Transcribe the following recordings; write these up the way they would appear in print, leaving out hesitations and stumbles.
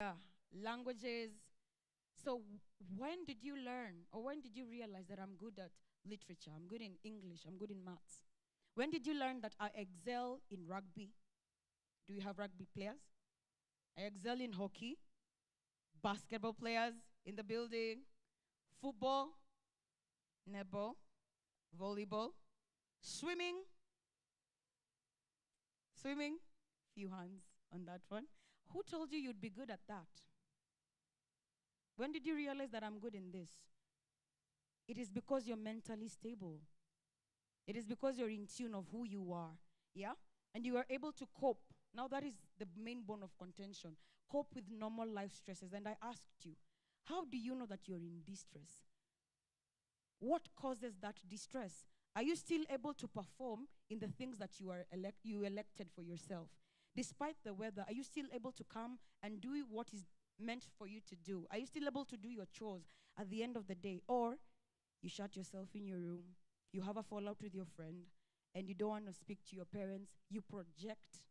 Yeah, languages. So when did you learn or when did you realize that I'm good at literature, I'm good in English, I'm good in maths? When did you learn that I excel in rugby? Do you have rugby players? I excel in hockey, basketball players in the building, football, netball, volleyball, swimming, swimming, few hands on that one. Who told you you'd be good at that? When did you realize that I'm good in this? It is because you're mentally stable. It is because you're in tune of who you are. Yeah? And you are able to cope. Now that is the main bone of contention. Cope with normal life stresses. And I asked you, how do you know that you're in distress? What causes that distress? Are you still able to perform in the things that you elected for yourself? Despite the weather, are you still able to come and do what is meant for you to do? Are you still able to do your chores at the end of the day? Or you shut yourself in your room, you have a fallout with your friend, and you don't want to speak to your parents, you project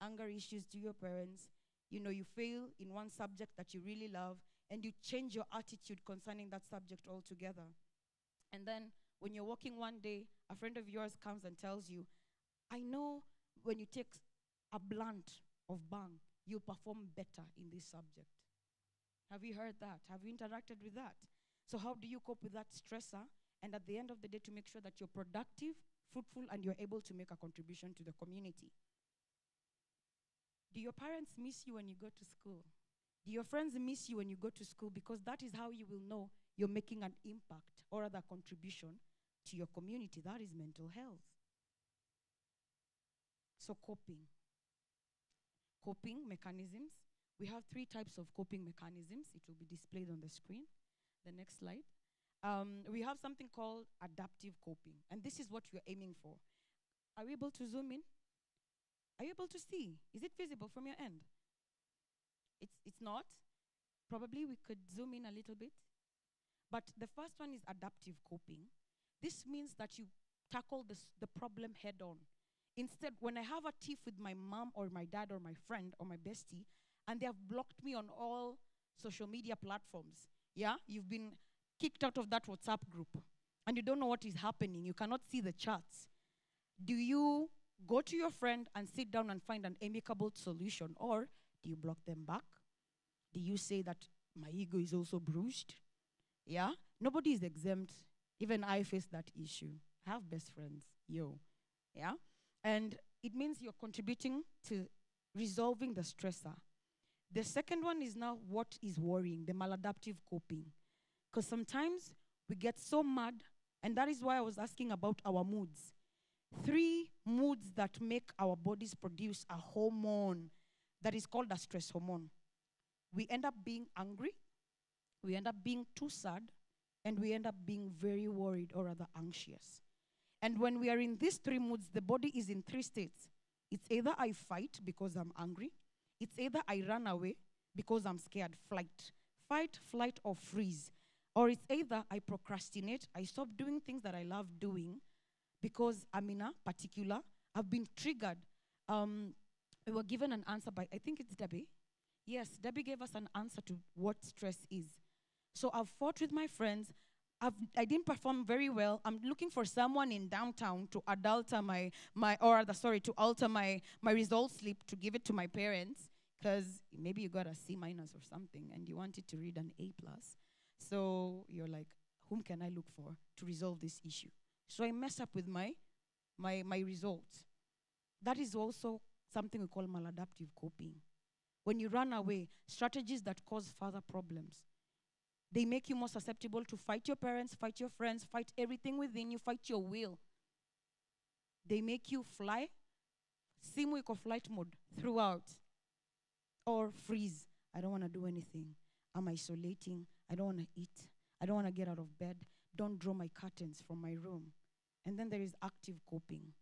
anger issues to your parents, you fail in one subject that you really love, and you change your attitude concerning that subject altogether. And then when you're walking one day, a friend of yours comes and tells you, I know when you take a blunt of bang, you'll perform better in this subject. Have you heard that? Have you interacted with that? So how do you cope with that stressor? And at the end of the day, to make sure that you're productive, fruitful, and you're able to make a contribution to the community. Do your parents miss you when you go to school? Do your friends miss you when you go to school? Because that is how you will know you're making an impact or other contribution to your community. That is mental health. So coping. Coping mechanisms. We have 3 types of coping mechanisms. It will be displayed on the screen. The next slide. We have something called adaptive coping. And this is what we're aiming for. Are we able to zoom in? Are you able to see? Is it visible from your end? It's not. Probably we could zoom in a little bit. But the first one is adaptive coping. This means that you tackle the problem head on. Instead, when I have a tiff with my mom or my dad or my friend or my bestie, and they have blocked me on all social media platforms, yeah, you've been kicked out of that WhatsApp group, and you don't know what is happening, you cannot see the chats. Do you go to your friend and sit down and find an amicable solution, or do you block them back? Do you say that my ego is also bruised? Yeah, nobody is exempt. Even I face that issue. I have best friends, yeah? And it means you're contributing to resolving the stressor. The second one is now what is worrying, the maladaptive coping. Because sometimes we get so mad, and that is why I was asking about our moods. 3 moods that make our bodies produce a hormone that is called a stress hormone. We end up being angry, we end up being too sad, and we end up being very worried or rather anxious. And when we are in these 3 moods, the body is in 3 states. It's either I fight because I'm angry, it's either I run away because I'm scared, fight, flight, or freeze. Or it's either I procrastinate, I stop doing things that I love doing because I'm in a particular, I've been triggered. We were given an answer by, I think it's Debbie. Yes, Debbie gave us an answer to what stress is. So I've fought with my friends. I didn't perform very well. I'm looking for someone in downtown to alter to alter my result slip to give it to my parents, because maybe you got a C- or something and you wanted to read an A+. So you're like, whom can I look for to resolve this issue? So I mess up with my results. That is also something we call maladaptive coping. When you run away, strategies that cause further problems. They make you more susceptible to fight your parents, fight your friends, fight everything within you, fight your will. They make you fly, week or flight mode throughout. Or freeze. I don't want to do anything. I'm isolating. I don't want to eat. I don't want to get out of bed. Don't draw my curtains from my room. And then there is active coping.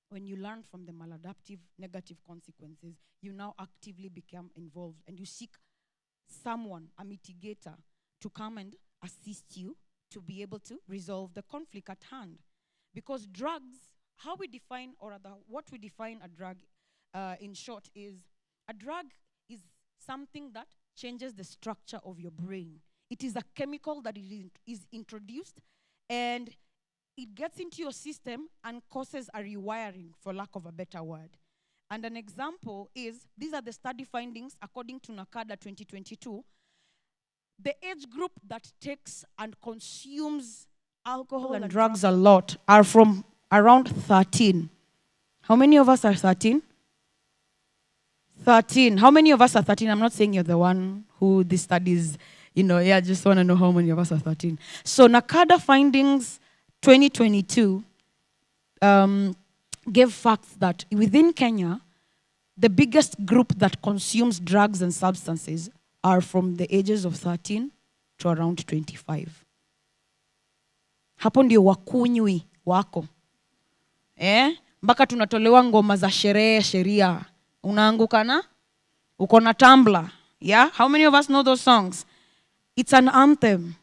When you learn from the maladaptive negative consequences, you now actively become involved and you seek someone, a mitigator, to come and assist you to be able to resolve the conflict at hand. Because drugs, how we define, or rather what we define a drug in short is, a drug is something that changes the structure of your brain. It is a chemical that is introduced, and it gets into your system and causes a rewiring, for lack of a better word. And an example is, these are the study findings according to NACADA 2022. The age group that takes and consumes alcohol and drugs a lot are from around 13. How many of us are 13? 13. How many of us are 13? I'm not saying you're the one who this studies, I just want to know how many of us are 13. So NACADA findings 2022 gave facts that within Kenya, the biggest group that consumes drugs and substances are from the ages of 13 to around 25. Hapo ndio wakunywi wako. Mpaka tunatolewa ngoma za sheria. Unaanguka na? Uko na tumbler. Yeah? How many of us know those songs? It's an anthem.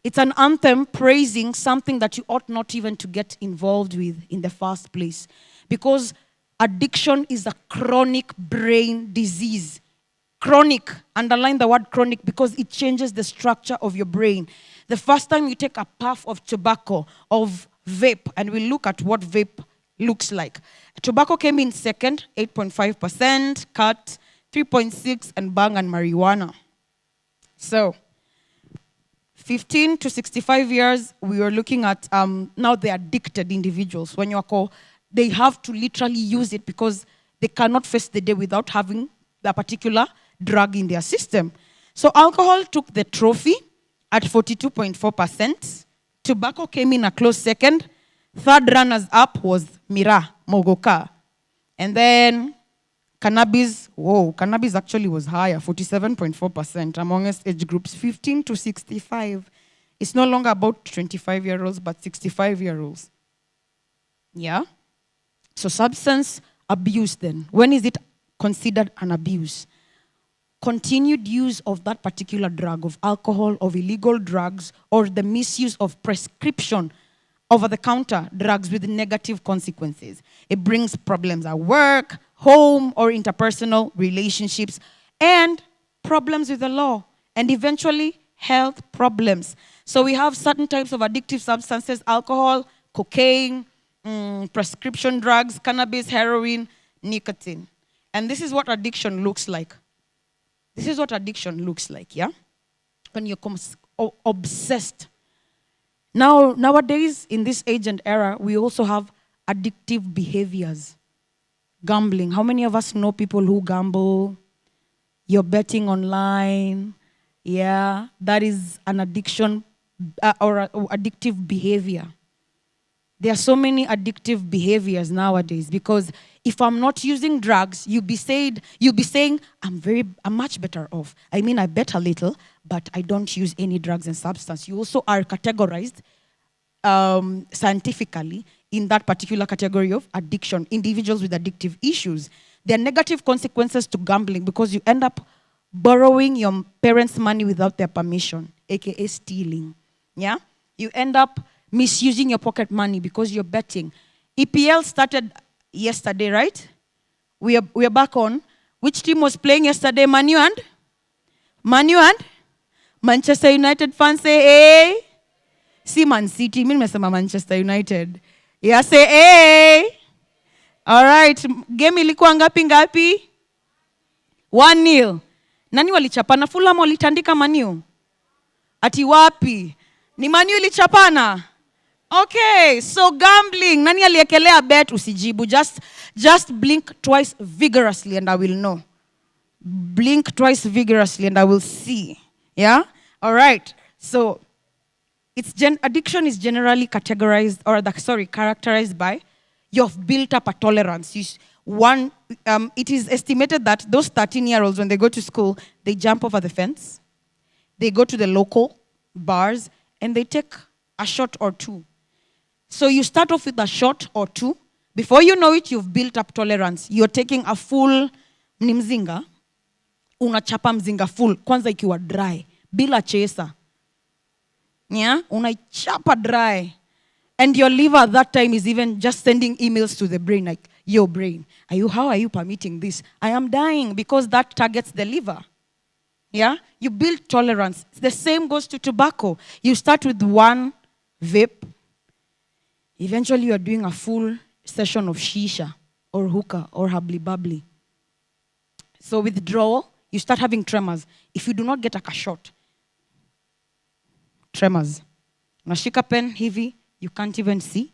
It's an anthem praising something that you ought not even to get involved with in the first place. Because addiction is a chronic brain disease. Chronic, underline the word chronic, because it changes the structure of your brain. The first time you take a puff of tobacco, of vape, and we'll look at what vape looks like. Tobacco came in second, 8.5%, cut, 3.6%, and bang and marijuana. So, 15 to 65 years, we were looking at now the addicted individuals. When you are they have to literally use it because they cannot face the day without having the particular drug in their system. So alcohol took the trophy at 42.4%. Tobacco came in a close second. Third runners up was Mira, Mogoka. And then cannabis actually was higher, 47.4% amongst age groups 15 to 65. It's no longer about 25-year-olds, but 65-year-olds. Yeah? So substance abuse then. When is it considered an abuse? Continued use of that particular drug, of alcohol, of illegal drugs, or the misuse of prescription over-the-counter drugs with negative consequences. It brings problems at work, home, or interpersonal relationships, and problems with the law, and eventually health problems. So we have certain types of addictive substances: alcohol, cocaine, prescription drugs, cannabis, heroin, nicotine. And this is what addiction looks like. This is what addiction looks like, yeah? When you're obsessed. Nowadays, in this age and era, we also have addictive behaviors. Gambling. How many of us know people who gamble? You're betting online. Yeah, that is an addiction or addictive behavior. There are so many addictive behaviors nowadays because if I'm not using drugs, you'll be saying I'm much better off. I mean, I bet a little, but I don't use any drugs and substance. You also are categorized scientifically in that particular category of addiction, individuals with addictive issues. There are negative consequences to gambling because you end up borrowing your parents' money without their permission, aka stealing. Yeah? You end up misusing your pocket money because you're betting. EPL started yesterday, right? We are back on. Which team was playing yesterday? Man U and Manchester United fans say, hey. See Man City, mimi nimesema Manchester United. Yeah, say, hey. All right, game ilikuwa ngapi? 1-0. Nani walichapana? Fulham walitandika Man U? Ati wapi? Ni Man U ilichapana? Okay, so gambling. Nani aliekelea bet? Usijibu. Just blink twice vigorously and I will know. Blink twice vigorously and I will see. Yeah? All right. So, addiction is generally characterized by you've built up a tolerance. It is estimated that those 13-year-olds, when they go to school, they jump over the fence. They go to the local bars and they take a shot or two. So you start off with a shot or two. Before you know it, you've built up tolerance. You're taking a full mzinga. Unachapa mzinga full. Kwanza ikiwa dry. Bila chaser. Yeah? Unachapa dry. And your liver at that time is even just sending emails to the brain like, yo brain, how are you permitting this? I am dying because that targets the liver. Yeah? You build tolerance. The same goes to tobacco. You start with one vape. Eventually, you are doing a full session of shisha or hookah or hubbly bubbly. So withdrawal, you start having tremors. If you do not get a shot, tremors. Unashika pen hivi, you can't even see.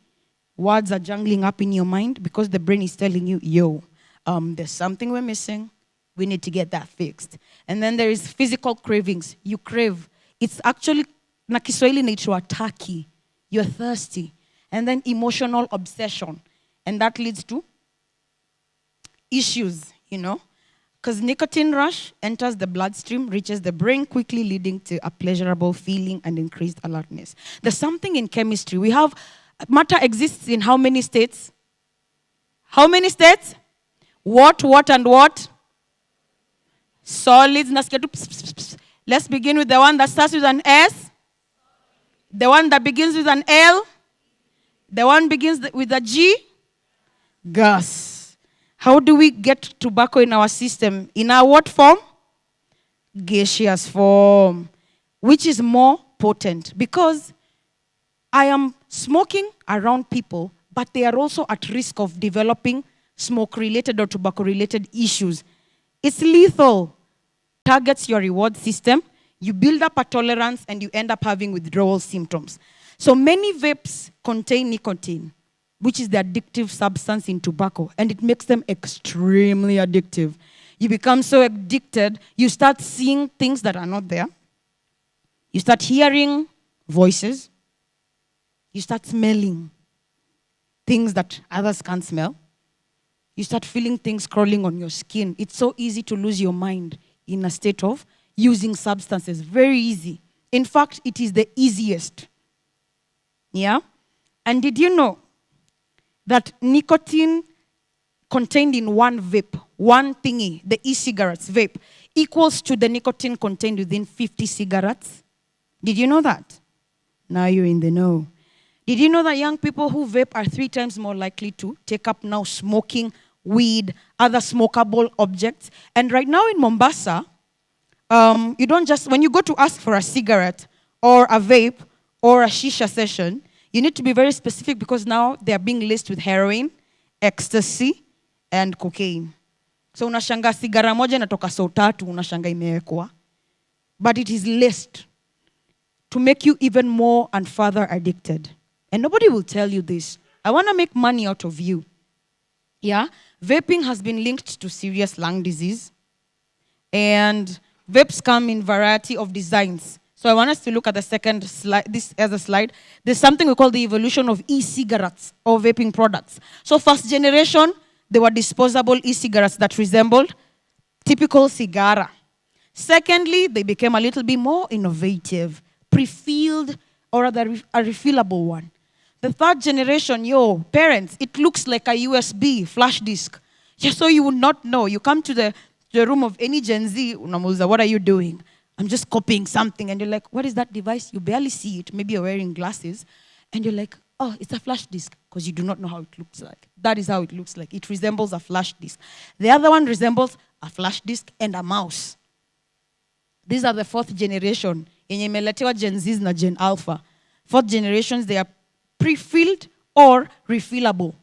Words are jangling up in your mind because the brain is telling you, yo, there's something we're missing. We need to get that fixed. And then there is physical cravings. You crave. It's actually, na Kiswahili inaitwa taki. You're thirsty. And then emotional obsession. And that leads to issues, Because nicotine rush enters the bloodstream, reaches the brain quickly, leading to a pleasurable feeling and increased alertness. There's something in chemistry. We have, matter exists in how many states? How many states? What, and what? Solids. Let's begin with the one that starts with an S. The one that begins with an L. The one begins with a G. Gas. How do we get tobacco in our system? In our what form? Gaseous form. Which is more potent? Because I am smoking around people, but they are also at risk of developing smoke-related or tobacco-related issues. It's lethal. Targets your reward system. You build up a tolerance and you end up having withdrawal symptoms. So many vapes contain nicotine, which is the addictive substance in tobacco, and it makes them extremely addictive. You become so addicted, you start seeing things that are not there. You start hearing voices. You start smelling things that others can't smell. You start feeling things crawling on your skin. It's so easy to lose your mind in a state of using substances. Very easy. In fact, it is the easiest. Yeah? And did you know that nicotine contained in one vape, one thingy, the e-cigarettes vape, equals to the nicotine contained within 50 cigarettes? Did you know that? Now you're in the know. Did you know that young people who vape are 3 times more likely to take up now smoking, weed, other smokable objects? And right now in Mombasa, you don't just, when you go to ask for a cigarette or a vape or a shisha session, you need to be very specific because now they are being laced with heroin, ecstasy, and cocaine. So unashanga sigara moja inatoka so tatu, unashanga imewekwa. But it is laced to make you even more and further addicted. And nobody will tell you this. I want to make money out of you. Yeah? Vaping has been linked to serious lung disease. And vapes come in variety of designs. So I want us to look at the second slide, this as a slide. There's something we call the evolution of e-cigarettes or vaping products. So first generation, they were disposable e-cigarettes that resembled typical cigar. Secondly, they became a little bit more innovative, pre-filled, or rather a refillable one. The third generation, parents, it looks like a USB flash disk. Just so you would not know. You come to the room of any Gen Z, unamuuliza, what are you doing? I'm just copying something. And you're like, what is that device? You barely see it. Maybe you're wearing glasses. And you're like, oh, it's a flash disk. Because you do not know how it looks like. That is how it looks like. It resembles a flash disk. The other one resembles a flash disk and a mouse. These are the fourth generation. Yenye imeletewa Gen Zs na Gen Alpha. Fourth generations, they are pre-filled or refillable.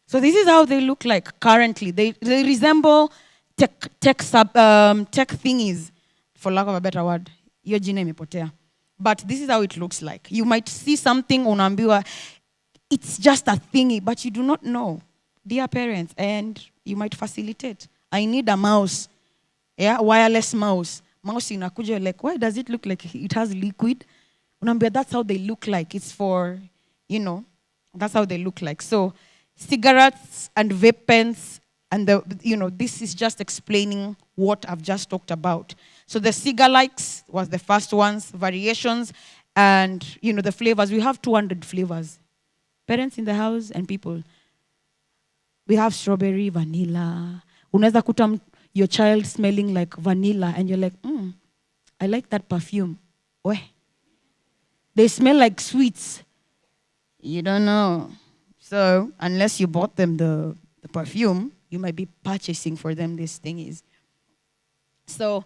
So this is how they look like currently. They resemble tech thingies, for lack of a better word. Hiyo jina imepotea. But this is how it looks like. You might see something unaambiwa, it's just a thingy, but you do not know. Dear parents, and you might facilitate. I need a mouse. Yeah, wireless mouse. Mouse inakuja, like, why does it look like it has liquid? Unaambia, that's how they look like. It's for, that's how they look like. So cigarettes and vape pens, and this is just explaining what I've just talked about. So the cigar likes was the first ones, variations, and the flavors. We have 200 flavors. Parents in the house and people. We have strawberry, vanilla. Unaweza kuta your child smelling like vanilla, and you're like, I like that perfume. Weh. They smell like sweets. You don't know. So unless you bought them the perfume, you might be purchasing for them this thing is. So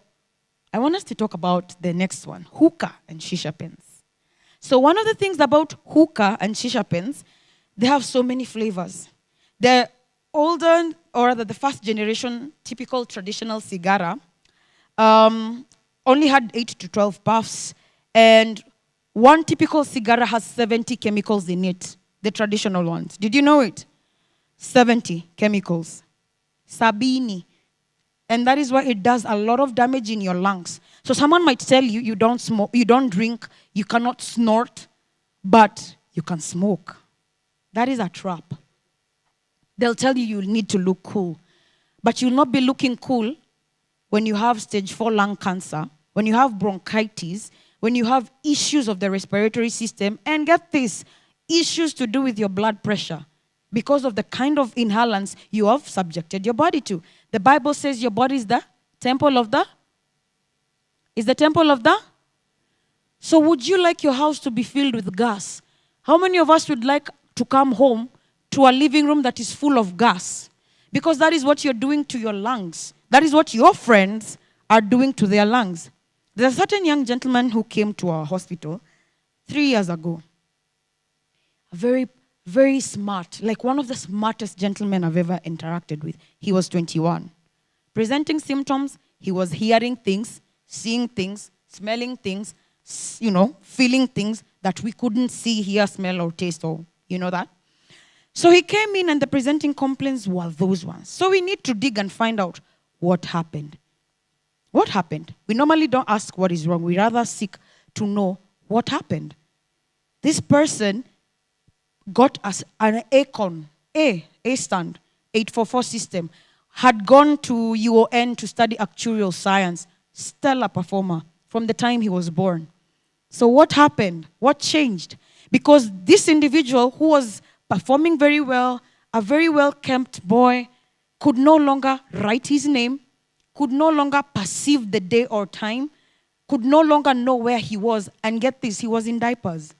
I want us to talk about the next one, hookah and shisha pens. So one of the things about hookah and shisha pens, they have so many flavors. The older, or rather the first generation typical traditional cigar only had 8 to 12 puffs, and one typical cigar has 70 chemicals in it, the traditional ones. Did you know it? 70 chemicals. Sabini. And that is why it does a lot of damage in your lungs. So someone might tell you, you don't smoke, you don't drink, you cannot snort, but you can smoke. That is a trap. They'll tell you you'll need to look cool. But you'll not be looking cool when you have stage 4 lung cancer, when you have bronchitis, when you have issues of the respiratory system, and get this, issues to do with your blood pressure because of the kind of inhalants you have subjected your body to. The Bible says your body is the temple of the? Is the temple of the? So would you like your house to be filled with gas? How many of us would like to come home to a living room that is full of gas? Because that is what you're doing to your lungs. That is what your friends are doing to their lungs. There's a certain young gentleman who came to our hospital 3 years ago. A very, very smart, like one of the smartest gentlemen I've ever interacted with. He was 21. Presenting symptoms, he was hearing things, seeing things, smelling things, feeling things that we couldn't see, hear, smell, or taste, or that. So he came in and the presenting complaints were those ones. So we need to dig and find out what happened. What happened? We normally don't ask what is wrong. We rather seek to know what happened. This person got us an ACON, A stand, 844 system, had gone to UON to study actuarial science, stellar performer from the time he was born. So what happened? What changed? Because this individual who was performing very well, a very well-kept boy, could no longer write his name, could no longer perceive the day or time, could no longer know where he was. And get this, he was in diapers.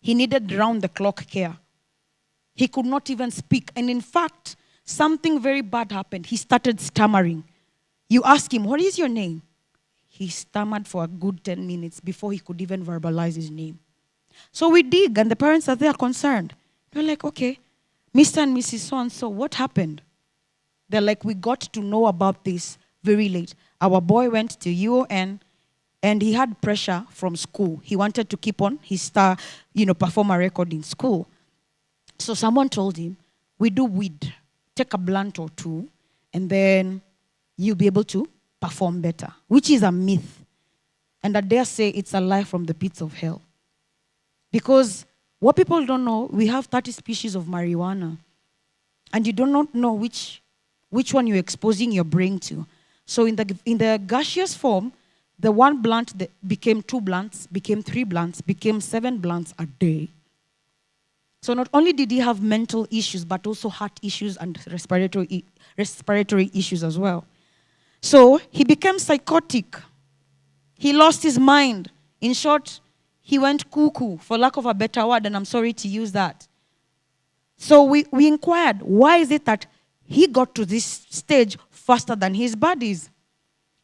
He needed round-the-clock care. He could not even speak. And in fact, something very bad happened. He started stammering. You ask him, what is your name? He stammered for a good 10 minutes before he could even verbalize his name. So we dig, and the parents are there concerned. They're like, okay, Mr. and Mrs. So-and-so, what happened? They're like, we got to know about this very late. Our boy went to UON, and he had pressure from school. He wanted to keep on his star, perform a record in school. So someone told him, we do weed. Take a blunt or two, and then you'll be able to perform better, which is a myth. And I dare say it's a lie from the pits of hell. Because what people don't know, we have 30 species of marijuana. And you do not know which one you're exposing your brain to. So in the gaseous form, the one blunt became 2 blunts, became 3 blunts, became 7 blunts a day. So not only did he have mental issues, but also heart issues and respiratory issues as well. So he became psychotic. He lost his mind. In short, he went cuckoo, for lack of a better word, and I'm sorry to use that. So we inquired, why is it that he got to this stage faster than his buddies?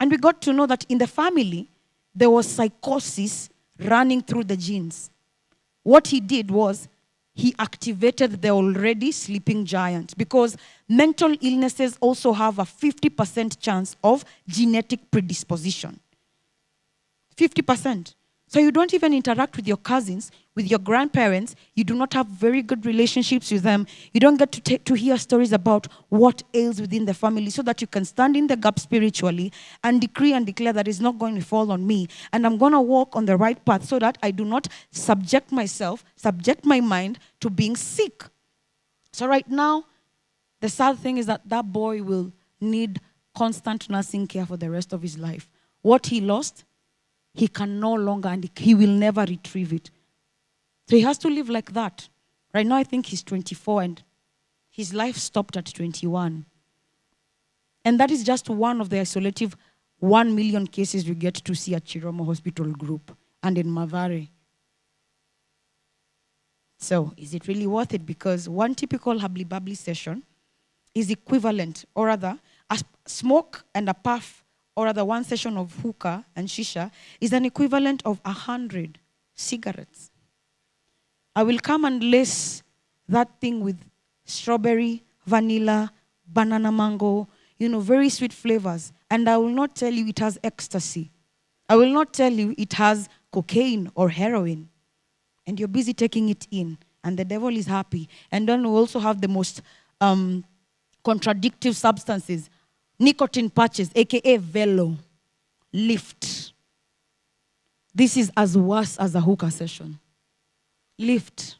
And we got to know that in the family, there was psychosis running through the genes. What he did was, he activated the already sleeping giant, because mental illnesses also have a 50% chance of genetic predisposition. 50%. So you don't even interact with your cousins, with your grandparents. You do not have very good relationships with them. You don't get to hear stories about what ails within the family, so that you can stand in the gap spiritually and decree and declare that it's not going to fall on me. And I'm going to walk on the right path so that I do not subject my mind to being sick. So right now, the sad thing is that that boy will need constant nursing care for the rest of his life. What he lost, he can no longer, and he will never retrieve it. So he has to live like that. Right now, I think he's 24, and his life stopped at 21. And that is just one of the isolative 1 million cases we get to see at Chiromo Hospital Group and in Mathare. So is it really worth it? Because one typical hubbly-bubbly session is equivalent, or rather, a smoke and a puff or rather 1 session of hookah and shisha is an equivalent of 100 cigarettes. I will come and lace that thing with strawberry, vanilla, banana mango, very sweet flavors. And I will not tell you it has ecstasy. I will not tell you it has cocaine or heroin. And you're busy taking it in. And the devil is happy. And then we also have the most contradictive substances. Nicotine patches, aka velo, lift. This is as worse as a hookah session. Lift.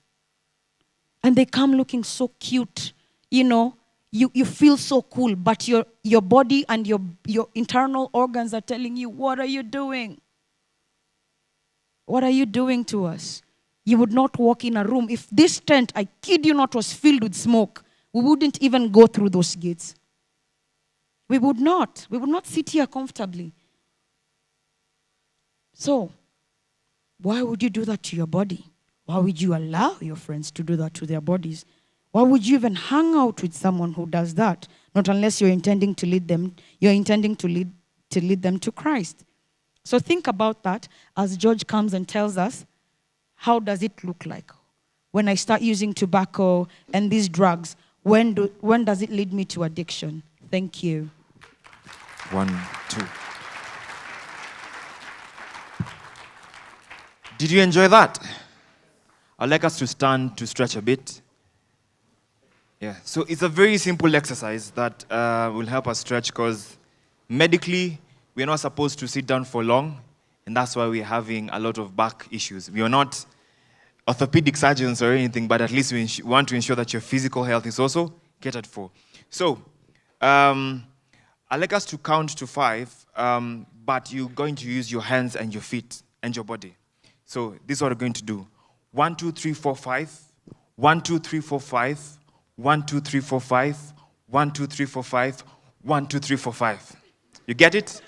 And they come looking so cute. You feel so cool, but your body and your internal organs are telling you, what are you doing? What are you doing to us? You would not walk in a room. If this tent, I kid you not, was filled with smoke, we wouldn't even go through those gates. We would not. We would not sit here comfortably. So, why would you do that to your body? Why would you allow your friends to do that to their bodies? Why would you even hang out with someone who does that? Not unless you're intending to lead them, to lead them to Christ. So think about that as George comes and tells us, how does it look like? When I start using tobacco and these drugs, when does it lead me to addiction? Thank you. 1, 2. Did you enjoy that? I'd like us to stand to stretch a bit. Yeah, so it's a very simple exercise that will help us stretch because medically, we're not supposed to sit down for long, and that's why we're having a lot of back issues. We are not orthopedic surgeons or anything, but at least we want to ensure that your physical health is also catered for. So, I'd like us to count to 5, but you're going to use your hands and your feet and your body. So this is what we're going to do. 1, 2, 3, 4, 5. 1, 2, 3, 4, 5. 1, 2, 3, 4, 5. 1, 2, 3, 4, 5. 1, 2, 3, 4, 5. You get it?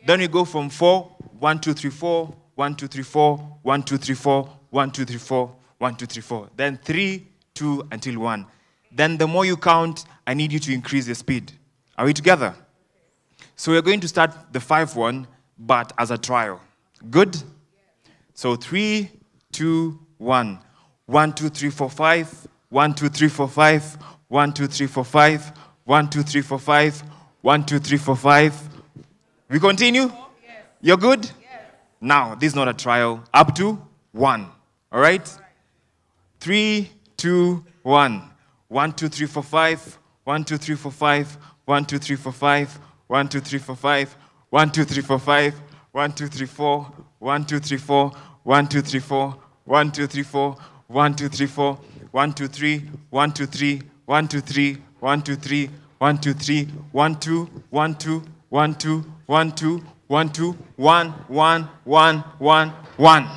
Then we go from 4. 1, 2, 3, 4. 1, 2, 3, 4. 1, 2, 3, 4. 1, 2, 3, 4. 1, 2, 3, 4. Then 3, 2, until 1. Then the more you count, I need you to increase the speed. Are we together? So we're going to start the 5 one, but as a trial. Good? So 3, 2, 1. 1, 2, 3, 4, 5. 1, 2, 3, 4, 5. 1, 2, 3, 4, 5. 1, 2, 3, 4, 5. 1, 2, 3, 4, 5. We continue? Yes. You're good? Yes. Now, this is not a trial. Up to 1. All right? 3, 2, 1. 1, 2, 3, 4, 5. 1, 2, 3, 4, 5. 1, 2, 3, 4, 5. 1, 2, 3, 4, 5. 1, 2, 3, 4, 5. 1, 2, 3, 4. 1, 2, 3, 4. 1, 2, 3, 4. 1, 2, 3, 4. 1, 2, 3, 4. 1, 2, 3. 1, 2, 3. 1, 2, 3. 1, 2, 3. 1, 2, 3. 1, 2. 1, 2. 1, 2. 1, 2. 1, 2. 1, 1, 1, 1, 1.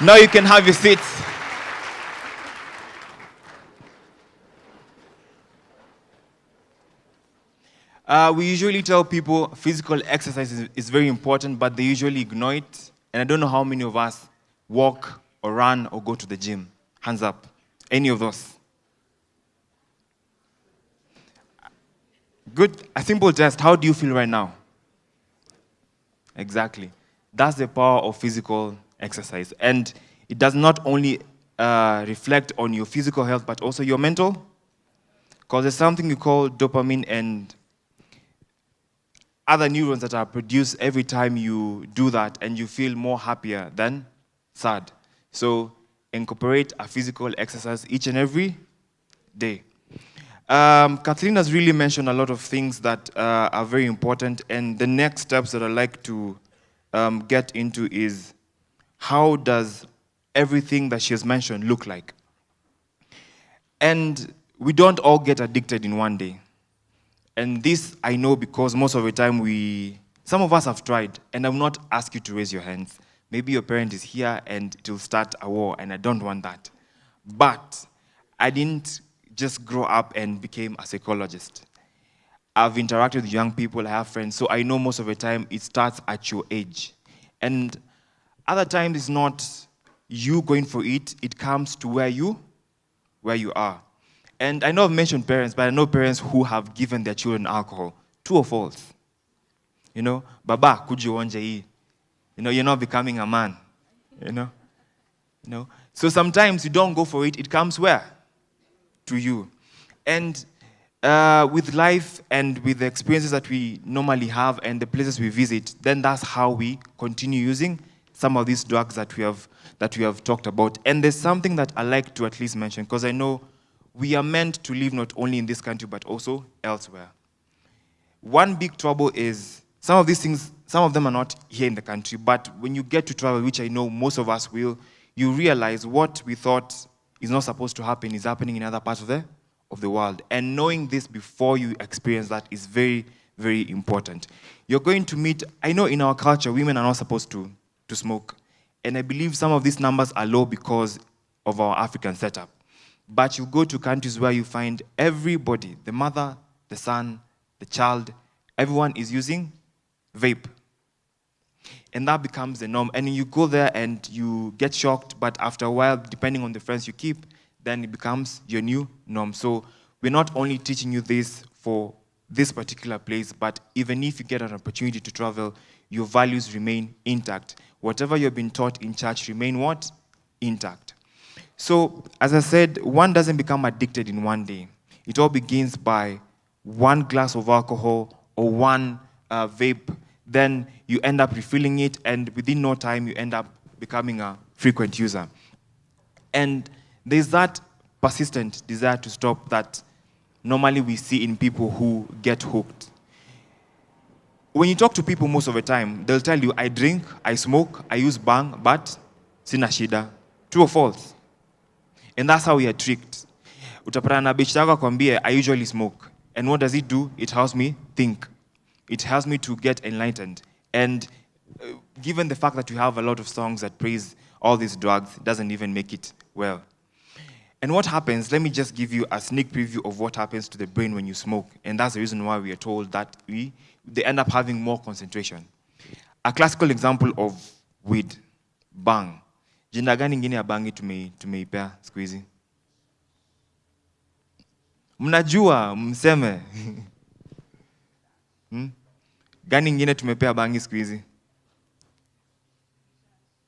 Now you can have your seats. We usually tell people physical exercise is very important, but they usually ignore it. And I don't know how many of us walk or run or go to the gym. Hands up. Any of those? Good. A simple test. How do you feel right now? Exactly. That's the power of physical exercise. And it does not only reflect on your physical health, but also your mental. Because there's something you call dopamine and other neurons that are produced every time you do that, and you feel more happier than sad. So incorporate a physical exercise each and every day. Kathleen has really mentioned a lot of things that are very important, and the next steps that I'd like to get into is how does everything that she has mentioned look like? And we don't all get addicted in one day. And this I know because most of the time some of us have tried, and I will not ask you to raise your hands. Maybe your parent is here and it will start a war, and I don't want that. But I didn't just grow up and became a psychologist. I've interacted with young people, I have friends, so I know most of the time it starts at your age. And other times it's not you going for it, it comes to where you are. And I know I've mentioned parents, but I know parents who have given their children alcohol True or false? Baba, could you onje hii? You're not becoming a man. No. So sometimes you don't go for it. It comes where? To you. And with life and with the experiences that we normally have and the places we visit, then that's how we continue using some of these drugs that we have talked about. And there's something that I like to at least mention, because I know we are meant to live not only in this country but also elsewhere. One big trouble is some of these things, some of them are not here in the country, but when you get to travel, which I know most of us will, you realize what we thought is not supposed to happen is happening in other parts of the world. And knowing this before you experience that is very, very important. You're going to meet, I know in our culture, women are not supposed to smoke. And I believe some of these numbers are low because of our African setup. But you go to countries where you find everybody, the mother, the son, the child, everyone is using vape. And that becomes the norm. And you go there and you get shocked, but after a while, depending on the friends you keep, then it becomes your new norm. So we're not only teaching you this for this particular place, but even if you get an opportunity to travel, your values remain intact. Whatever you've been taught in church remain what? Intact. So, as I said, one doesn't become addicted in one day. It all begins by one glass of alcohol or one vape. Then you end up refilling it, and within no time, you end up becoming a frequent user. And there's that persistent desire to stop that normally we see in people who get hooked. When you talk to people most of the time, they'll tell you, I drink, I smoke, I use bang, but sina shida. True or false? And that's how we are tricked. Utapata na bitch yako akwambie, I usually smoke. And what does it do? It helps me think. It helps me to get enlightened. And given the fact that we have a lot of songs that praise all these drugs, it doesn't even make it well. And what happens, let me just give you a sneak preview of what happens to the brain when you smoke. And that's the reason why we are told that they end up having more concentration. A classical example of weed, bang. Jina gani ingine ya bangi tumeipea siku hizi? Mnajua, mseme. Gani ingine tumepea bangi siku hizi?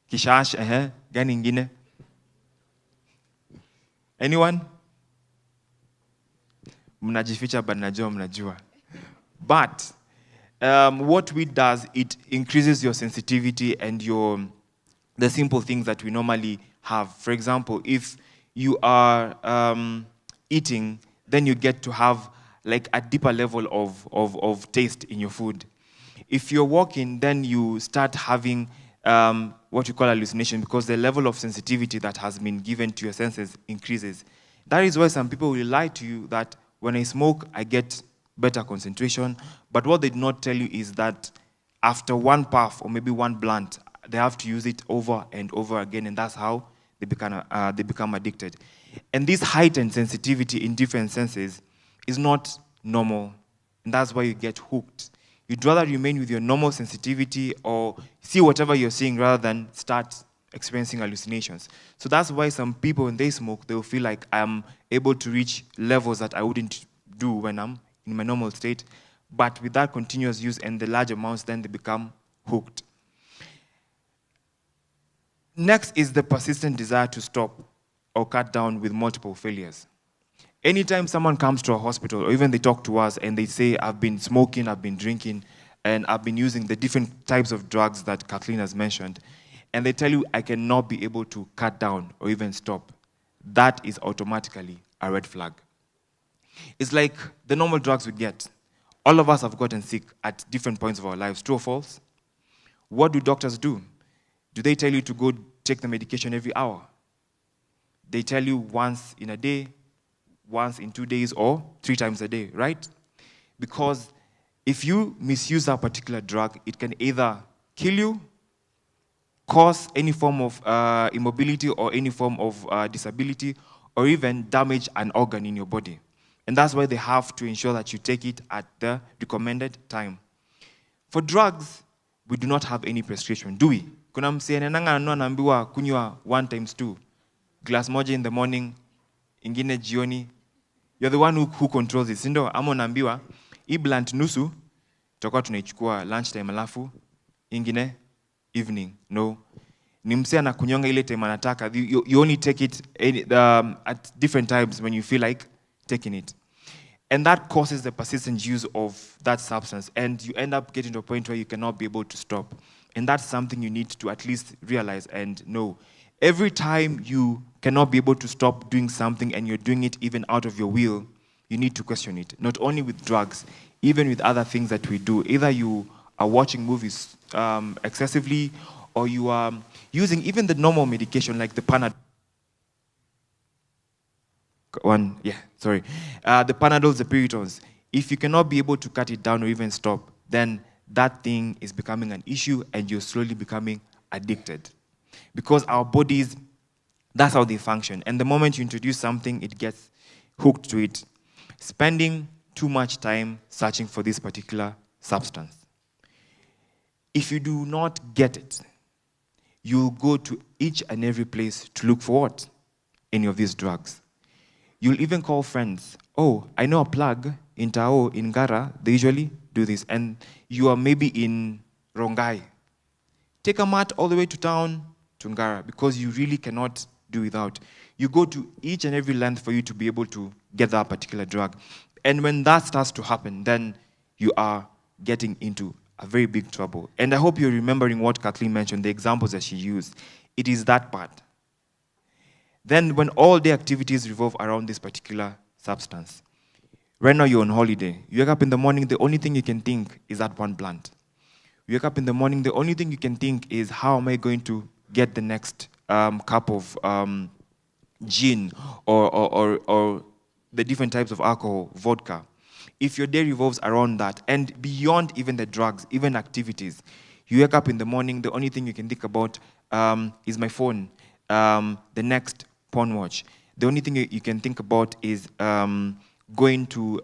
Kishash, gani ingine? Anyone? Mnajificha but najua mnajua. But what weed does, it increases your sensitivity and the simple things that we normally have. For example, if you are eating, then you get to have like a deeper level of taste in your food. If you're walking, then you start having what you call hallucination, because the level of sensitivity that has been given to your senses increases. That is why some people will lie to you that when I smoke, I get better concentration. But what they do not tell you is that after one puff or maybe one blunt, they have to use it over and over again, and that's how they become addicted. And this heightened sensitivity in different senses is not normal, and that's why you get hooked. You'd rather remain with your normal sensitivity or see whatever you're seeing rather than start experiencing hallucinations. So that's why some people, when they smoke, they'll feel like I'm able to reach levels that I wouldn't do when I'm in my normal state. But with that continuous use and the large amounts, then they become hooked. Next is the persistent desire to stop or cut down with multiple failures. Anytime someone comes to a hospital, or even they talk to us and they say, I've been smoking, I've been drinking, and I've been using the different types of drugs that Kathleen has mentioned, and they tell you, I cannot be able to cut down or even stop, that is automatically a red flag. It's like the normal drugs we get. All of us have gotten sick at different points of our lives. True or false? What do doctors do? Do they tell you to go take the medication every hour? They tell you once in a day, once in 2 days, or 3 times a day, right? Because if you misuse that particular drug, it can either kill you, cause any form of immobility or any form of disability, or even damage an organ in your body. And that's why they have to ensure that you take it at the recommended time. For drugs, we do not have any prescription, do we? Kuna msee anaambiwa kunywa 1 times 2. Glass moja in the morning, ingine jioni. You're the one who controls it. Sindo, ama unaambiwa, hii blunt nusu, tutakuwa tunaichukua lunchtime alafu ingine evening. No. Ni msee anakunyonga ile time anataka. You only take it at different times when you feel like taking it. And that causes the persistent use of that substance. And you end up getting to a point where you cannot be able to stop. And that's something you need to at least realize and know. Every time you cannot be able to stop doing something and you're doing it even out of your will, you need to question it. Not only with drugs, even with other things that we do. Either you are watching movies excessively, or you are using even the normal medication like the Panadol. The Panadols, the Pyritons. If you cannot be able to cut it down or even stop, then that thing is becoming an issue and you're slowly becoming addicted. Because our bodies, that's how they function. And the moment you introduce something, it gets hooked to it, spending too much time searching for this particular substance. If you do not get it, you'll go to each and every place to look for what? Any of these drugs. You'll even call friends. Oh, I know a plug in Tao, in Gara. They usually do this. And you are maybe in Rongai. Take a mat all the way to town to Ngara because you really cannot do without. You go to each and every length for you to be able to get that particular drug. And when that starts to happen, then you are getting into a very big trouble. And I hope you're remembering what Kathleen mentioned, the examples that she used. It is that part. Then when all the activities revolve around this particular substance, right now you're on holiday. You wake up in the morning, the only thing you can think is that one blunt. You wake up in the morning, the only thing you can think is, how am I going to get the next cup of gin or the different types of alcohol, vodka. If your day revolves around that, and beyond even the drugs, even activities, you wake up in the morning, the only thing you can think about is my phone, the next porn watch. The only thing you can think about is going to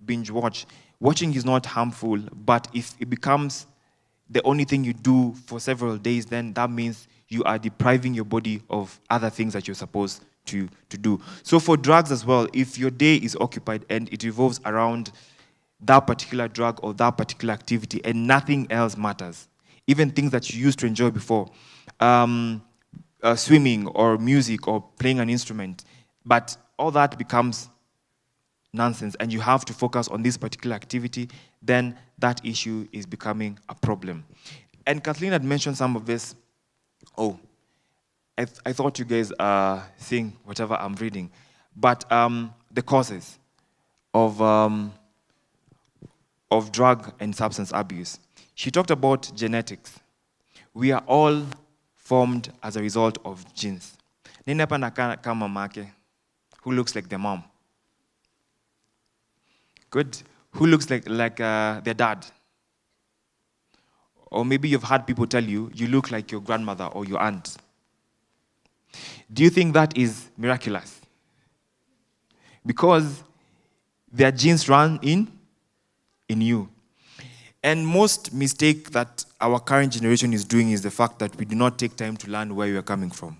binge watch. Watching is not harmful, but if it becomes the only thing you do for several days, then that means you are depriving your body of other things that you're supposed to do. So for drugs as well, if your day is occupied and it revolves around that particular drug or that particular activity and nothing else matters, even things that you used to enjoy before, swimming or music or playing an instrument, but all that becomes nonsense and you have to focus on this particular activity, then that issue is becoming a problem. And Kathleen had mentioned some of this. Oh, I thought you guys are seeing whatever I'm reading. But the causes of drug and substance abuse. She talked about genetics. We are all formed as a result of genes. Nini hapa nakaa kama mamake? Who looks like their mom? Good. Who looks like their dad? Or maybe you've had people tell you, you look like your grandmother or your aunt. Do you think that is miraculous? Because their genes run in you. And most mistake that our current generation is doing is the fact that we do not take time to learn where we are coming from.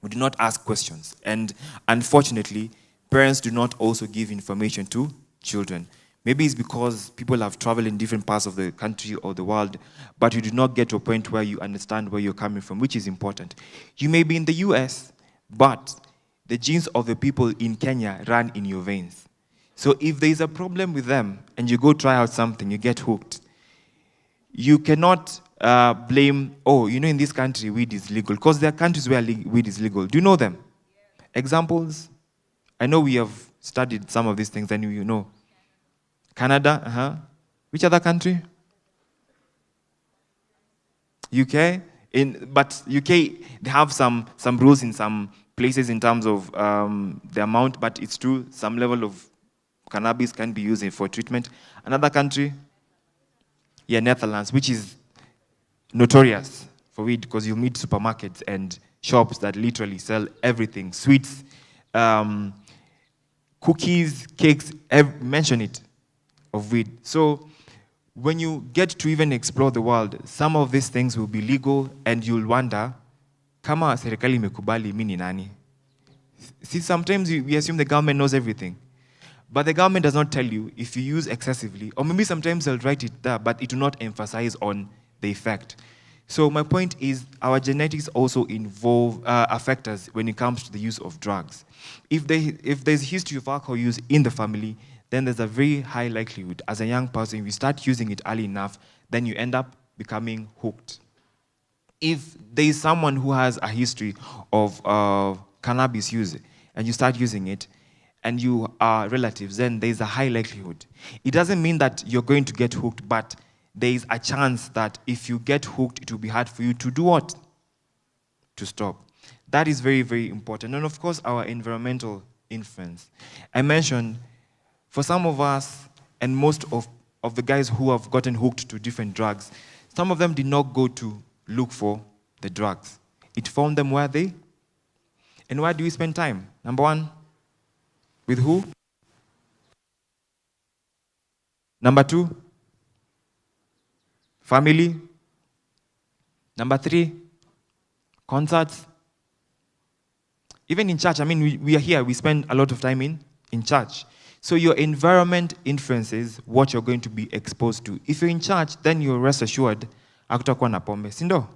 We do not ask questions. And unfortunately, parents do not also give information to children. Maybe it's because people have traveled in different parts of the country or the world, but you do not get to a point where you understand where you're coming from, which is important. You may be in the US, but the genes of the people in Kenya run in your veins. So if there is a problem with them and you go try out something, you get hooked, you cannot blame, in this country, weed is legal. Because there are countries where weed is legal. Do you know them? Yeah. Examples? I know we have studied some of these things and you know. Canada, Which other country? UK? But UK, they have some rules in some places in terms of the amount, but it's true, some level of cannabis can be used for treatment. Another country? Yeah, Netherlands, which is notorious for weed because you meet supermarkets and shops that literally sell everything, sweets, cookies, cakes, mention it, of weed. So when you get to even explore the world, some of these things will be legal and you'll wonder, kama serikali imekubali mimi ni nani? See, sometimes we assume the government knows everything. But the government does not tell you if you use excessively, or maybe sometimes they'll write it there, but it will not emphasize on the effect. So my point is, our genetics also affect us when it comes to the use of drugs. If there's a history of alcohol use in the family, then there's a very high likelihood, as a young person, if you start using it early enough, then you end up becoming hooked. If there is someone who has a history of cannabis use, and you start using it, and you are relatives, then there's a high likelihood. It doesn't mean that you're going to get hooked, but there is a chance that if you get hooked, it will be hard for you to do what? To stop. That is very, very important. And of course, our environmental influence. I mentioned, for some of us, and most of the guys who have gotten hooked to different drugs, some of them did not go to look for the drugs. It found them where they? And where do we spend time? Number one, with who? Number two, family. Number three, concerts. Even in church, I mean, we are here, we spend a lot of time in church. So your environment influences what you're going to be exposed to. If you're in church, then you're rest assured, hakutakuwa na pombe, sindo?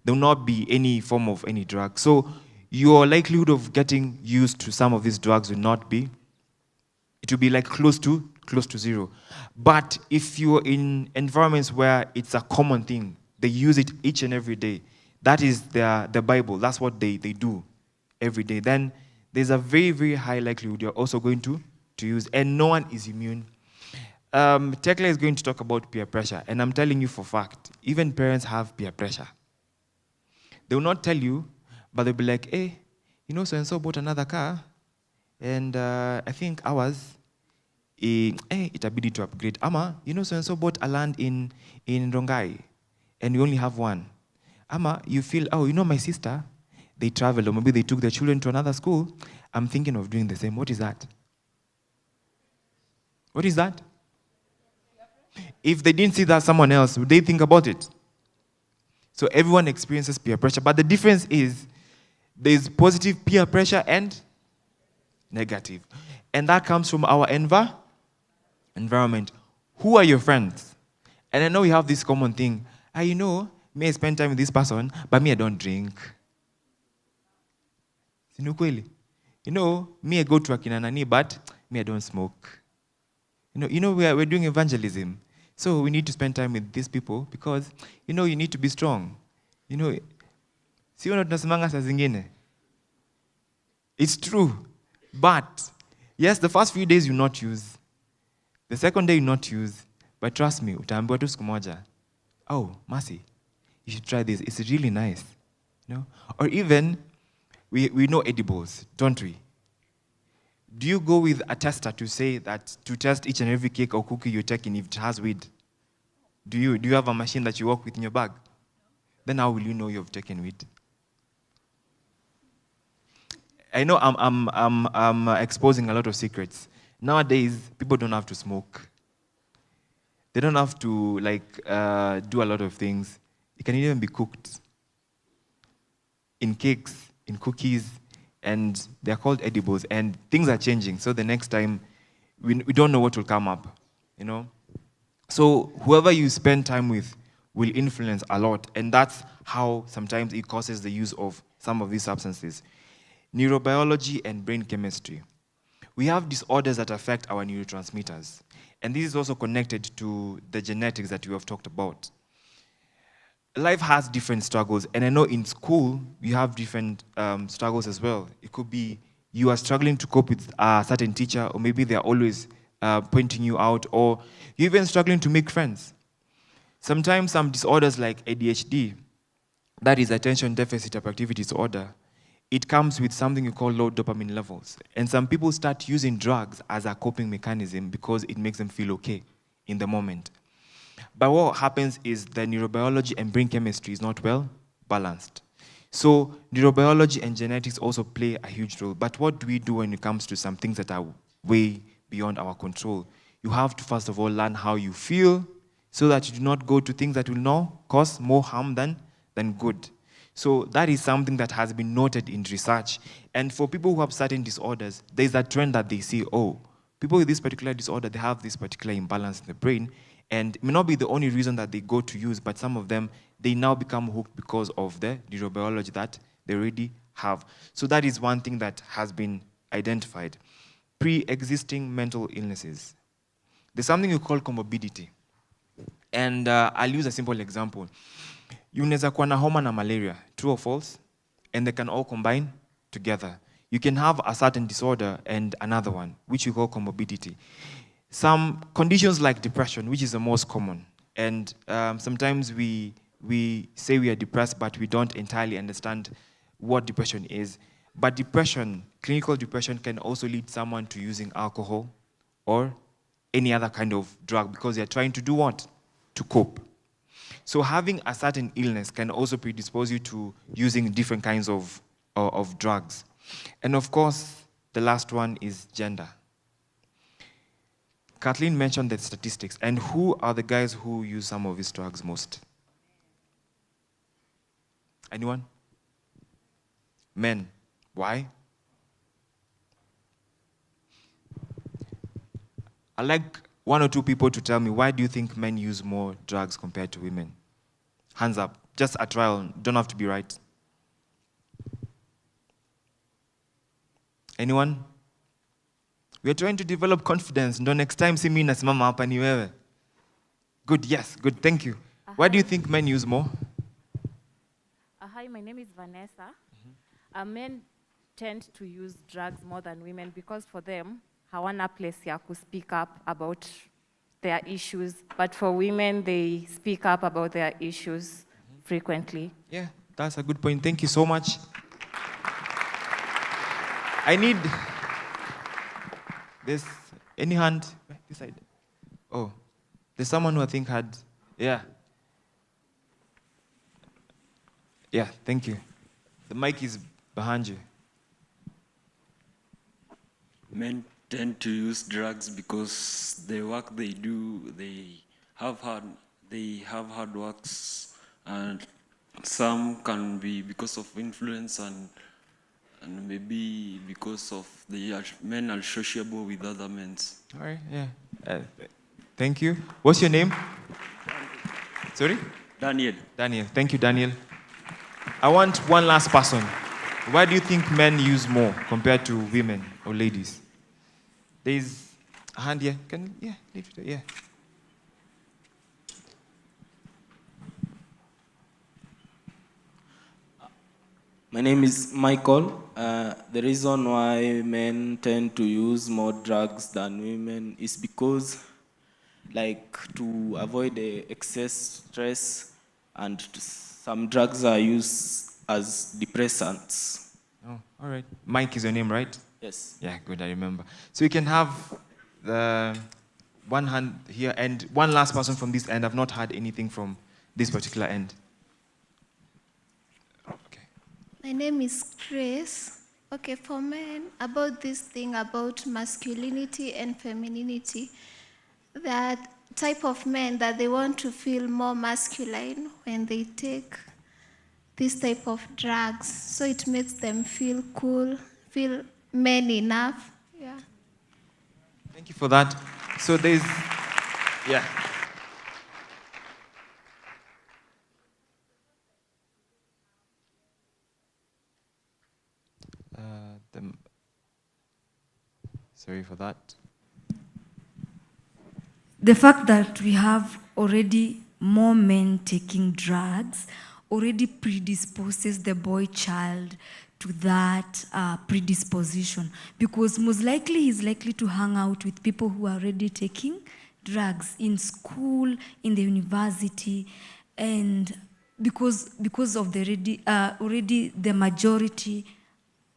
There will not be any form of any drug. So your likelihood of getting used to some of these drugs will not be, it will be like close to zero. But if you're in environments where it's a common thing, they use it each and every day, that is the Bible, that's what they do every day, then there's a very, very high likelihood you're also going to use, and no one is immune. Tekla is going to talk about peer pressure, and I'm telling you for fact, even parents have peer pressure. They will not tell you, but they'll be like, hey, you know, so-and-so bought another car, and I think ours, itabidi to upgrade. Ama, you know, so-and-so bought a land in Rongai, and we only have one. Ama, you feel, oh, you know, my sister, they traveled, or maybe they took their children to another school. I'm thinking of doing the same. What is that? What is that? If they didn't see that someone else, would they think about it? So everyone experiences peer pressure, but the difference is there's positive peer pressure and negative. And that comes from our environment. Who are your friends? And I know we have this common thing. You know, me I spend time with this person, but me I don't drink. You know, me I go to Akinanani, but me I don't smoke. You know, we're doing evangelism. So we need to spend time with these people because, you know, you need to be strong. You know, it's true. But, yes, the first few days you not use. The second day you not use. But trust me, utaambiwa tu siku moja. Oh, Mercy, you should try this. It's really nice. You know? Or even, we know edibles, don't we? Do you go with a tester to say that, to test each and every cake or cookie you're taking if it has weed? Do you have a machine that you walk with in your bag? Then how will you know you've taken weed? I know I'm exposing a lot of secrets. Nowadays, people don't have to smoke. They don't have to do a lot of things. It can even be cooked in cakes, in cookies, and they're called edibles. And things are changing. So the next time, we don't know what will come up, you know. So whoever you spend time with will influence a lot, and that's how sometimes it causes the use of some of these substances. Neurobiology and brain chemistry. We have disorders that affect our neurotransmitters, and this is also connected to the genetics that we have talked about. Life has different struggles, and I know in school we have different struggles as well. It could be you are struggling to cope with a certain teacher, or maybe they're always pointing you out, or you're even struggling to make friends. Sometimes some disorders like ADHD, that is attention deficit hyperactivity disorder, it comes with something you call low dopamine levels. And some people start using drugs as a coping mechanism because it makes them feel okay in the moment. But what happens is the neurobiology and brain chemistry is not well balanced. So neurobiology and genetics also play a huge role. But what do we do when it comes to some things that are way beyond our control? You have to, first of all, learn how you feel so that you do not go to things that will now cause more harm than good. So that is something that has been noted in research. And for people who have certain disorders, there's a trend that they see, oh, People with this particular disorder, they have this particular imbalance in the brain, and it may not be the only reason that they go to use, but some of them, they now become hooked because of the neurobiology that they already have. So that is one thing that has been identified. Pre-existing mental illnesses. There's something we call comorbidity. And I'll use a simple example. Unaweza kuwa na homa na malaria, true or false? And they can all combine together. You can have a certain disorder and another one, which we call comorbidity. Some conditions like depression, which is the most common. And sometimes we say we are depressed, but we don't entirely understand what depression is. But depression, clinical depression, can also lead someone to using alcohol or any other kind of drug because they're trying to do what? To cope. So having a certain illness can also predispose you to using different kinds of drugs. And of course, the last one is gender. Kathleen mentioned the statistics. And who are the guys who use some of these drugs most? Anyone? Men. Why? I'd like one or two people to tell me, why do you think men use more drugs compared to women? Hands up. Just a trial. Don't have to be right. Anyone? We are trying to develop confidence. Ndo next time see me nasimama hapa ni wewe. Good, yes, good, thank you. Why do you think men use more? Hi, my name is Vanessa. Men tend to use drugs more than women because for them, hawana place ya ku speak up about their issues. But for women, they speak up about their issues frequently. Yeah, that's a good point. Thank you so much. I need this. Any hand? This side. Oh, there's someone who I think had. Yeah. Yeah, thank you. The mic is behind you. Men tend to use drugs because the work they do, they have hard works, and some can be because of influence and maybe because of men are sociable with other men. All right, yeah. Thank you. What's your name? Sorry? Daniel. Daniel. Thank you, Daniel. I want one last person. Why do you think men use more compared to women or ladies? There's a hand here. Leave it. Yeah. My name is Michael. The reason why men tend to use more drugs than women is because, like, to avoid the excess stress, and some drugs are used as depressants. Oh, all right. Mike is your name, right? Yes. Yeah, good, I remember. So you can have the one hand here and one last person from this end. I've not heard anything from this particular end. Okay. My name is Grace. Okay, for men, about this thing about masculinity and femininity, that type of men that they want to feel more masculine when they take this type of drugs. So it makes them feel cool, feel men enough. Yeah. Thank you for that. So there's, yeah. Sorry for that. The fact that we have already more men taking drugs already predisposes the boy child to that predisposition, because most likely he's likely to hang out with people who are already taking drugs in school, in the university, and because of the already the majority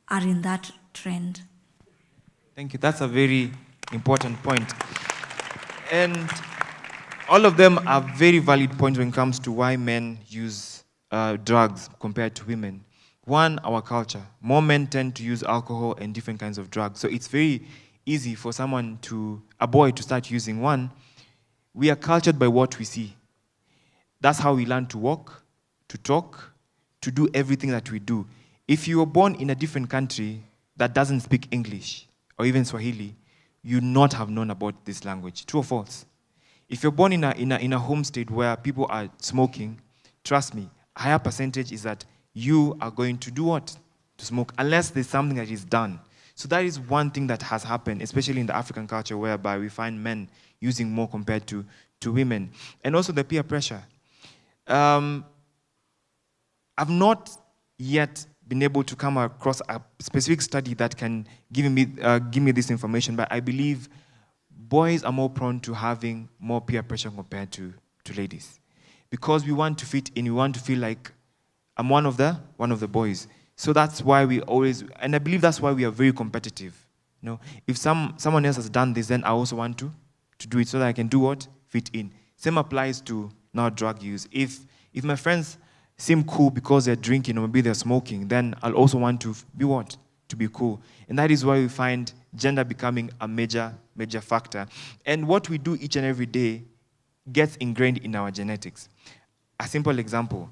are in that trend. Thank you. That's a very important point. And all of them are very valid points when it comes to why men use drugs compared to women. One, our culture. More men tend to use alcohol and different kinds of drugs. So it's very easy for a boy to start using one. We are cultured by what we see. That's how we learn to walk, to talk, to do everything that we do. If you were born in a different country that doesn't speak English or even Swahili, you not have known about this language. True or false? If you're born in a home state where people are smoking, trust me, a higher percentage is that you are going to do what? To smoke, unless there's something that is done. So that is one thing that has happened, especially in the African culture, whereby we find men using more compared to women. And also the peer pressure. I've not yet been able to come across a specific study that can give me this information, but I believe boys are more prone to having more peer pressure compared to ladies. Because we want to fit in, we want to feel like I'm one of the boys. So that's why we always, and I believe that's why we are very competitive. You know, if someone else has done this, then I also want to do it so that I can do what? Fit in. Same applies to now drug use. If my friends seem cool because they're drinking or maybe they're smoking, then I'll also want to be what? To be cool. And that is why we find gender becoming a major factor. And what we do each and every day gets ingrained in our genetics. A simple example,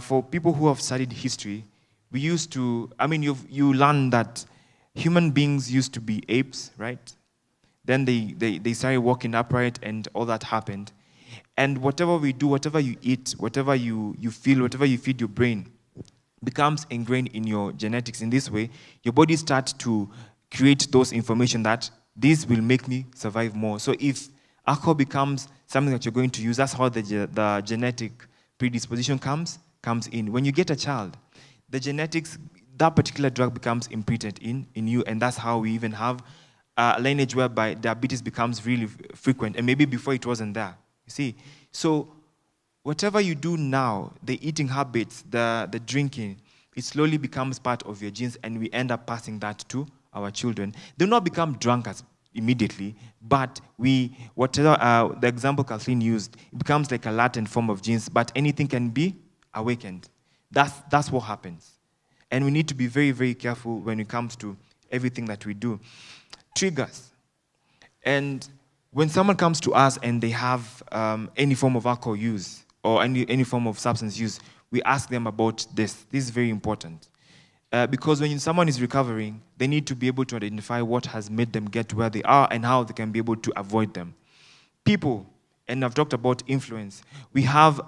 for people who have studied history, we used to, you learn that human beings used to be apes, right? Then they started walking upright and all that happened. And whatever we do, whatever you eat, whatever you feel, whatever you feed your brain, becomes ingrained in your genetics. In this way, your body starts to create those information that this will make me survive more. So if alcohol becomes something that you're going to use, that's how the genetic predisposition comes in. When you get a child, the genetics, that particular drug becomes imprinted in you, and that's how we even have a lineage whereby diabetes becomes really frequent, and maybe before it wasn't there. You see? So whatever you do now, the eating habits, the drinking, it slowly becomes part of your genes, and we end up passing that to our children. They will not become drunkards immediately, but whatever the example Kathleen used, it becomes like a latent form of genes, but anything can be awakened. That's what happens. And we need to be very, very careful when it comes to everything that we do. Triggers. And when someone comes to us and they have any form of alcohol use or any form of substance use, we ask them about this. This is very important. Because when someone is recovering, they need to be able to identify what has made them get to where they are and how they can be able to avoid them. People, and I've talked about influence. We have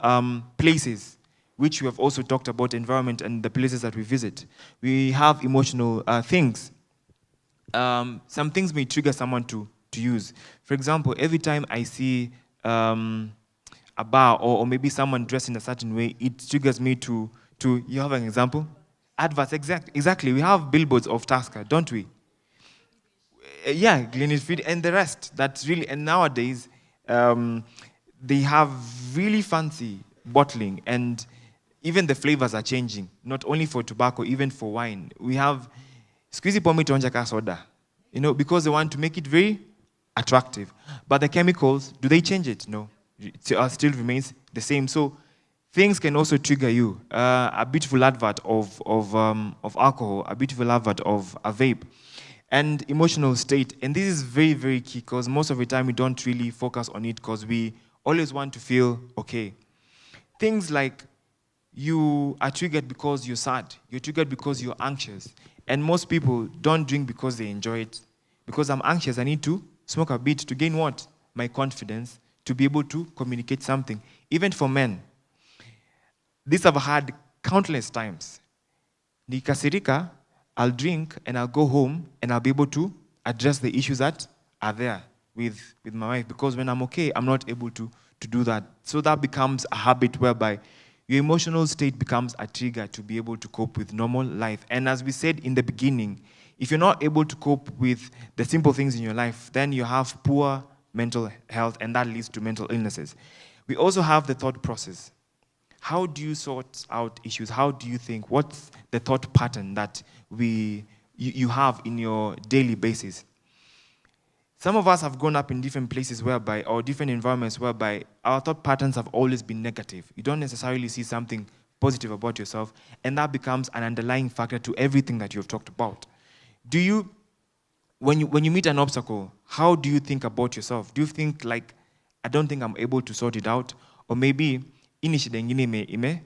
places, which we have also talked about, environment and the places that we visit. We have emotional things. Some things may trigger someone to use. For example, every time I see a bar or maybe someone dressed in a certain way, it triggers me to you have an example? Adverts, exactly. We have billboards of Tusker, don't we? Yeah, Glennis Feed and the rest. That's really, and nowadays, they have really fancy bottling, and even the flavors are changing, not only for tobacco, even for wine. We have squeezy pommy tonjaka soda, because they want to make it very attractive. But the chemicals, do they change it? No. It still remains the same. So things can also trigger you. A beautiful advert of alcohol, a beautiful advert of a vape, and emotional state. And this is very, very key, because most of the time we don't really focus on it because we always want to feel okay. Things like you are triggered because you're sad. You're triggered because you're anxious. And most people don't drink because they enjoy it. Because I'm anxious, I need to smoke a bit to gain what? My confidence, to be able to communicate something. Even for men, this I've had countless times. Nikasirika, I'll drink and I'll go home and I'll be able to address the issues that are there with my wife. Because when I'm okay, I'm not able to do that. So that becomes a habit whereby your emotional state becomes a trigger to be able to cope with normal life. And as we said in the beginning, if you're not able to cope with the simple things in your life, then you have poor mental health, and that leads to mental illnesses. We also have the thought process. How do you sort out issues? How do you think? What's the thought pattern that you have in your daily basis? Some of us have grown up in different places whereby, or different environments whereby our thought patterns have always been negative. You don't necessarily see something positive about yourself, and that becomes an underlying factor to everything that you've talked about. Do you, when you meet an obstacle, how do you think about yourself? Do you think like, I don't think I'm able to sort it out? Or maybe, imeongezeka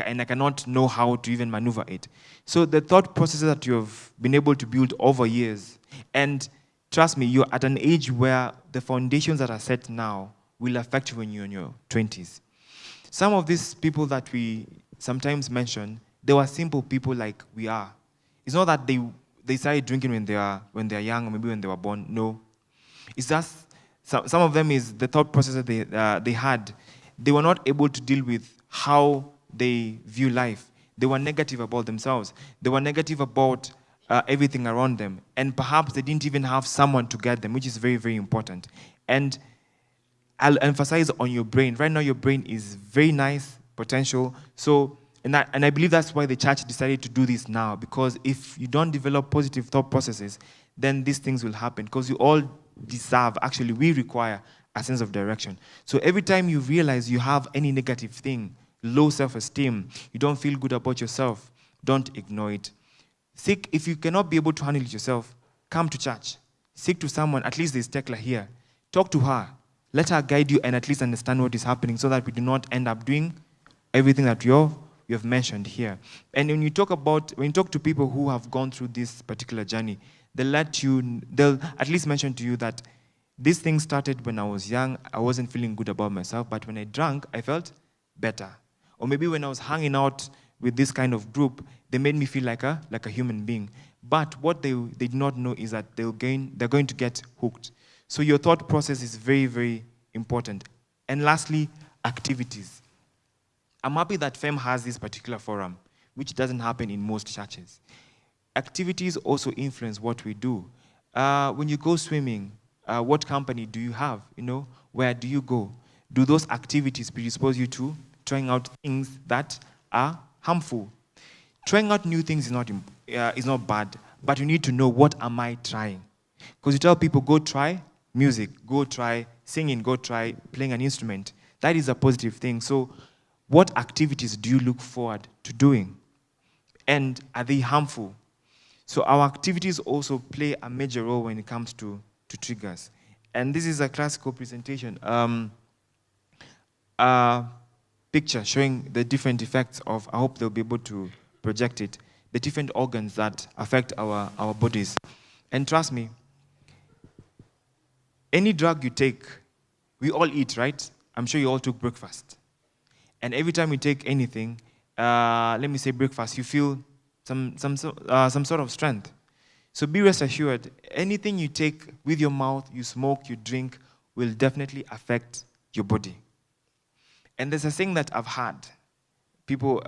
and I cannot know how to even maneuver it. So the thought processes that you have been able to build over years, and trust me, you're at an age where the foundations that are set now will affect you when you're in your 20s. Some of these people that we sometimes mention, they were simple people like we are. It's not that they started drinking when they are young or maybe when they were born. No. It's just some of them is the thought process that they had. They were not able to deal with how they view life. They were negative about themselves. They were negative about everything around them. And perhaps they didn't even have someone to guide them, which is very, very important. And I'll emphasize on your brain. Right now, your brain is very nice, potential. So, and I believe that's why the church decided to do this now. Because if you don't develop positive thought processes, then these things will happen. Because you all deserve, actually, we require a sense of direction. So every time you realize you have any negative thing, low self-esteem, you don't feel good about yourself, don't ignore it. Seek, if you cannot be able to handle it yourself, come to church. Seek to someone, at least there's Tekla here. Talk to her. Let her guide you and at least understand what is happening so that we do not end up doing everything that you have mentioned here. And when you talk to people who have gone through this particular journey, they'll at least mention to you that this thing started when I was young. I wasn't feeling good about myself, but when I drank, I felt better. Or maybe when I was hanging out with this kind of group, they made me feel like a human being. But what they did not know is that they're going to get hooked. So your thought process is very, very important. And lastly, activities. I'm happy that FEM has this particular forum, which doesn't happen in most churches. Activities also influence what we do. When you go swimming, what company do you have? Where do you go? Do those activities predispose you to trying out things that are harmful? Trying out new things is not bad, but you need to know, what am I trying? Because you tell people, go try music, go try singing, go try playing an instrument. That is a positive thing. So what activities do you look forward to doing? And are they harmful? So our activities also play a major role when it comes to triggers. And this is a classical presentation. Picture showing the different effects of, I hope they'll be able to project it, the different organs that affect our bodies. And trust me, any drug you take, we all eat, right? I'm sure you all took breakfast. And every time you take anything, let me say breakfast, you feel some sort of strength. So be rest assured, anything you take with your mouth, you smoke, you drink, will definitely affect your body. And there's a thing that I've had people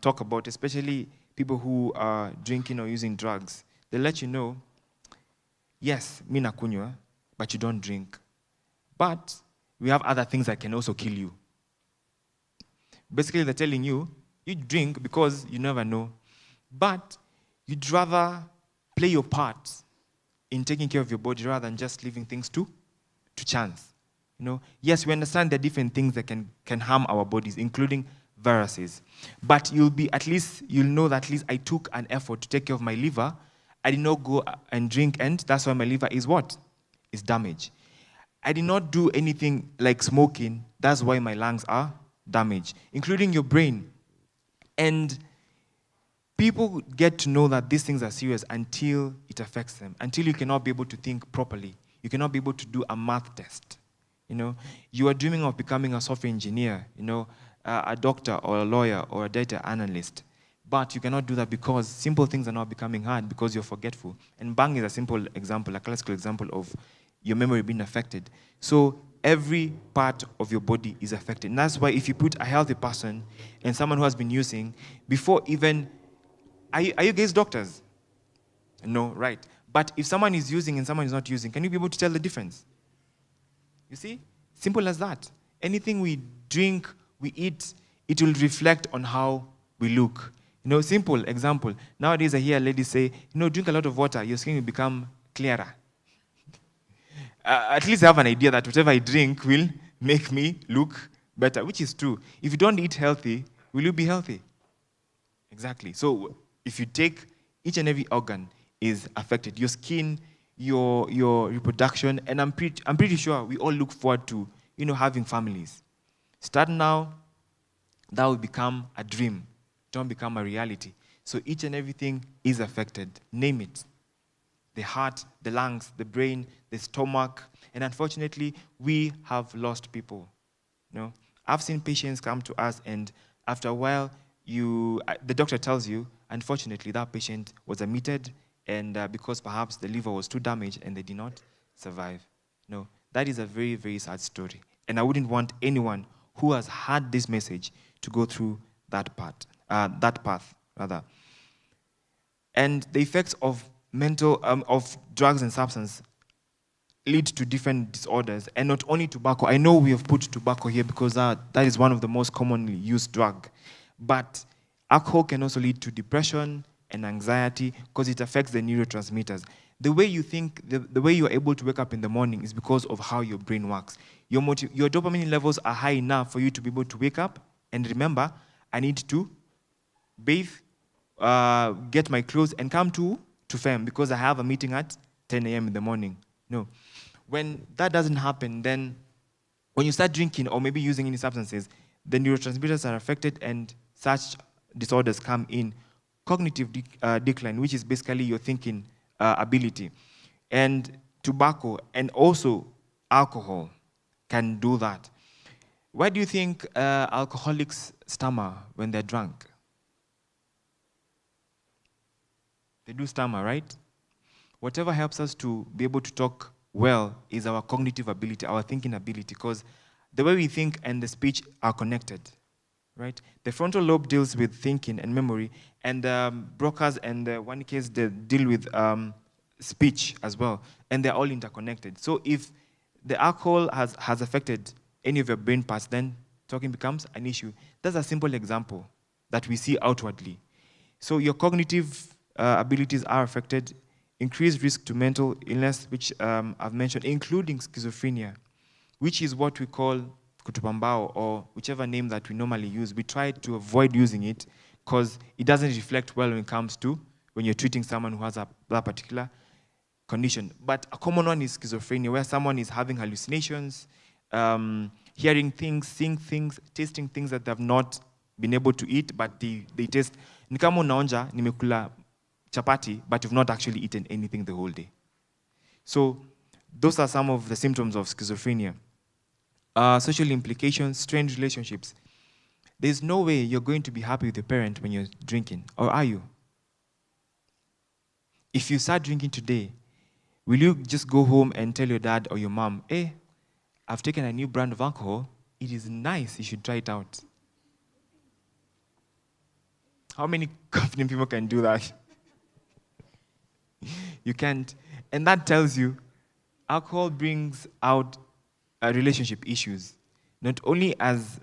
talk about, especially people who are drinking or using drugs. They let you know, yes, mi nakunywa, but you don't drink. But we have other things that can also kill you. Basically, they're telling you, you drink because you never know, but you'd rather play your part in taking care of your body rather than just leaving things to chance. Yes, we understand there are different things that can harm our bodies, including viruses. But you'll know that at least I took an effort to take care of my liver. I did not go and drink, and that's why my liver is what? Is damaged. I did not do anything like smoking. That's why my lungs are damaged, including your brain. And people get to know that these things are serious until it affects them, until you cannot be able to think properly. You cannot be able to do a math test. You are dreaming of becoming a software engineer, a doctor or a lawyer or a data analyst. But you cannot do that because simple things are not becoming hard because you're forgetful. And bang is a simple example, a classical example of your memory being affected. So every part of your body is affected. And that's why if you put a healthy person and someone who has been using, before even, are you guys doctors? No, right. But if someone is using and someone is not using, can you be able to tell the difference? You see? Simple as that. Anything we drink, we eat, it will reflect on how we look. Simple example. Nowadays I hear ladies say, drink a lot of water, your skin will become clearer. At least I have an idea that whatever I drink will make me look better, which is true. If you don't eat healthy, will you be healthy? Exactly. So if you take, each and every organ is affected. Your skin, your reproduction, and I'm pretty sure we all look forward to, having families. Start now, that will become a dream. Don't become a reality. So each and everything is affected. Name it. the heart, the lungs, the brain, the stomach. And unfortunately, we have lost people. You know? I've seen patients come to us, and after a while, the doctor tells you, unfortunately, that patient was admitted, and because perhaps the liver was too damaged and they did not survive. No, that is a very, very sad story. And I wouldn't want anyone who has heard this message to go through that path. And the effects of of drugs and substance lead to different disorders, and not only tobacco. I know we have put tobacco here because that is one of the most commonly used drug, but alcohol can also lead to depression and anxiety because it affects the neurotransmitters. The way you think, the way you are able to wake up in the morning is because of how your brain works. Your dopamine levels are high enough for you to be able to wake up and remember, I need to bathe, get my clothes, and come to FEM because I have a meeting at 10 a.m. in the morning. No. When that doesn't happen, then when you start drinking or maybe using any substances, the neurotransmitters are affected and such disorders come in. Cognitive decline, which is basically your thinking ability. And tobacco and also alcohol can do that. Why do you think alcoholics stammer when they're drunk? They do stammer, right? Whatever helps us to be able to talk well is our cognitive ability, our thinking ability, because the way we think and the speech are connected, right? The frontal lobe deals with thinking and memory, and Broca's and one case they deal with speech as well, and they're all interconnected. So if the alcohol has affected any of your brain parts, then talking becomes an issue. That's a simple example that we see outwardly. So your cognitive abilities are affected, increased risk to mental illness, which I've mentioned, including schizophrenia, which is what we call kutupambao, or whichever name that we normally use. We try to avoid using it because it doesn't reflect well when it comes to when you're treating someone who has that particular condition. But a common one is schizophrenia, where someone is having hallucinations, hearing things, seeing things, tasting things that they have not been able to eat, but they taste. Ni kama unaonja nimekula chapati, but you've not actually eaten anything the whole day. So those are some of the symptoms of schizophrenia. Social implications, strained relationships. There's no way you're going to be happy with your parent when you're drinking, or are you? If you start drinking today, will you just go home and tell your dad or your mom, hey, I've taken a new brand of alcohol, it is nice, you should try it out? How many confident people can do that? You can't. And that tells you alcohol brings out relationship issues, not only as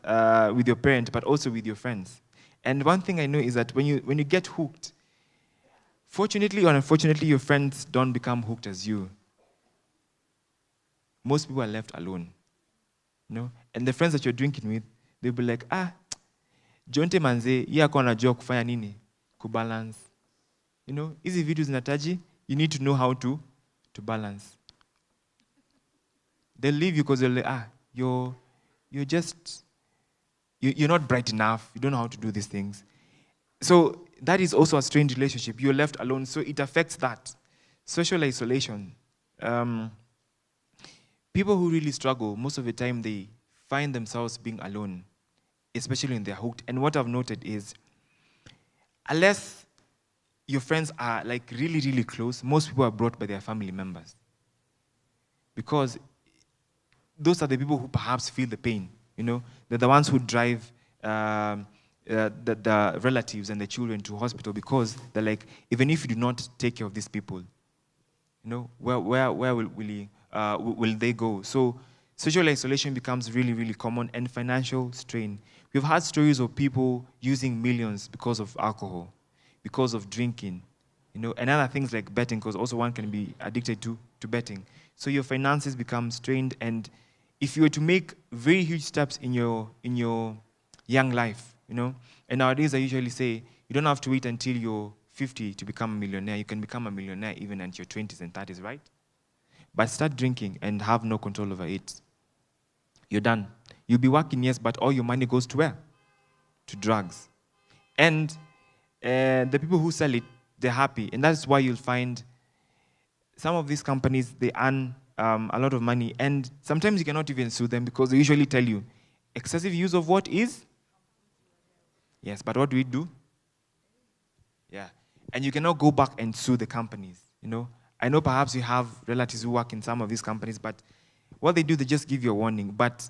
with your parent, but also with your friends. And one thing I know is that when you get hooked, fortunately or unfortunately, your friends don't become hooked as you. Most people are left alone. And the friends that you're drinking with, they'll be like, Jonte manze, yeye ako anajua kufanya nini? Kubalance. Hizi vitu zinataji, you need to know how to balance. They'll leave you because they're like, you're not bright enough. You don't know how to do these things. So that is also a strained relationship. You're left alone, so it affects that. Social isolation. People who really struggle, most of the time they find themselves being alone, especially when they're hooked. And what I've noted is, unless your friends are like really, really close, most people are brought by their family members. Because those are the people who perhaps feel the pain. They're the ones who drive the relatives and the children to hospital, because they're like, even if you do not take care of these people, where will they go? So social isolation becomes really, really common, and financial strain. We've had stories of people using millions because of alcohol, because of drinking, and other things like betting, because also one can be addicted to betting. So your finances become strained, and if you were to make very huge steps in your young life, and nowadays I usually say you don't have to wait until you're 50 to become a millionaire. You can become a millionaire even at your 20s and 30s, right? But start drinking and have no control over it. You're done. You'll be working, yes, but all your money goes to where? To drugs. And the people who sell it, they're happy. And that's why you'll find some of these companies, they earn a lot of money, and sometimes you cannot even sue them because they usually tell you, excessive use of what is? Yes, but what do we do? Yeah. And you cannot go back and sue the companies, you know. I know perhaps you have relatives who work in some of these companies, but what they do, they just give you a warning. But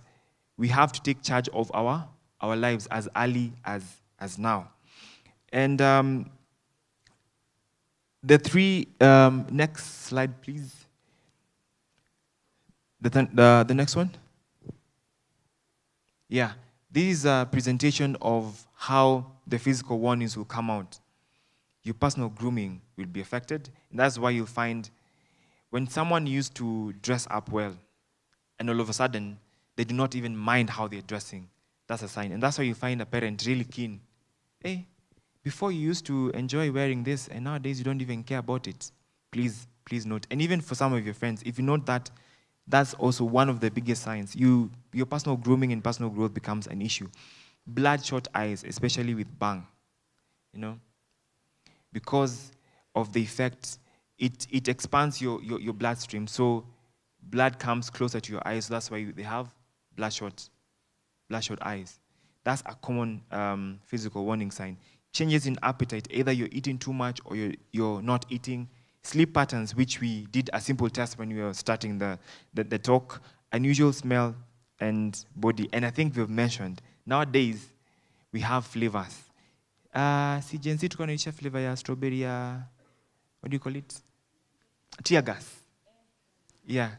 we have to take charge of our lives as early as now. And the three, next slide, please. The next one. Yeah, this is a presentation of how the physical warnings will come out. Your personal grooming will be affected. And that's why you'll find when someone used to dress up well, and all of a sudden, they do not even mind how they're dressing. That's a sign. And that's why you find a parent really keen. Hey, before you used to enjoy wearing this, and nowadays you don't even care about it. Please note. And even for some of your friends, if you note that, that's also one of the biggest signs. Your personal grooming and personal growth becomes an issue. Bloodshot eyes, especially with bang, you know, because of the effect, it expands your bloodstream. So blood comes closer to your eyes. So that's why they have bloodshot eyes. That's a common physical warning sign. Changes in appetite, either you're eating too much or you're not eating. Sleep patterns, which we did a simple test when we were starting the talk. Unusual smell and body. And I think we've mentioned, nowadays, we have flavors. Si Gen Z tuko naisha flavor ya strawberry ya, what do you call it? Tear gas. Yeah.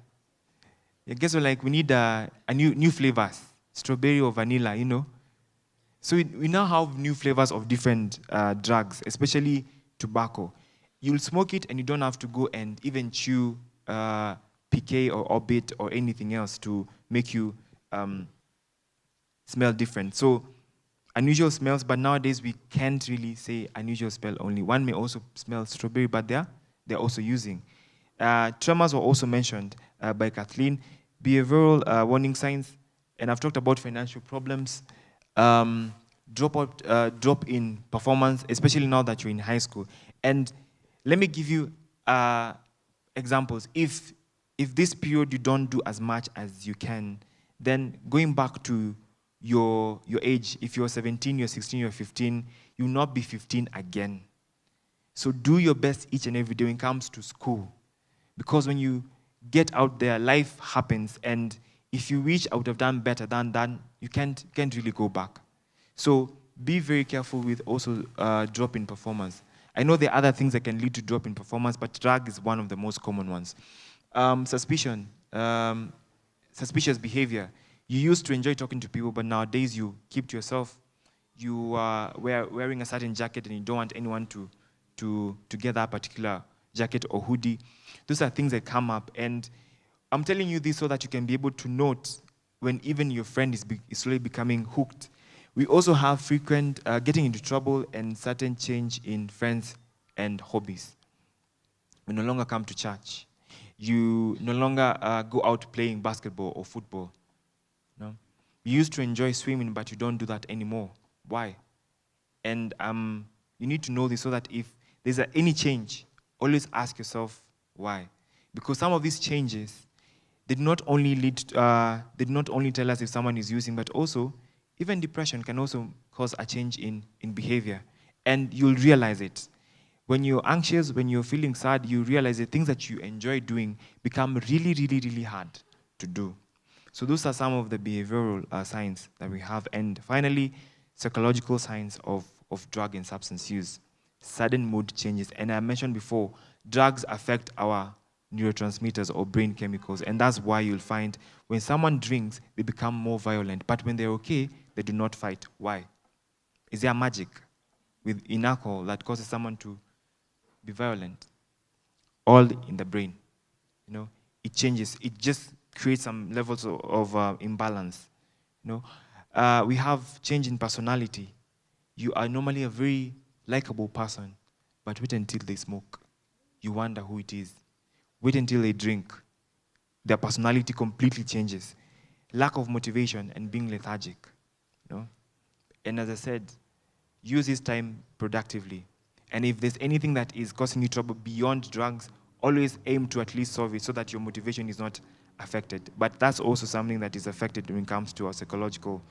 I guess we need a new flavors, strawberry or vanilla, you know. So we now have new flavors of different drugs, especially tobacco. You'll smoke it and you don't have to go and even chew PK or Orbit or anything else to make you smell different. So unusual smells, but nowadays we can't really say unusual smell only. One may also smell strawberry, but they're also using. Tremors were also mentioned by Kathleen. Behavioral warning signs, and I've talked about financial problems. Drop in performance, especially now that you're in high school. And let me give you examples. If this period you don't do as much as you can, then going back to your age, if you're 17, you're 16, you're 15, you'll not be 15 again. So do your best each and every day when it comes to school. Because when you get out there, life happens, and if you wish I would have done better than that, you can't really go back. So be very careful with also drop in performance. I know there are other things that can lead to drop in performance, but drug is one of the most common ones. Suspicious behavior. You used to enjoy talking to people, but nowadays you keep to yourself. You are wearing a certain jacket and you don't want anyone to get that particular jacket or hoodie. Those are things that come up. And I'm telling you this so that you can be able to note when even your friend is slowly becoming hooked. We also have frequent getting into trouble and certain change in friends and hobbies. We no longer come to church. You no longer go out playing basketball or football. No? You used to enjoy swimming, but you don't do that anymore. Why? And you need to know this so that if there's any change, always ask yourself why. Because some of these changes, they do not only they do not only tell us if someone is using, but also even depression can also cause a change in behavior. And you'll realize it. When you're anxious, when you're feeling sad, you realize the things that you enjoy doing become really, really, really hard to do. So those are some of the behavioral signs that we have. And finally, psychological signs of drug and substance use. Sudden mood changes. And I mentioned before, drugs affect our neurotransmitters or brain chemicals. And that's why you'll find when someone drinks, they become more violent. But when they're okay, they do not fight. Why? Is there magic in alcohol that causes someone to be violent? All in the brain. You know, it changes. It just creates some levels of imbalance. You know, we have change in personality. You are normally a very likable person, but wait until they smoke. You wonder who it is. Wait until they drink. Their personality completely changes. Lack of motivation and being lethargic. You know? And as I said, use this time productively. And if there's anything that is causing you trouble beyond drugs, always aim to at least solve it so that your motivation is not affected. But that's also something that is affected when it comes to our psychological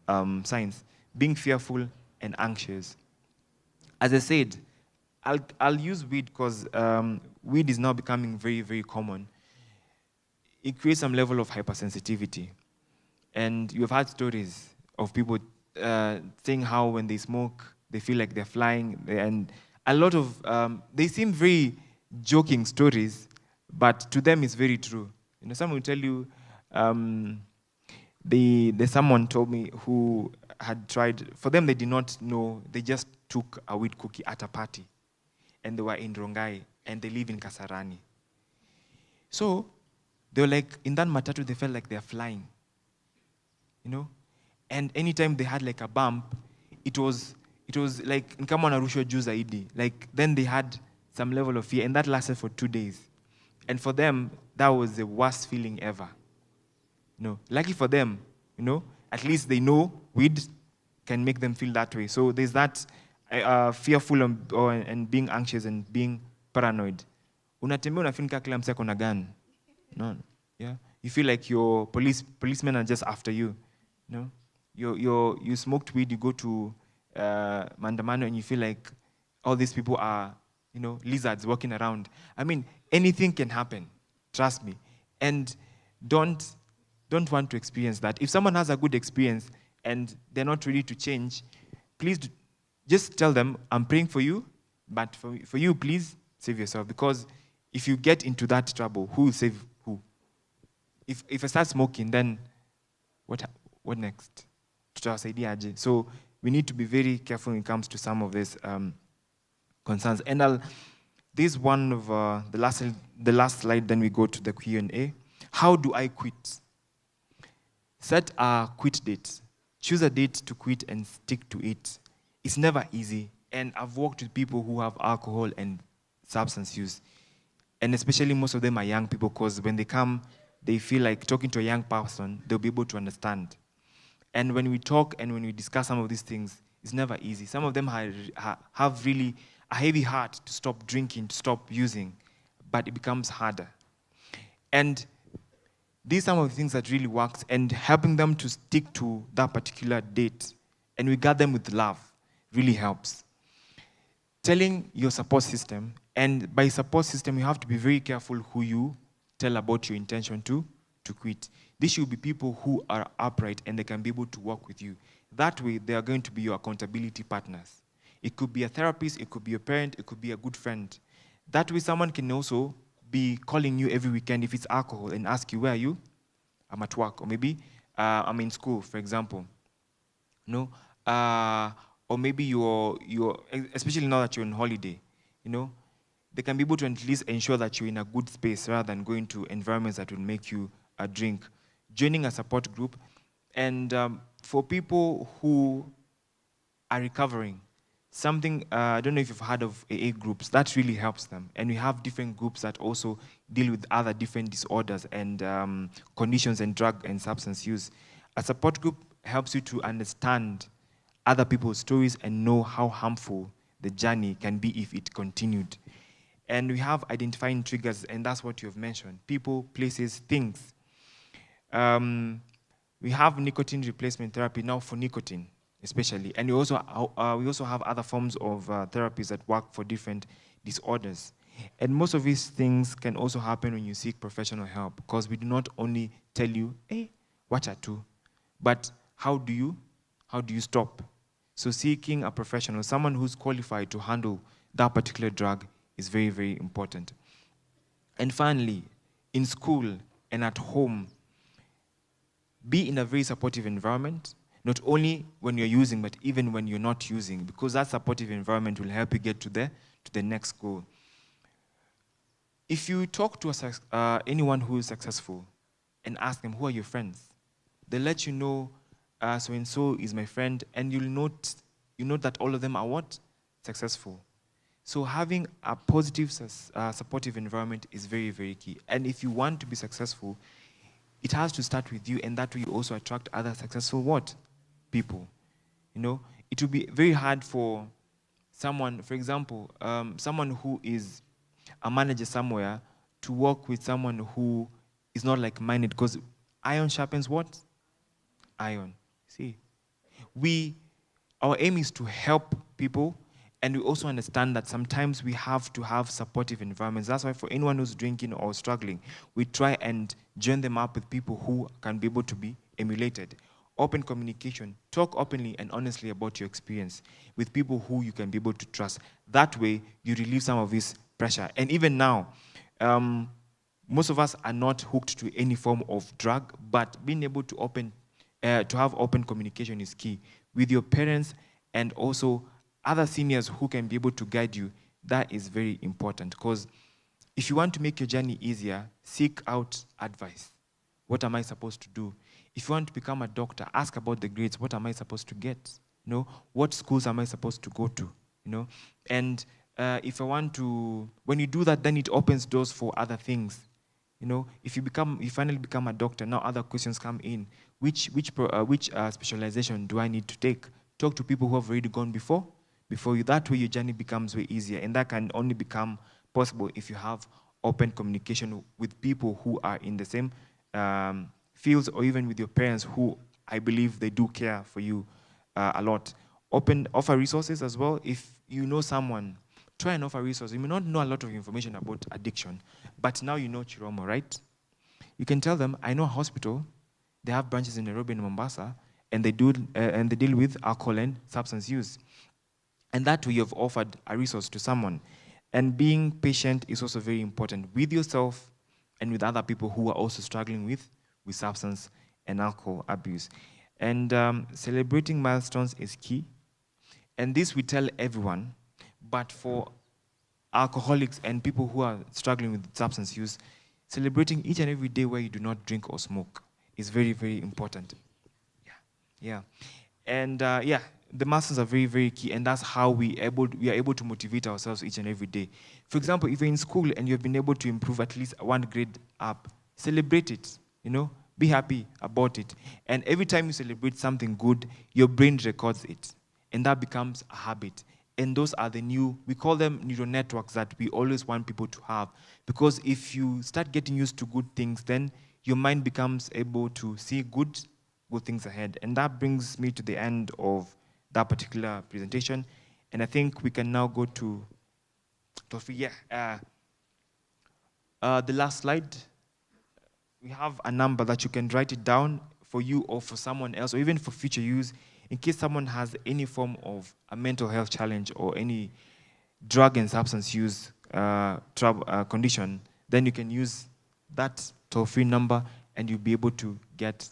science. Being fearful and anxious. As I said, I'll use weed because weed is now becoming very, very common. It creates some level of hypersensitivity. And you've had stories of people saying how when they smoke, they feel like they're flying. And a lot of, they seem very joking stories, but to them it's very true. You know, someone will tell you, there's someone told me who had tried, for them they did not know, they just took a weed cookie at a party. And they were in Rongai, and they live in Kasarani. So, they were like, in that matatu, they felt like they're flying. You know? And anytime they had like a bump, it was like, kama wanarushwa juu zaidi. Like, then they had some level of fear, and that lasted for 2 days. And for them, that was the worst feeling ever. You know, lucky for them, you know, at least they know weed can make them feel that way. So there's that fearful and being anxious and being paranoid. Unatembea unafeel kama kila msee ako na gun. No, yeah. You feel like your policemen are just after you. You know, you smoked weed, you go to Mandamano, and you feel like all these people are, you know, lizards walking around. I mean, anything can happen. Trust me. And don't want to experience that. If someone has a good experience and they're not ready to change, please just tell them, I'm praying for you, but for you, please save yourself. Because if you get into that trouble, who will save who? If I start smoking, then what next? Tutawasaidia aje? So we need to be very careful when it comes to some of these concerns. And this is one of the last slide, then we go to the Q&A. How do I quit? Set a quit date. Choose a date to quit and stick to it. It's never easy. And I've worked with people who have alcohol and substance use. And especially most of them are young people, because when they come, they feel like talking to a young person, they'll be able to understand. And when we talk and when we discuss some of these things, it's never easy. Some of them have really a heavy heart to stop drinking, to stop using, but it becomes harder. And these are some of the things that really works, and helping them to stick to that particular date, and we guide them with love, really helps. Telling your support system, and by support system, you have to be very careful who you tell about your intention to quit. These should be people who are upright and they can be able to work with you. That way, they are going to be your accountability partners. It could be a therapist, it could be a parent, it could be a good friend. That way, someone can also be calling you every weekend if it's alcohol and ask you, where are you? I'm at work. Or maybe I'm in school, for example. No? Or maybe you're, especially now that you're on holiday, you know, they can be able to at least ensure that you're in a good space rather than going to environments that will make you drink. Joining a support group. And for people who are recovering, something, I don't know if you've heard of AA groups, that really helps them. And we have different groups that also deal with other different disorders and conditions and drug and substance use. A support group helps you to understand other people's stories and know how harmful the journey can be if it continued. And we have identifying triggers, and that's what you've mentioned. People, places, things. We have nicotine replacement therapy now for nicotine, especially. And we also have other forms of therapies that work for different disorders. And most of these things can also happen when you seek professional help, because we do not only tell you, hey, watch out too, but how do you stop? So seeking a professional, someone who's qualified to handle that particular drug, is very, very important. And finally, in school and at home, be in a very supportive environment, not only when you're using, but even when you're not using, because that supportive environment will help you get to the next goal. If you talk to anyone who is successful and ask them, who are your friends? They'll let you know, so-and-so is my friend, and you'll note that all of them are what? Successful. So having a positive, supportive environment is very, very key. And if you want to be successful, it has to start with you, and that way you also attract other successful what? People. You know, it will be very hard for someone, for example, someone who is a manager somewhere to work with someone who is not like-minded, because iron sharpens what? Iron. See, our aim is to help people, and we also understand that sometimes we have to have supportive environments. That's why for anyone who's drinking or struggling, we try and join them up with people who can be able to be emulated. Open communication. Talk openly and honestly about your experience with people who you can be able to trust. That way, you relieve some of this pressure. And even now, most of us are not hooked to any form of drug, but being able to have open communication is key with your parents and also other seniors who can be able to guide you. That is very important, because if you want to make your journey easier, seek out advice. What am I supposed to do? If you want to become a doctor, ask about the grades. What am I supposed to get? What schools am I supposed to go to? And if I want to, when you do that, then it opens doors for other things. If you finally become a doctor, now other questions come in. Which specialization do I need to take? Talk to people who have already gone before you. That way your journey becomes way easier. And that can only become possible if you have open communication with people who are in the same fields, or even with your parents who I believe they do care for you a lot. Offer resources as well. If you know someone, try and offer resources. You may not know a lot of information about addiction, but now you know Chiromo, right? You can tell them, I know a hospital, they have branches in Nairobi and Mombasa, and they deal with alcohol and substance use. And that way you've offered a resource to someone. And being patient is also very important with yourself and with other people who are also struggling with substance and alcohol abuse. And celebrating milestones is key. And this we tell everyone, but for alcoholics and people who are struggling with substance use, celebrating each and every day where you do not drink or smoke is very, very important. Yeah. And the milestones are very, very key, and that's how we are able to motivate ourselves each and every day. For example, if you're in school and you've been able to improve at least one grade up, celebrate it, be happy about it. And every time you celebrate something good, your brain records it, and that becomes a habit. And those are we call them neural networks that we always want people to have. Because if you start getting used to good things, then your mind becomes able to see good things ahead. And that brings me to the end of that particular presentation. And I think we can now go to Tofi. The last slide. We have a number that you can write it down for you or for someone else, or even for future use, in case someone has any form of a mental health challenge or any drug and substance use condition. Then you can use that toll-free number and you'll be able to get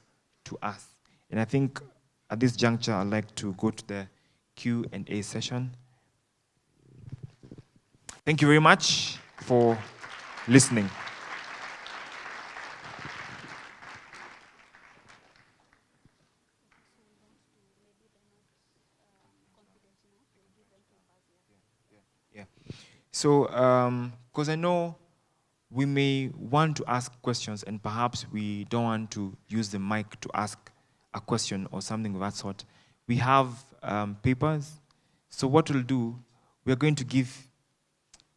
to us. And I think at this juncture, I'd like to go to the Q&A session. Thank you very much for listening. So, because I know we may want to ask questions and perhaps we don't want to use the mic to ask a question or something of that sort. We have papers. So what we'll do, we're going to give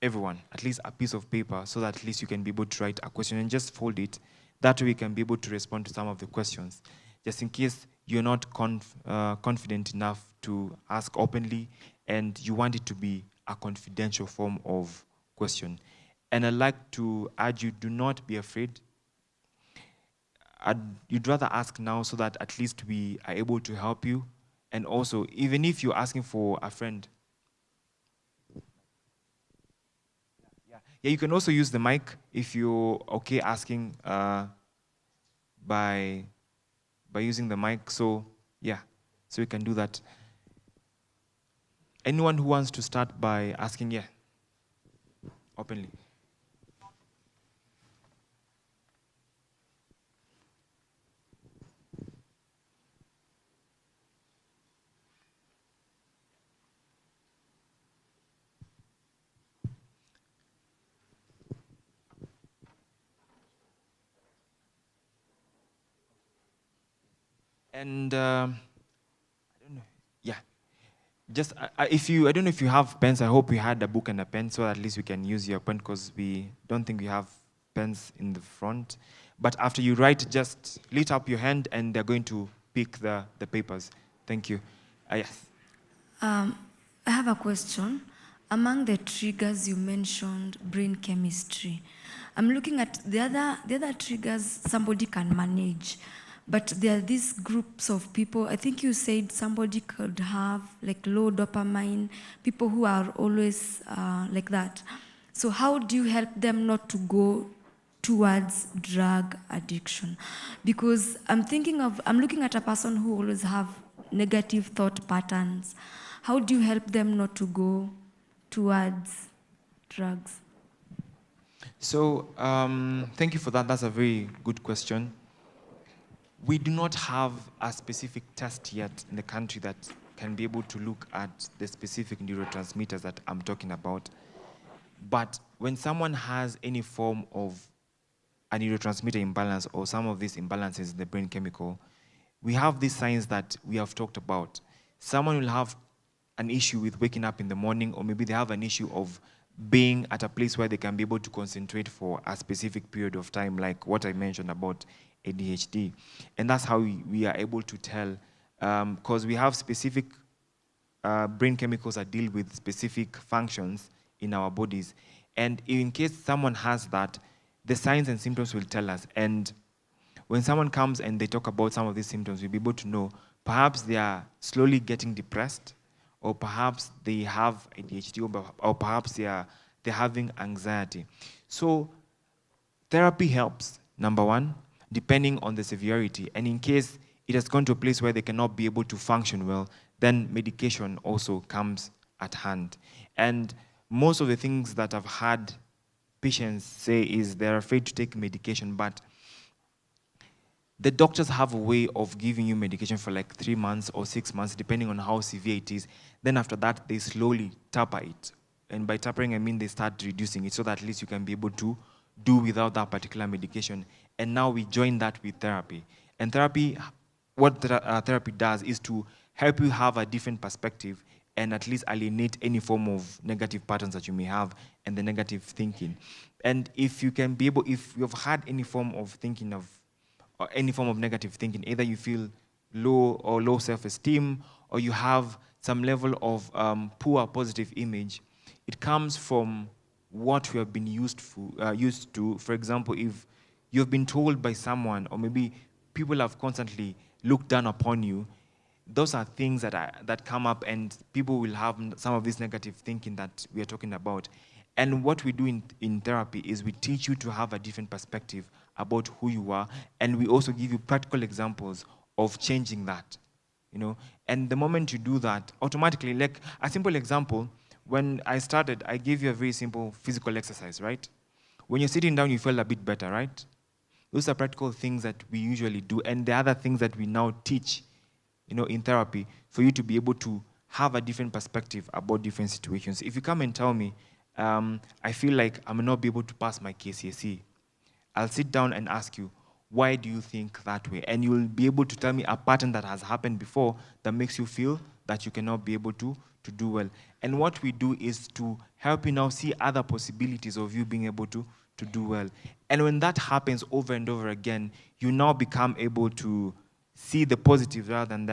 everyone at least a piece of paper so that at least you can be able to write a question and just fold it. That way we can be able to respond to some of the questions, just in case you're not confident enough to ask openly and you want it to be a confidential form of question. And I'd like to urge you, do not be afraid. You'd rather ask now so that at least we are able to help you. And also, even if you're asking for a friend, you can also use the mic if you're okay asking by using the mic. So we can do that. Anyone who wants to start by asking, openly. And I don't know. Just if you, I don't know if you have pens. I hope you had a book and a pen, so at least we can use your pen, because we don't think we have pens in the front. But after you write, just lift up your hand, and they're going to pick the papers. Thank you. Yes. I have a question. Among the triggers you mentioned, brain chemistry. I'm looking at the other triggers somebody can manage, but there are these groups of people. I think you said somebody could have like low dopamine, people who are always like that. So how do you help them not to go towards drug addiction? Because I'm looking at a person who always have negative thought patterns. How do you help them not to go towards drugs? So thank you for that. That's a very good question. We do not have a specific test yet in the country that can be able to look at the specific neurotransmitters that I'm talking about. But when someone has any form of a neurotransmitter imbalance or some of these imbalances in the brain chemical, we have these signs that we have talked about. Someone will have an issue with waking up in the morning, or maybe they have an issue of being at a place where they can be able to concentrate for a specific period of time, like what I mentioned about ADHD. And that's how we are able to tell, because we have specific brain chemicals that deal with specific functions in our bodies. And in case someone has that, the signs and symptoms will tell us. And when someone comes and they talk about some of these symptoms, we'll be able to know perhaps they are slowly getting depressed, or perhaps they have ADHD, or perhaps they're having anxiety. So therapy helps, number one, depending on the severity. And in case it has gone to a place where they cannot be able to function well, then medication also comes at hand. And most of the things that I've had patients say is they're afraid to take medication, but the doctors have a way of giving you medication for like 3 months or 6 months, depending on how severe it is. Then after that, they slowly taper it. And by tapering, I mean they start reducing it so that at least you can be able to do without that particular medication. And now we join that with therapy. And therapy, what therapy does is to help you have a different perspective and at least alienate any form of negative patterns that you may have and the negative thinking. And if you can be able, if you've had any form of thinking of, or any form of negative thinking, either you feel low self-esteem, or you have some level of poor positive image, it comes from what you have been used to. For example, if you've been told by someone, or maybe people have constantly looked down upon you, those are things that come up, and people will have some of this negative thinking that we are talking about. And what we do in therapy is we teach you to have a different perspective about who you are, and we also give you practical examples of changing that, you know. And the moment you do that, automatically, like a simple example, when I started, I gave you a very simple physical exercise, right? When you're sitting down, you feel a bit better, right? Those are practical things that we usually do, and the other things that we now teach, you know, in therapy, for you to be able to have a different perspective about different situations. If you come and tell me, I feel like I may not be able to pass my KCSE, I'll sit down and ask you, why do you think that way? And you'll be able to tell me a pattern that has happened before that makes you feel that you cannot be able to do well. And what we do is to help you now see other possibilities of you being able to do well. And when that happens over and over again, you now become able to see the positive rather than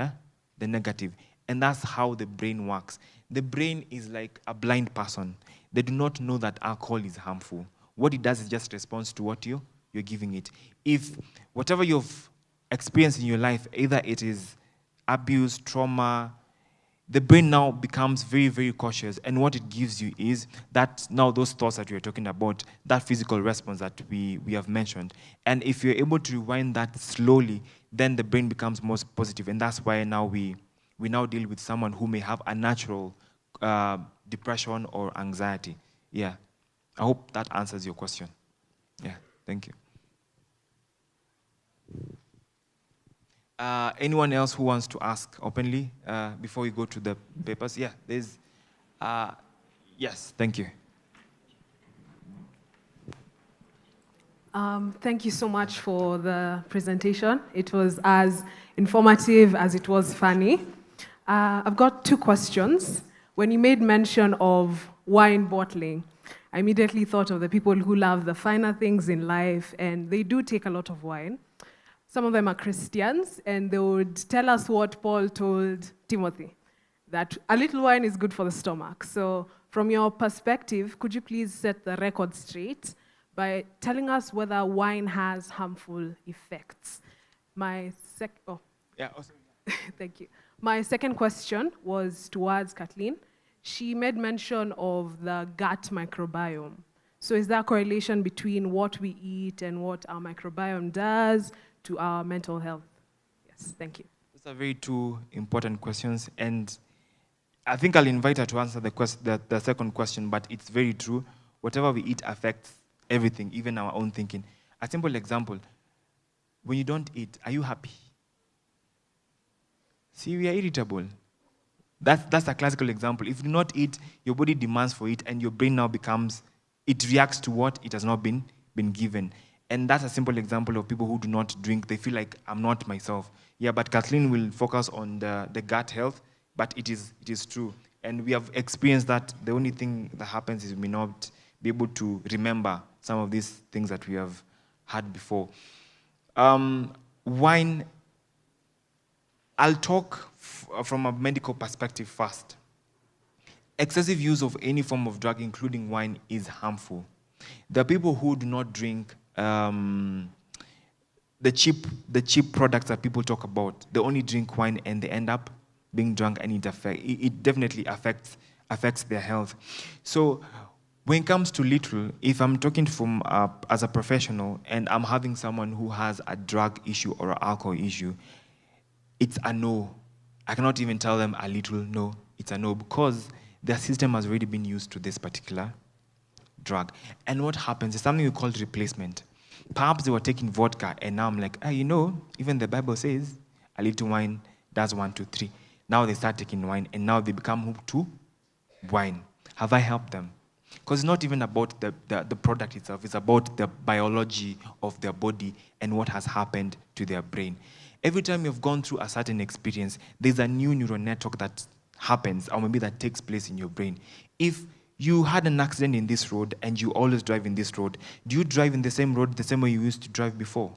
the negative. And that's how the brain works. The brain is like a blind person. They do not know that alcohol is harmful. What it does is just responds to what you're giving it. If whatever you've experienced in your life, either it is abuse, trauma, the brain now becomes very, very cautious. And what it gives you is that now those thoughts that we're talking about, that physical response that we have mentioned. And if you're able to rewind that slowly, then the brain becomes more positive. And that's why now we now deal with someone who may have a natural depression or anxiety. Yeah. I hope that answers your question. Yeah, thank you. Anyone else who wants to ask openly before we go to the papers? Yeah, there's, yes, thank you. Thank you so much for the presentation. It was as informative as it was funny. I've got two questions. When you made mention of wine bottling, I immediately thought of the people who love the finer things in life, and they do take a lot of wine. Some of them are Christians, and they would tell us what Paul told Timothy, that a little wine is good for the stomach. So from your perspective, could you please set the record straight by telling us whether wine has harmful effects? Yeah, awesome. Thank you. My second question was towards Kathleen. She made mention of the gut microbiome. So is there a correlation between what we eat and what our microbiome does to our mental health? Yes, thank you. Those are very two important questions, and I think I'll invite her to answer the second question, but it's very true. Whatever we eat affects everything, even our own thinking. A simple example, when you don't eat, are you happy? See, we are irritable. That's a classical example. If you do not eat, your body demands for it, and your brain now it reacts to what it has not been given. And that's a simple example of people who do not drink. They feel like, I'm not myself. Yeah, but Kathleen will focus on the gut health, but it is true. And we have experienced that the only thing that happens is we may not be able to remember some of these things that we have had before. Wine, I'll talk from a medical perspective first. Excessive use of any form of drug, including wine, is harmful. There are people who do not drink the cheap products that people talk about. They only drink wine and they end up being drunk, and it definitely affects their health. So when it comes to little, if I'm talking from as a professional and I'm having someone who has a drug issue or an alcohol issue, it's a no. I cannot even tell them a little no. It's a no, because their system has already been used to this particular drug. And what happens is something we call replacement. Perhaps they were taking vodka, and now I'm like, even the Bible says a little wine does 1, 2, 3. Now they start taking wine, and now they become hooked to wine. Have I helped them? Because it's not even about the product itself. It's about the biology of their body and what has happened to their brain. Every time you've gone through a certain experience, there's a new neural network that happens, or maybe that takes place in your brain. If you had an accident in this road and you always drive in this road, do you drive in the same road the same way you used to drive before?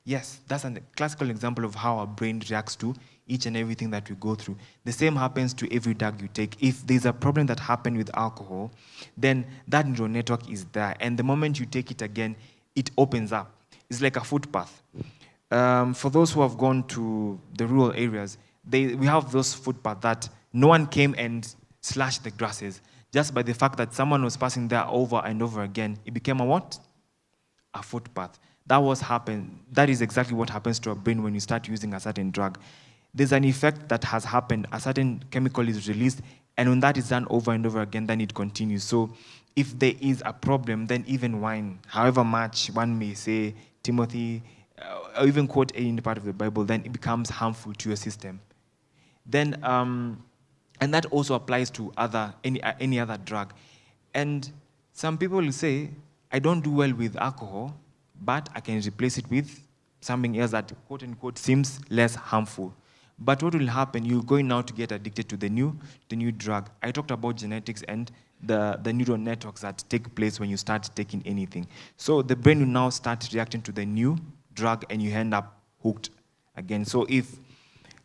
Yes, that's a classical example of how our brain reacts to each and everything that we go through. The same happens to every drug you take. If there's a problem that happened with alcohol, then that neural network is there. And the moment you take it again, it opens up. It's like a footpath. For those who have gone to the rural areas, we have those footpaths that no one came and slashed the grasses. Just by the fact that someone was passing there over and over again, it became a what? A footpath. That is exactly what happens to our brain when you start using a certain drug. There's an effect that has happened. A certain chemical is released, and when that is done over and over again, then it continues. So if there is a problem, then even wine, however much one may say, Timothy, or even quote any part of the Bible, then it becomes harmful to your system. Then, and that also applies to any other drug. And some people will say, I don't do well with alcohol, but I can replace it with something else that, quote unquote, seems less harmful. But what will happen? You're going now to get addicted to the new drug. I talked about genetics and the neural networks that take place when you start taking anything. So the brain will now start reacting to the new drug, and you end up hooked again. So if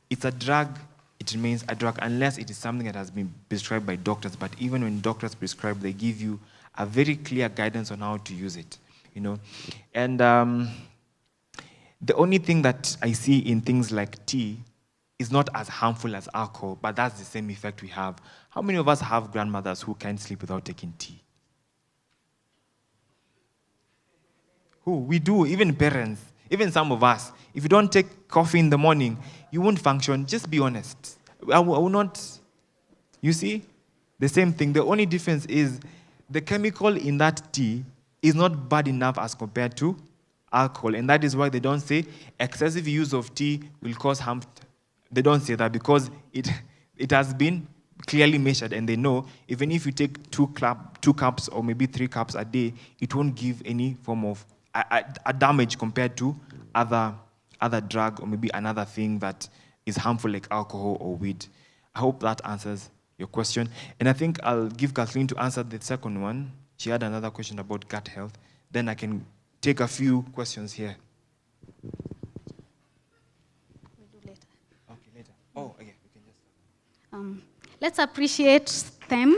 it's a drug, it remains a drug unless it is something that has been prescribed by doctors. But even when doctors prescribe, they give you a very clear guidance on how to use it. And the only thing that I see in things like tea is not as harmful as alcohol, but that's the same effect we have. How many of us have grandmothers who can't sleep without taking tea? Who? We do, even parents, even some of us. If you don't take coffee in the morning, you won't function. Just be honest. I will not. You see? The same thing. The only difference is the chemical in that tea is not bad enough as compared to alcohol. And that is why they don't say excessive use of tea will cause harm. They don't say that because it has been clearly measured, and they know even if you take 2 cups or maybe 3 cups a day, it won't give any form of a damage compared to other drug or maybe another thing that is harmful like alcohol or weed. I hope that answers your question. And I think I'll give Kathleen to answer the second one. She had another question about gut health. Then I can take a few questions here. We'll do later. Okay, later. Oh, okay. We can just. Let's appreciate them.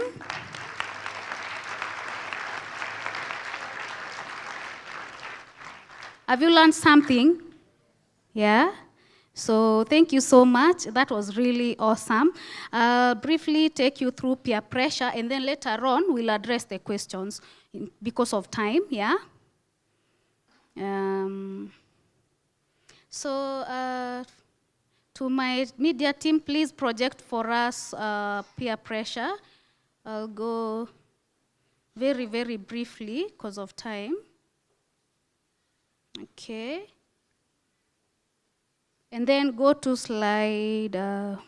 Have you learned something? Yeah? So thank you so much. That was really awesome. Briefly take you through peer pressure, and then later on we'll address the questions because of time, yeah? To my media team, please project for us peer pressure. I'll go very, very briefly because of time. Okay. And then go to slide, let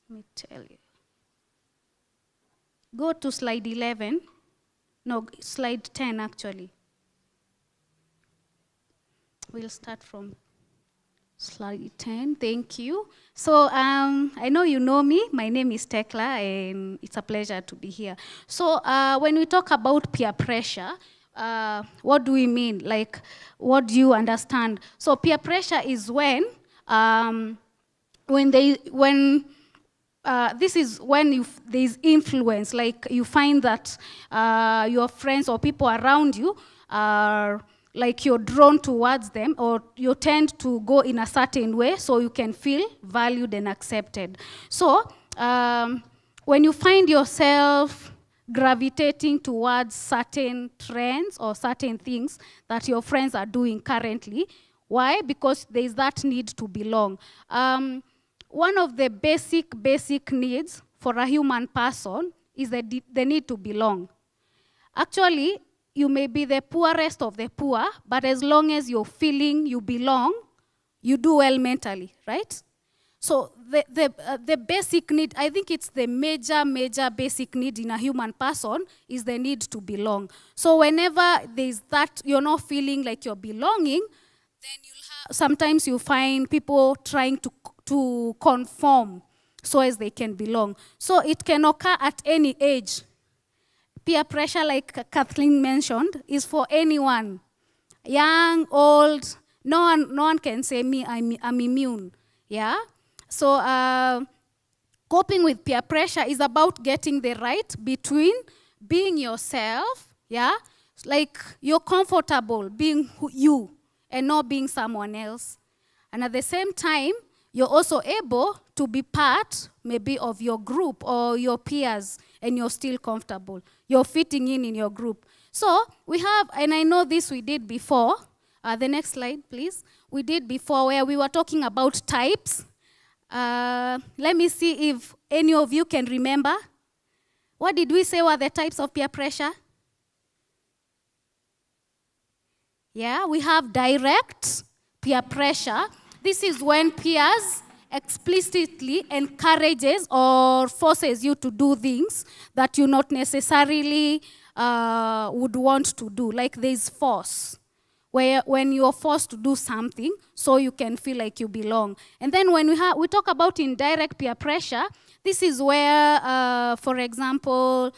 me tell you. Go to slide 11. No, slide 10 actually. We'll start from slide 10, thank you. So I know you know me, my name is Tekla, and it's a pleasure to be here. So when we talk about peer pressure, what do we mean? Like, what do you understand? So peer pressure is when this is when there's influence, like you find that your friends or people around you are like you're drawn towards them, or you tend to go in a certain way so you can feel valued and accepted. So when you find yourself gravitating towards certain trends or certain things that your friends are doing currently, why? Because there's that need to belong. One of the basic needs for a human person is the need to belong. Actually, you may be the poorest of the poor, but as long as you're feeling you belong, you do well mentally, right? So the basic need, I think it's the major basic need in a human person is the need to belong. So whenever there's that, you're not feeling like you're belonging, then sometimes you find people trying to conform so as they can belong. So it can occur at any age. Peer pressure, like Kathleen mentioned, is for anyone, young, old. No one can say me, I'm immune. Yeah. So coping with peer pressure is about getting the right between being yourself, yeah, like you're comfortable being you and not being someone else, and at the same time you're also able to be part maybe of your group or your peers, and you're still comfortable. You're fitting in your group. So we have, and I know this we did before, the next slide, please. We did before where we were talking about types. Let me see if any of you can remember. What did we say were the types of peer pressure? Yeah, we have direct peer pressure. This is when peers explicitly encourages or forces you to do things that you not necessarily would want to do. Like there's force, when you're forced to do something so you can feel like you belong. And then when we talk about indirect peer pressure, this is where, for example,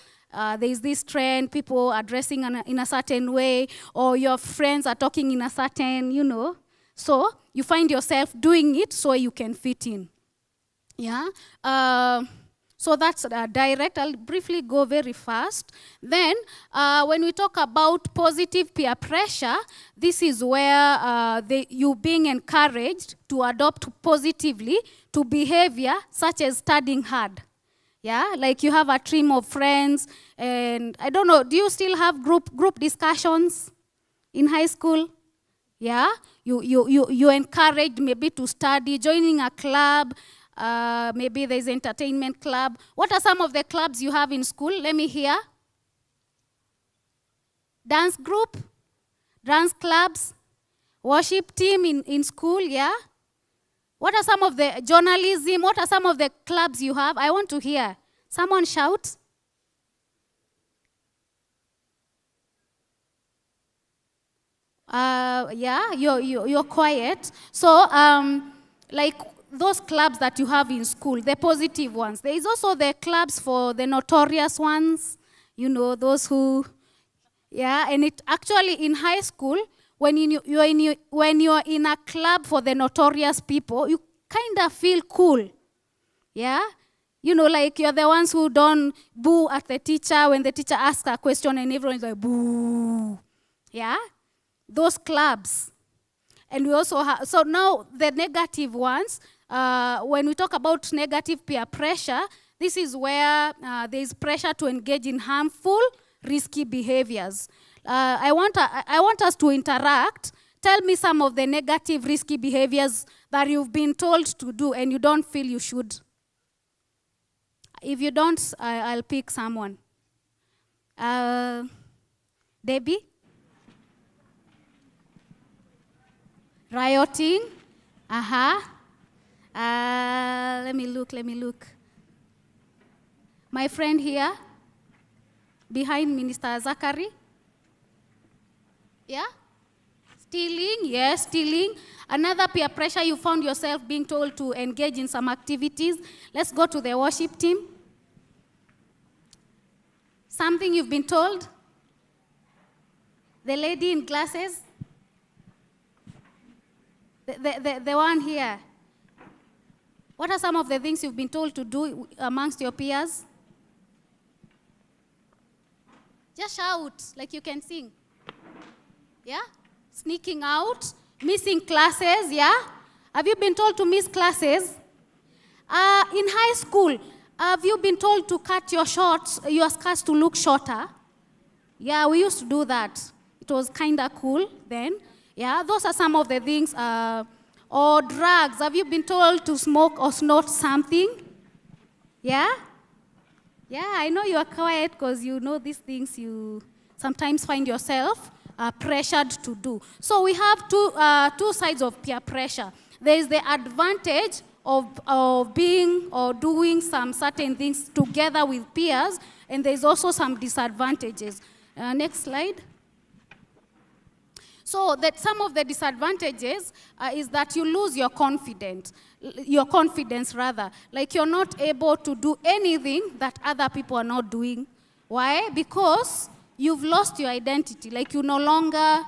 there's this trend, people are dressing in a certain way, or your friends are talking in a certain, so you find yourself doing it so you can fit in. Yeah. So that's direct. I'll briefly go very fast. Then, when we talk about positive peer pressure, this is where you being encouraged to adopt positively to behavior such as studying hard. Yeah, like you have a team of friends, and I don't know, do you still have group discussions in high school? Yeah, you encouraged maybe to study, joining a club. Maybe there's entertainment club. What are some of the clubs you have in school? Let me hear. Dance group, dance clubs, worship team in school, yeah? What are some of the journalism? What are some of the clubs you have? I want to hear. Someone shout. Yeah, you're quiet. So, like those clubs that you have in school, the positive ones. There is also the clubs for the notorious ones, you know, those who, yeah, and it actually in high school, when you're in a club for the notorious people, you kind of feel cool, yeah? You know, like you're the ones who don't boo at the teacher when the teacher asks a question and everyone's like, boo, yeah? Those clubs. And we also have, so now the negative ones, when we talk about negative peer pressure, this is where there is pressure to engage in harmful, risky behaviors. I want us to interact. Tell me some of the negative, risky behaviors that you've been told to do and you don't feel you should. If you don't, I'll pick someone. Debbie? Rioting? Let me look. My friend here, behind Minister Zachary. Yeah? Stealing, yes, stealing. Another peer pressure, you found yourself being told to engage in some activities. Let's go to the worship team. Something you've been told? The lady in glasses? The one here. What are some of the things you've been told to do amongst your peers? Just shout, like you can sing. Yeah? Sneaking out, missing classes, yeah? Have you been told to miss classes? In high school, have you been told to cut your skirts to look shorter? Yeah, we used to do that. It was kind of cool then. Yeah, those are some of the things. Or drugs. Have you been told to smoke or snort something? Yeah? Yeah, I know you are quiet because you know these things you sometimes find yourself pressured to do. So we have two sides of peer pressure. There is the advantage of being or doing some certain things together with peers, and there's also some disadvantages. Next slide. So that some of the disadvantages is that you lose your confidence rather. Like you're not able to do anything that other people are not doing. Why? Because you've lost your identity. Like you no longer,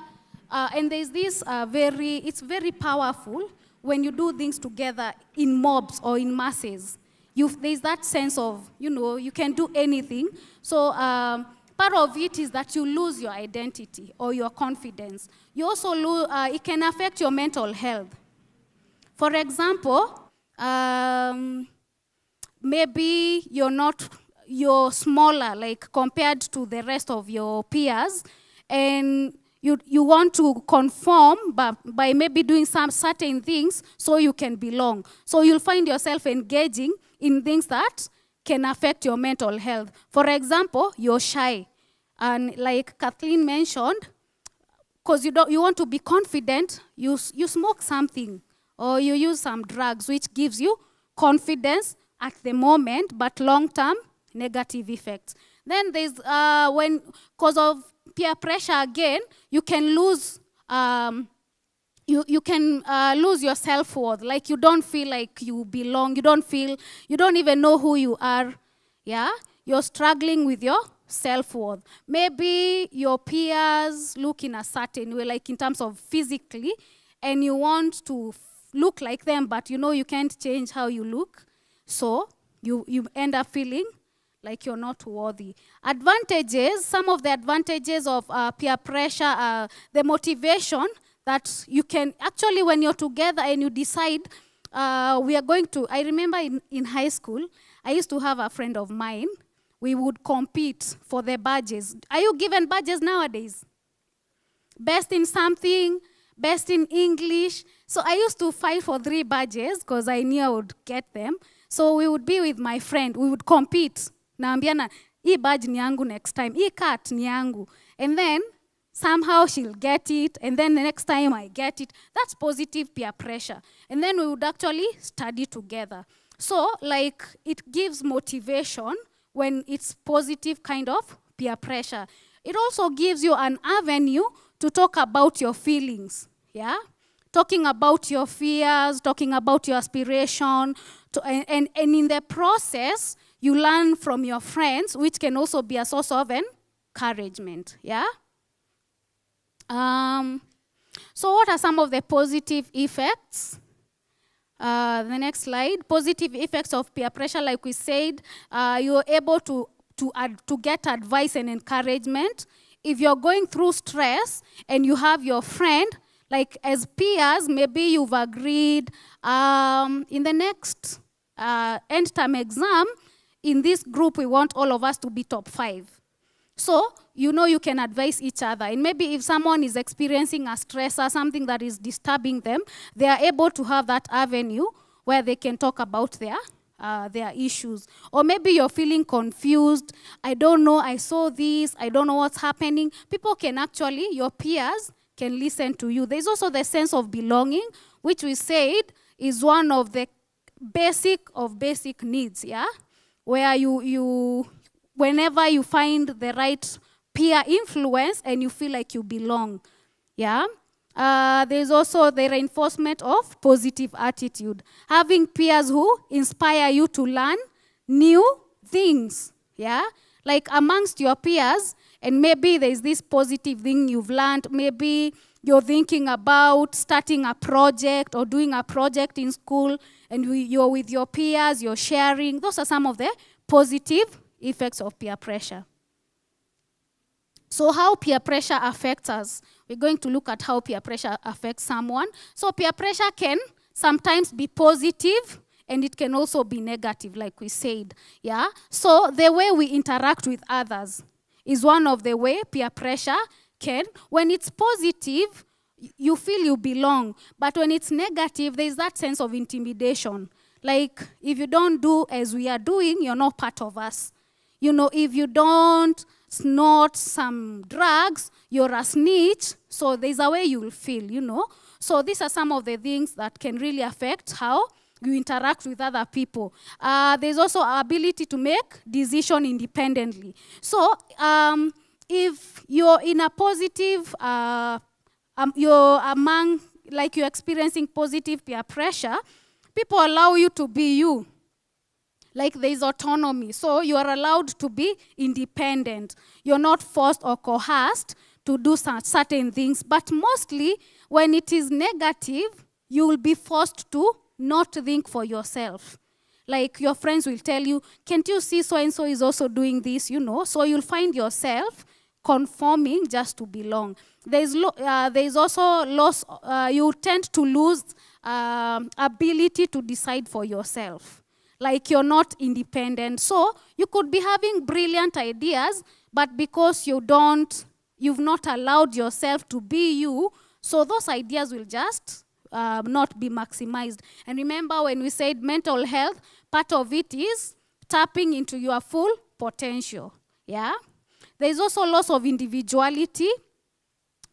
and there's this it's very powerful when you do things together in mobs or in masses. There's that sense of, you can do anything. So part of it is that you lose your identity or your confidence. You also lose, it can affect your mental health. For example, maybe you're smaller, like compared to the rest of your peers, and you want to conform by maybe doing some certain things so you can belong. So you'll find yourself engaging in things that can affect your mental health. For example, you're shy. And like Kathleen mentioned, because you want to be confident, you smoke something or you use some drugs, which gives you confidence at the moment, but long-term negative effects. Then there's because of peer pressure again, you can lose lose your self-worth. Like you don't feel like you belong. You don't even know who you are. Yeah, you're struggling with your self-worth. Maybe your peers look in a certain way, like in terms of physically, and you want to look like them, but you can't change how you look. So you end up feeling like you're not worthy. Advantages, some of the advantages of peer pressure are the motivation that you can, actually when you're together and you decide, we are going to, I remember in high school, I used to have a friend of mine. We would compete for the badges. Are you given badges nowadays? Best in something, best in English. So I used to fight for 3 badges because I knew I would get them. So we would be with my friend. We would compete. Naambiana, hii badge ni yangu next time. Hii cut ni yangu. And then somehow she'll get it. And then the next time I get it. That's positive peer pressure. And then we would actually study together. So like it gives motivation when it's positive kind of peer pressure. It also gives you an avenue to talk about your feelings, yeah? talking about your fears, talking about your aspiration, and in the process, you learn from your friends, which can also be a source of encouragement, yeah? So what are some of the positive effects? The next slide. Positive effects of peer pressure, like we said, you're able to get advice and encouragement. If you're going through stress and you have your friend, like as peers, maybe you've agreed in the next end term exam, in this group, we want all of us to be top 5. So, you know you can advise each other. And maybe if someone is experiencing a stress or something that is disturbing them, they are able to have that avenue where they can talk about their issues. Or maybe you're feeling confused. I don't know, I saw this, I don't know what's happening. People can actually, your peers can listen to you. There's also the sense of belonging, which we said is one of the basic needs, yeah? Where you whenever you find the right peer influence and you feel like you belong, yeah? There's also the reinforcement of positive attitude. Having peers who inspire you to learn new things, yeah? Like amongst your peers, and maybe there's this positive thing you've learned, maybe you're thinking about starting a project or doing a project in school, and you're with your peers, you're sharing. Those are some of the positive effects of peer pressure. So how peer pressure affects us? We're going to look at how peer pressure affects someone. So peer pressure can sometimes be positive, and it can also be negative, like we said, yeah? So the way we interact with others is one of the way peer pressure can. When it's positive, you feel you belong. But when it's negative, there's that sense of intimidation. Like, if you don't do as we are doing, you're not part of us. You know, if you don't snort some drugs, you're a snitch. So there's a way you'll feel, you know. So these are some of the things that can really affect how you interact with other people. There's also our ability to make decisions independently. So if you're in a positive, you're experiencing positive peer pressure, people allow you to be you. Like there's autonomy. So you are allowed to be independent. You're not forced or coerced to do certain things. But mostly, when it is negative, you will be forced to not think for yourself. Like your friends will tell you, can't you see so-and-so is also doing this, you know? So you'll find yourself conforming just to belong. There's also loss, you tend to lose ability to decide for yourself. Like you're not independent. So you could be having brilliant ideas, but because you've not allowed yourself to be you, so those ideas will just not be maximized. And remember when we said mental health, part of it is tapping into your full potential, yeah? There's also loss of individuality.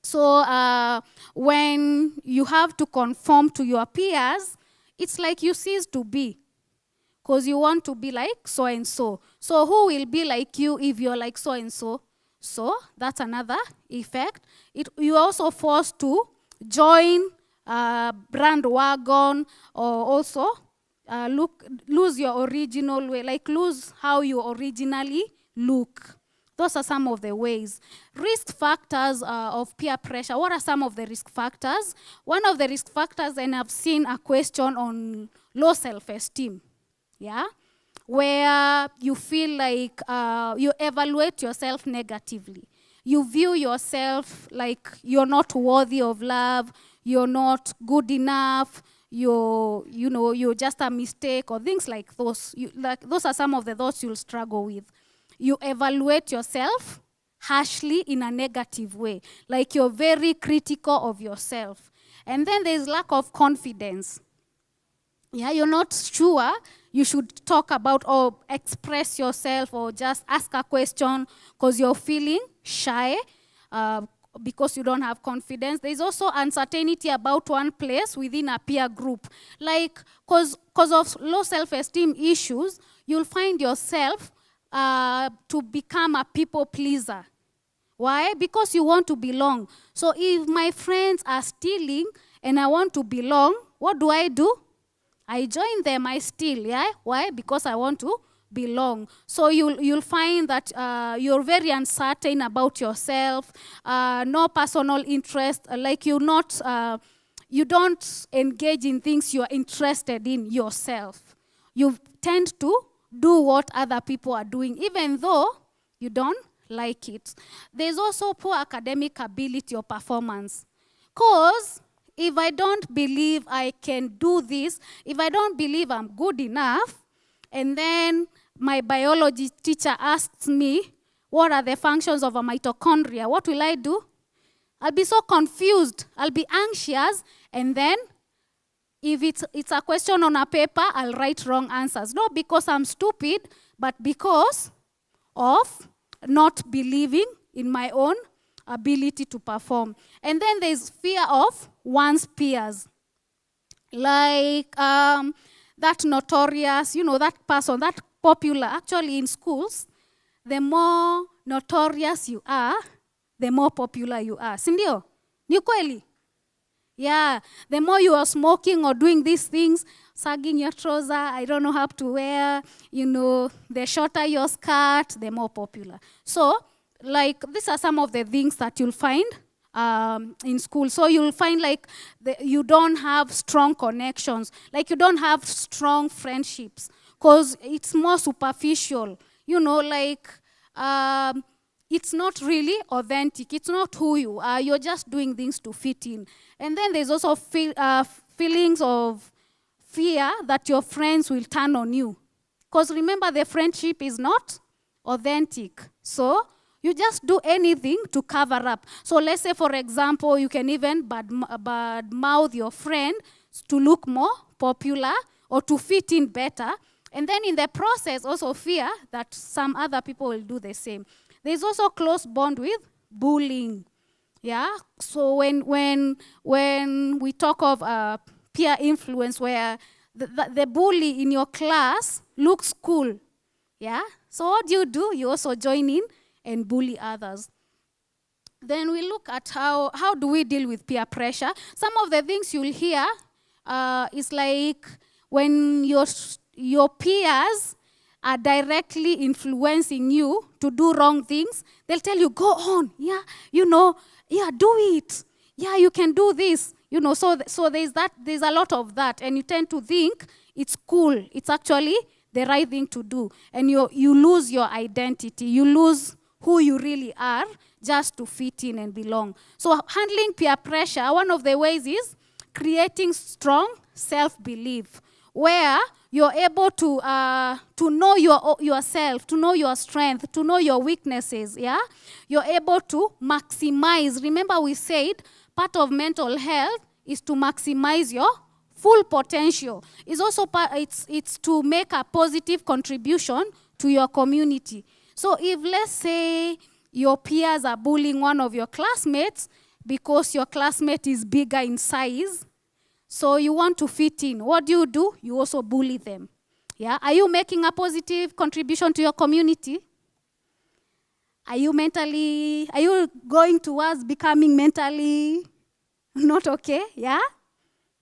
So when you have to conform to your peers, it's like you cease to be, because you want to be like so-and-so. So who will be like you if you're like so-and-so? So that's another effect. You're also forced to join bandwagon, or also lose your original way, like lose how you originally look. Those are some of the ways. Risk factors of peer pressure. What are some of the risk factors? One of the risk factors, and I've seen a question on low self-esteem, yeah? Where you feel like you evaluate yourself negatively. You view yourself like you're not worthy of love, you're not good enough, you're just a mistake, or things like those. Those are some of the thoughts you'll struggle with. You evaluate yourself harshly in a negative way, like you're very critical of yourself. And then there's lack of confidence. Yeah, you're not sure you should talk about or express yourself or just ask a question because you're feeling shy, because you don't have confidence. There's also uncertainty about one place within a peer group. Like, because of low self-esteem issues, you'll find yourself to become a people pleaser. Why? Because you want to belong. So if my friends are stealing and I want to belong, what do? I join them, I steal, yeah? Why? Because I want to belong. So you'll find that you're very uncertain about yourself, no personal interest, like you don't engage in things you're interested in yourself. You tend to do what other people are doing, even though you don't like it. There's also poor academic ability or performance. Because if I don't believe I can do this, if I don't believe I'm good enough, and then my biology teacher asks me, what are the functions of a mitochondria? What will I do? I'll be so confused. I'll be anxious, and then if it's a question on a paper, I'll write wrong answers. Not because I'm stupid, but because of not believing in my own ability to perform. And then there's fear of one's peers. Like that notorious, that person, that popular, actually in schools, the more notorious you are, the more popular you are. Sindio? Ni kweli? Yeah, the more you are smoking or doing these things, sagging your trouser, I don't know how to wear, the shorter your skirt, the more popular. So, like, these are some of the things that you'll find in school. So you'll find like you don't have strong connections, like you don't have strong friendships, because it's more superficial, it's not really authentic. It's not who you are. You're just doing things to fit in. And then there's also feelings of fear that your friends will turn on you. Because remember, the friendship is not authentic. So you just do anything to cover up. So let's say, for example, you can even badmouth your friend to look more popular or to fit in better. And then in the process, also fear that some other people will do the same. There's also close bond with bullying. Yeah. So when we talk of peer influence, where the bully in your class looks cool, yeah. So what do? You also join in and bully others. Then we look at how do we deal with peer pressure. Some of the things you'll hear is like when your peers are directly influencing you to do wrong things, they'll tell you, go on, yeah, do it. Yeah, you can do this. So there's a lot of that, and you tend to think it's cool. It's actually the right thing to do. And you lose your identity. You lose who you really are just to fit in and belong. So handling peer pressure, one of the ways is creating strong self-belief, where you're able to know yourself, to know your strength, to know your weaknesses, yeah? You're able to maximize. Remember we said part of mental health is to maximize your full potential. It's also it's to make a positive contribution to your community. So if, let's say, your peers are bullying one of your classmates because your classmate is bigger in size, so you want to fit in. What do? You also bully them. Yeah? Are you making a positive contribution to your community? Are you going towards becoming mentally not okay? Yeah?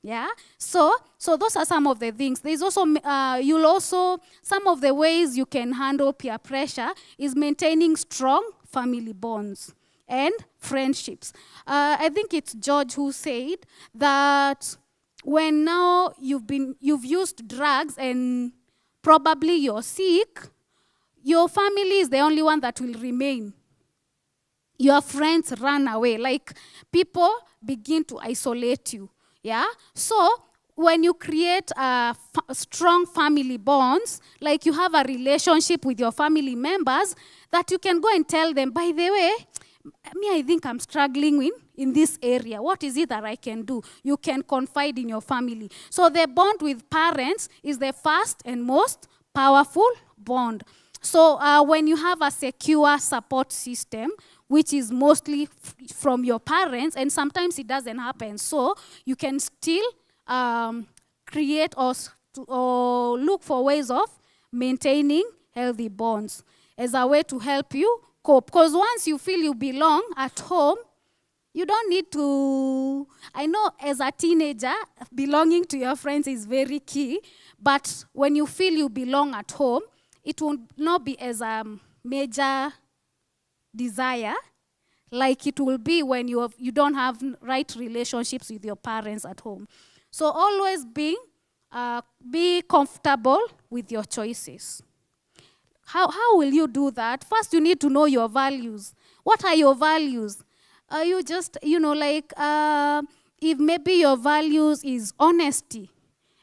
Yeah? So those are some of the things. There's also, some of the ways you can handle peer pressure is maintaining strong family bonds and friendships. I think it's George who said that when now you've used drugs and probably you're sick, your family is the only one that will remain. Your friends run away. Like, people begin to isolate you. Yeah? So when you create strong family bonds, like you have a relationship with your family members, that you can go and tell them, by the way, I think I'm struggling in this area. What is it that I can do? You can confide in your family. So the bond with parents is the first and most powerful bond. So when you have a secure support system, which is mostly from your parents, and sometimes it doesn't happen, so you can still create or look for ways of maintaining healthy bonds as a way to help you cope. Because once you feel you belong at home, You don't need to, I know as a teenager, belonging to your friends is very key, but when you feel you belong at home, it will not be as a major desire like it will be when you don't have right relationships with your parents at home. So always be comfortable with your choices. How will you do that? First, you need to know your values. What are your values? You just, if maybe your values is honesty,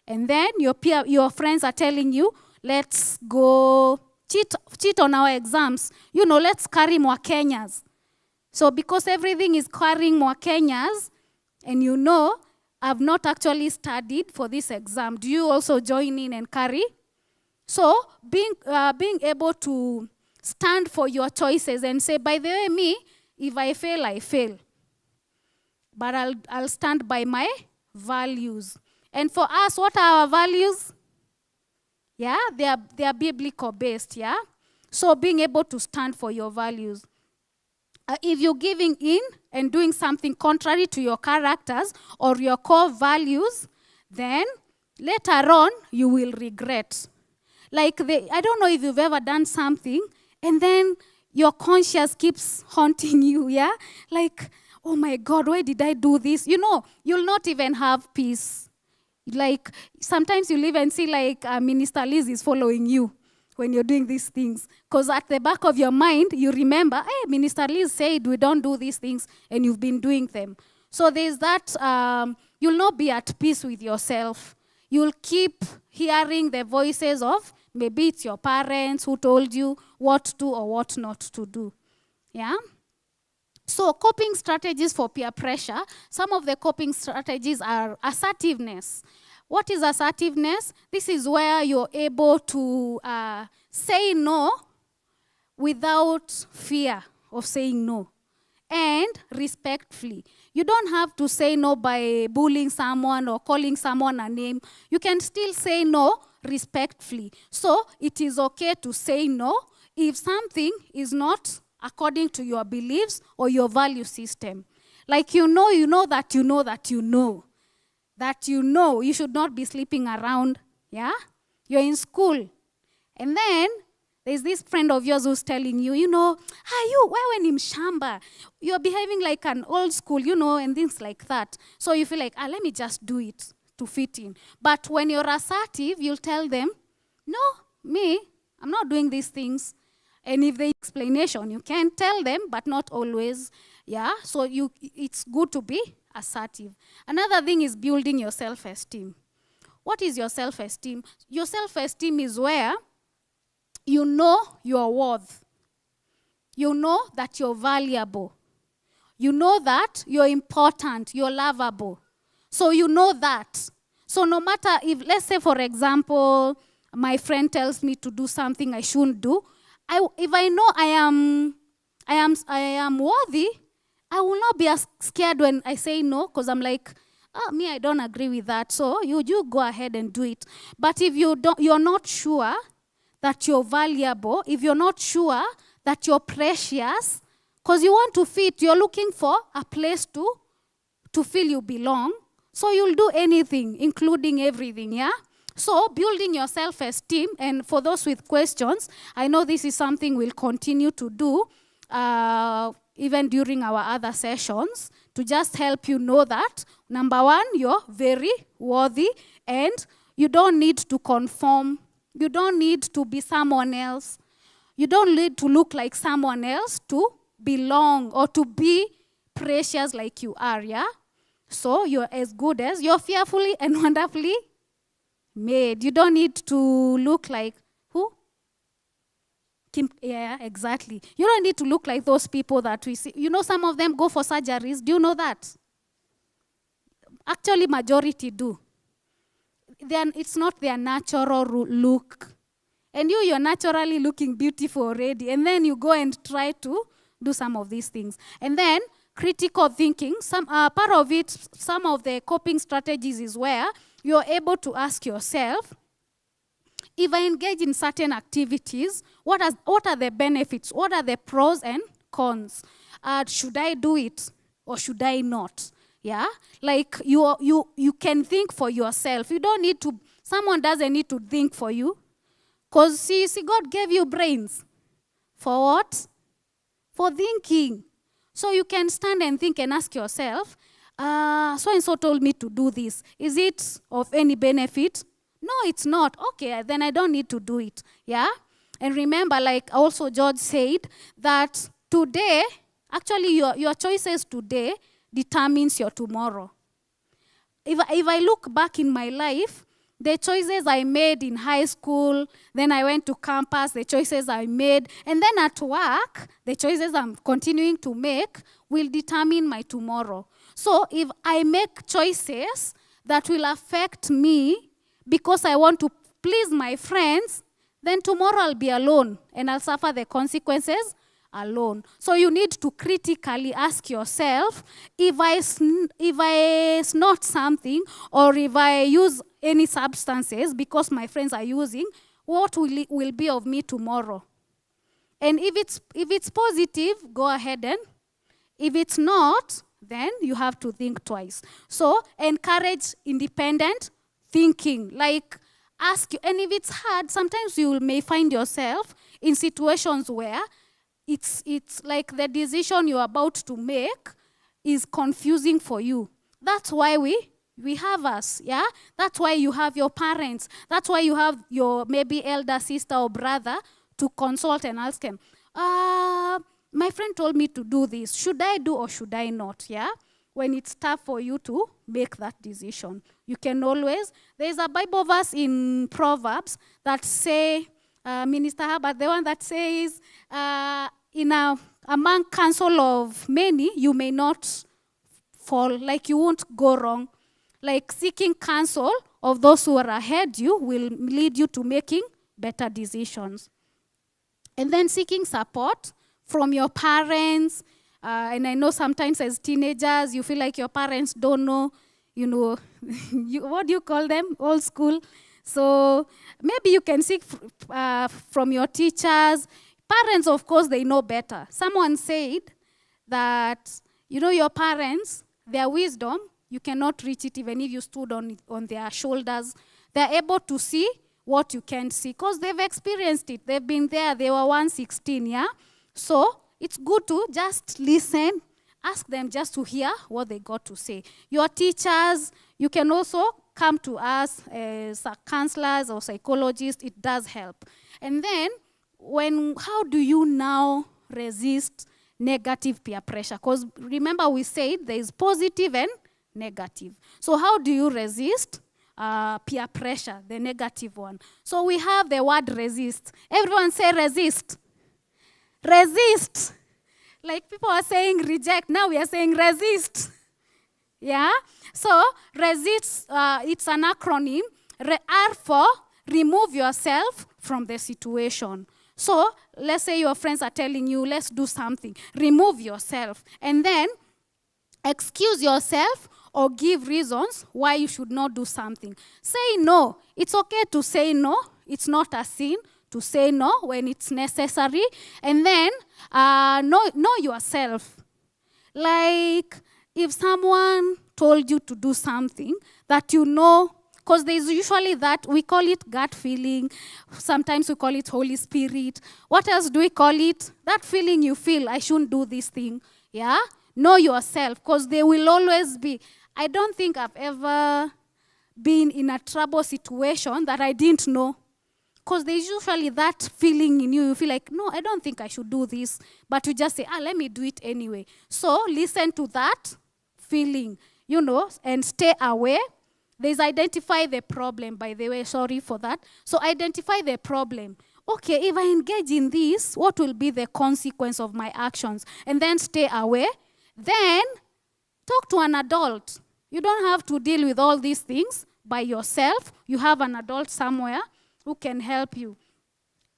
and then your friends are telling you, let's go cheat on our exams. Let's carry more Kenyas. So because everything is carrying more Kenyas, and I've not actually studied for this exam, do you also join in and carry? So being able to stand for your choices and say, by the way, me, if I fail, I fail. But I'll stand by my values. And for us, what are our values? Yeah, they are biblical based, yeah? So being able to stand for your values. If you're giving in and doing something contrary to your characters or your core values, then later on, you will regret. Like, I don't know if you've ever done something, and then your conscience keeps haunting you, yeah? Like, oh my God, why did I do this? You'll not even have peace. Like, sometimes you'll even see like Minister Liz is following you when you're doing these things. Because at the back of your mind, you remember, hey, Minister Liz said we don't do these things, and you've been doing them. So there's that, you'll not be at peace with yourself. You'll keep hearing the voices of, maybe it's your parents who told you what to or what not to do. Yeah? So coping strategies for peer pressure, some of the coping strategies are assertiveness. What is assertiveness? This is where you're able to say no without fear of saying no, and respectfully. You don't have to say no by bullying someone or calling someone a name. You can still say no respectfully. So it is okay to say no if something is not according to your beliefs or your value system. Like you know that you should not be sleeping around, yeah? You're in school. And then there's this friend of yours who's telling you, wewe ni mshamba. You're behaving like an old school, and things like that. So you feel like, let me just do it to fit in. But when you're assertive, you'll tell them, no, I'm not doing these things. And if the explanation, you can tell them, but not always. Yeah, so it's good to be assertive. Another thing is building your self-esteem. What is your self-esteem? Your self-esteem is where you know your worth. You know that you're valuable. You know that you're important, you're lovable. So you know that. So no matter if, let's say for example, my friend tells me to do something I shouldn't do, if I know I am worthy, I will not be as scared when I say no, because I'm like, I don't agree with that. So you go ahead and do it. But if you're not sure that you're valuable, if you're not sure that you're precious, because you want to fit, you're looking for a place to feel you belong. So you'll do anything, including everything, yeah? So building your self-esteem, and for those with questions, I know this is something we'll continue to do even during our other sessions, to just help you know that, number one, you're very worthy, and you don't need to conform. You don't need to be someone else. You don't need to look like someone else to belong or to be precious like you are, yeah? So you're as good as, you're fearfully and wonderfully made. You don't need to look like, who? Yeah, exactly. You don't need to look like those people that we see. Some of them go for surgeries. Do you know that? Actually, majority do. It's not their natural look. And you're naturally looking beautiful already. And then you go and try to do some of these things. And then critical thinking, part of it, some of the coping strategies is where you're able to ask yourself, if I engage in certain activities, what are the benefits? What are the pros and cons? Should I do it? or should I not? Yeah, like you can think for yourself. You don't need to, someone doesn't need to think for you. Because see, God gave you brains. For what? For thinking. So you can stand and think and ask yourself, so-and-so told me to do this. Is it of any benefit? No, it's not. Okay, then I don't need to do it. Yeah? And remember, like also George said, that today, actually your choices today determines your tomorrow. If I look back in my life, the choices I made in high school, then I went to campus, the choices I made, and then at work, the choices I'm continuing to make will determine my tomorrow. So if I make choices that will affect me because I want to please my friends, then tomorrow I'll be alone and I'll suffer the consequences alone. So you need to critically ask yourself, if I snort something or if I use any substances because my friends are using, what will be of me tomorrow? And if it's positive, go ahead, and if it's not, then you have to think twice. So encourage independent thinking. Like ask you, and if it's hard, sometimes you may find yourself in situations where it's like the decision you're about to make is confusing for you. That's why we have us, yeah? That's why you have your parents. That's why you have your maybe elder sister or brother to consult and ask them, my friend told me to do this. Should I do or should I not, yeah? When it's tough for you to make that decision. You can always, there's a Bible verse in Proverbs that say, Minister Herbert, the one that says, among counsel of many, you may not fall, like you won't go wrong. Like seeking counsel of those who are ahead you will lead you to making better decisions. And then seeking support from your parents. And I know sometimes as teenagers, you feel like your parents don't know, what do you call them? Old school. So maybe you can seek from your teachers. Parents, of course, they know better. Someone said that, your parents, their wisdom, you cannot reach it even if you stood on their shoulders. They're able to see what you can't see because they've experienced it. They've been there. They were 116, yeah? So it's good to just listen. Ask them just to hear what they got to say. Your teachers, you can also come to us as counselors or psychologists. It does help. And then, how do you now resist negative peer pressure? Because remember we said there is positive and negative. So how do you resist peer pressure, the negative one? So we have the word resist. Everyone say resist. Resist. Like people are saying reject. Now we are saying resist. Yeah? So resist, it's an acronym. R for remove yourself from the situation. So let's say your friends are telling you, let's do something. Remove yourself. And then excuse yourself or give reasons why you should not do something. Say no. It's okay to say no. It's not a sin to say no when it's necessary. And then know yourself. Like if someone told you to do something that you know, because there's usually that, we call it gut feeling. Sometimes we call it Holy Spirit. What else do we call it? That feeling you feel, I shouldn't do this thing. Yeah? Know yourself, because there will always be. I don't think I've ever been in a trouble situation that I didn't know. Because there's usually that feeling in you. You feel like, no, I don't think I should do this. But you just say, let me do it anyway. So listen to that feeling, and stay aware. There's identify the problem, by the way. Sorry for that. So identify the problem. Okay, if I engage in this, what will be the consequence of my actions? And then stay aware. Then talk to an adult. You don't have to deal with all these things by yourself. You have an adult somewhere who can help you.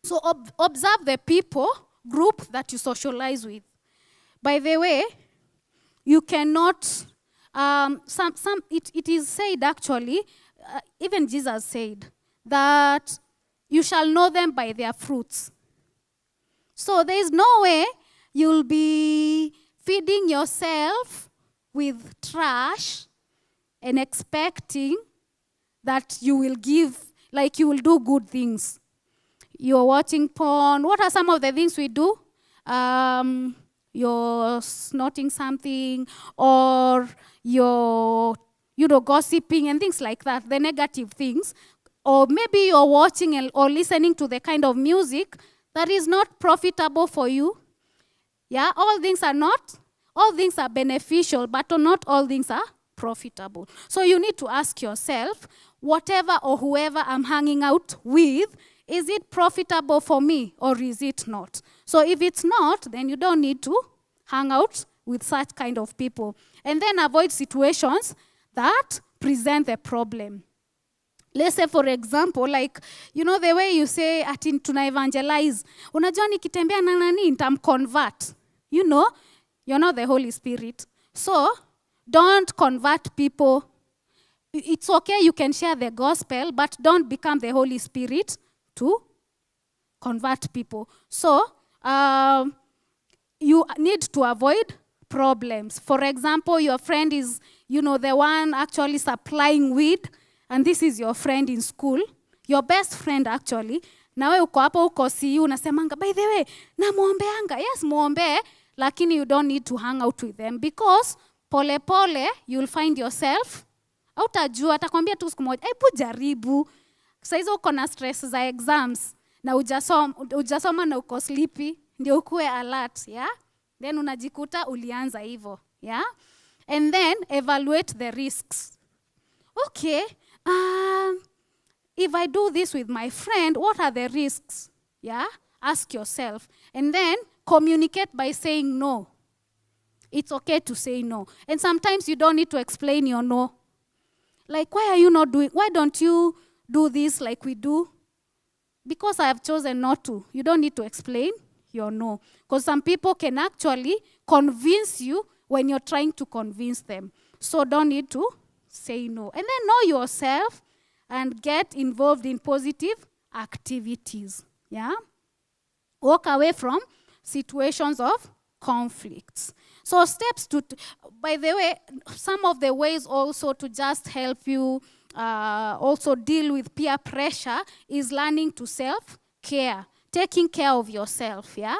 So observe the people group that you socialize with. By the way, you cannot, it is said actually, even Jesus said, that you shall know them by their fruits. So there is no way you'll be feeding yourself with trash and expecting that you will give, like you will do good things. You're watching porn. What are some of the things we do? You're snorting something, or you're, gossiping and things like that, the negative things. Or maybe you're watching or listening to the kind of music that is not profitable for you. Yeah, all things are beneficial, but not all things are profitable. So you need to ask yourself, whatever or whoever I'm hanging out with, is it profitable for me or is it not? So if it's not, then you don't need to hang out with such kind of people. And then avoid situations that present the problem. Let's say, for example, like, the way you say, ati tuna evangelize. Unajua nikitembea na nani, nitamconvert. You're not the Holy Spirit. So, don't convert people. It's okay, you can share the gospel, but don't become the Holy Spirit to convert people. So, you need to avoid problems. For example, your friend is, the one actually supplying weed, and this is your friend in school, your best friend actually. Nawe uko hapo uko CU unasemanga, by the way, namuombeanga. Yes, muombe, lakini you don't need to hang out with them because pole pole you'll find yourself hautajua, atakwambia tu siku moja, hebu jaribu. Saizo uko na stress za exams na ujasoma na uko sleepy, ndio ukue alert, yeah? Then unajikuta ulianza hivyo, yeah? And then evaluate the risks. Okay, if I do this with my friend, what are the risks? Yeah? Ask yourself. And then communicate by saying no. It's okay to say no. And sometimes you don't need to explain your no. Like, why don't you do this like we do? Because I have chosen not to. You don't need to explain your no. Because some people can actually convince you when you're trying to convince them. So don't need to say no. And then know yourself and get involved in positive activities. Yeah? Walk away from situations of conflicts. So steps by the way, some of the ways also to just help you also deal with peer pressure is learning to self-care, taking care of yourself, yeah?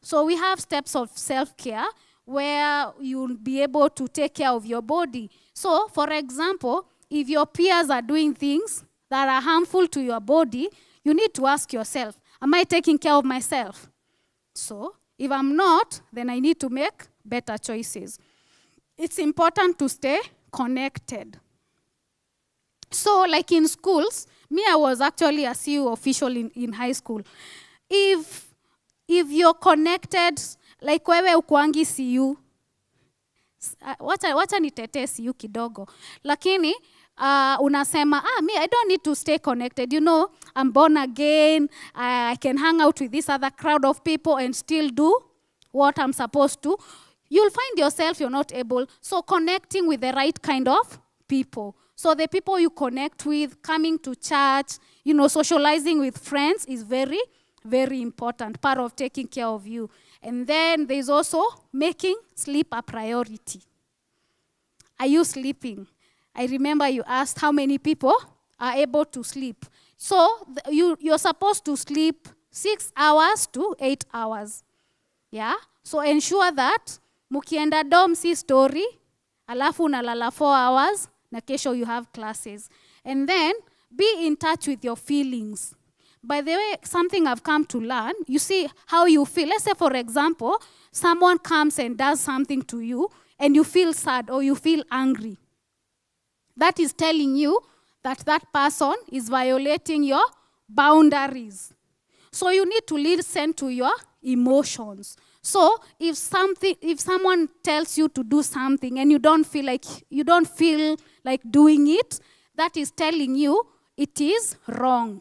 So we have steps of self-care where you'll be able to take care of your body. So, for example, if your peers are doing things that are harmful to your body, you need to ask yourself, am I taking care of myself? So, if I'm not, then I need to make better choices. It's important to stay connected. So, like in schools, I was actually a CU official in high school. If you're connected, like wewe ukuangi CU, wacha nitetee CU kidogo. Lakini, unasema, I don't need to stay connected. I'm born again. I can hang out with this other crowd of people and still do what I'm supposed to. You'll find yourself you're not able. So connecting with the right kind of people. So the people you connect with, coming to church, socializing with friends is very, very important, part of taking care of you. And then there's also making sleep a priority. Are you sleeping? I remember you asked how many people are able to sleep. So you're supposed to sleep 6 hours to 8 hours. Yeah? So ensure that mukienda dom si story, alafu unalala 4 hours, na kesho you have classes. And then be in touch with your feelings. By the way, something I've come to learn, you see how you feel. Let's say, for example, someone comes and does something to you, and you feel sad or you feel angry. That is telling you that that person is violating your boundaries. So you need to listen to your emotions. So if someone tells you to do something and you don't feel like doing it, that is telling you it is wrong.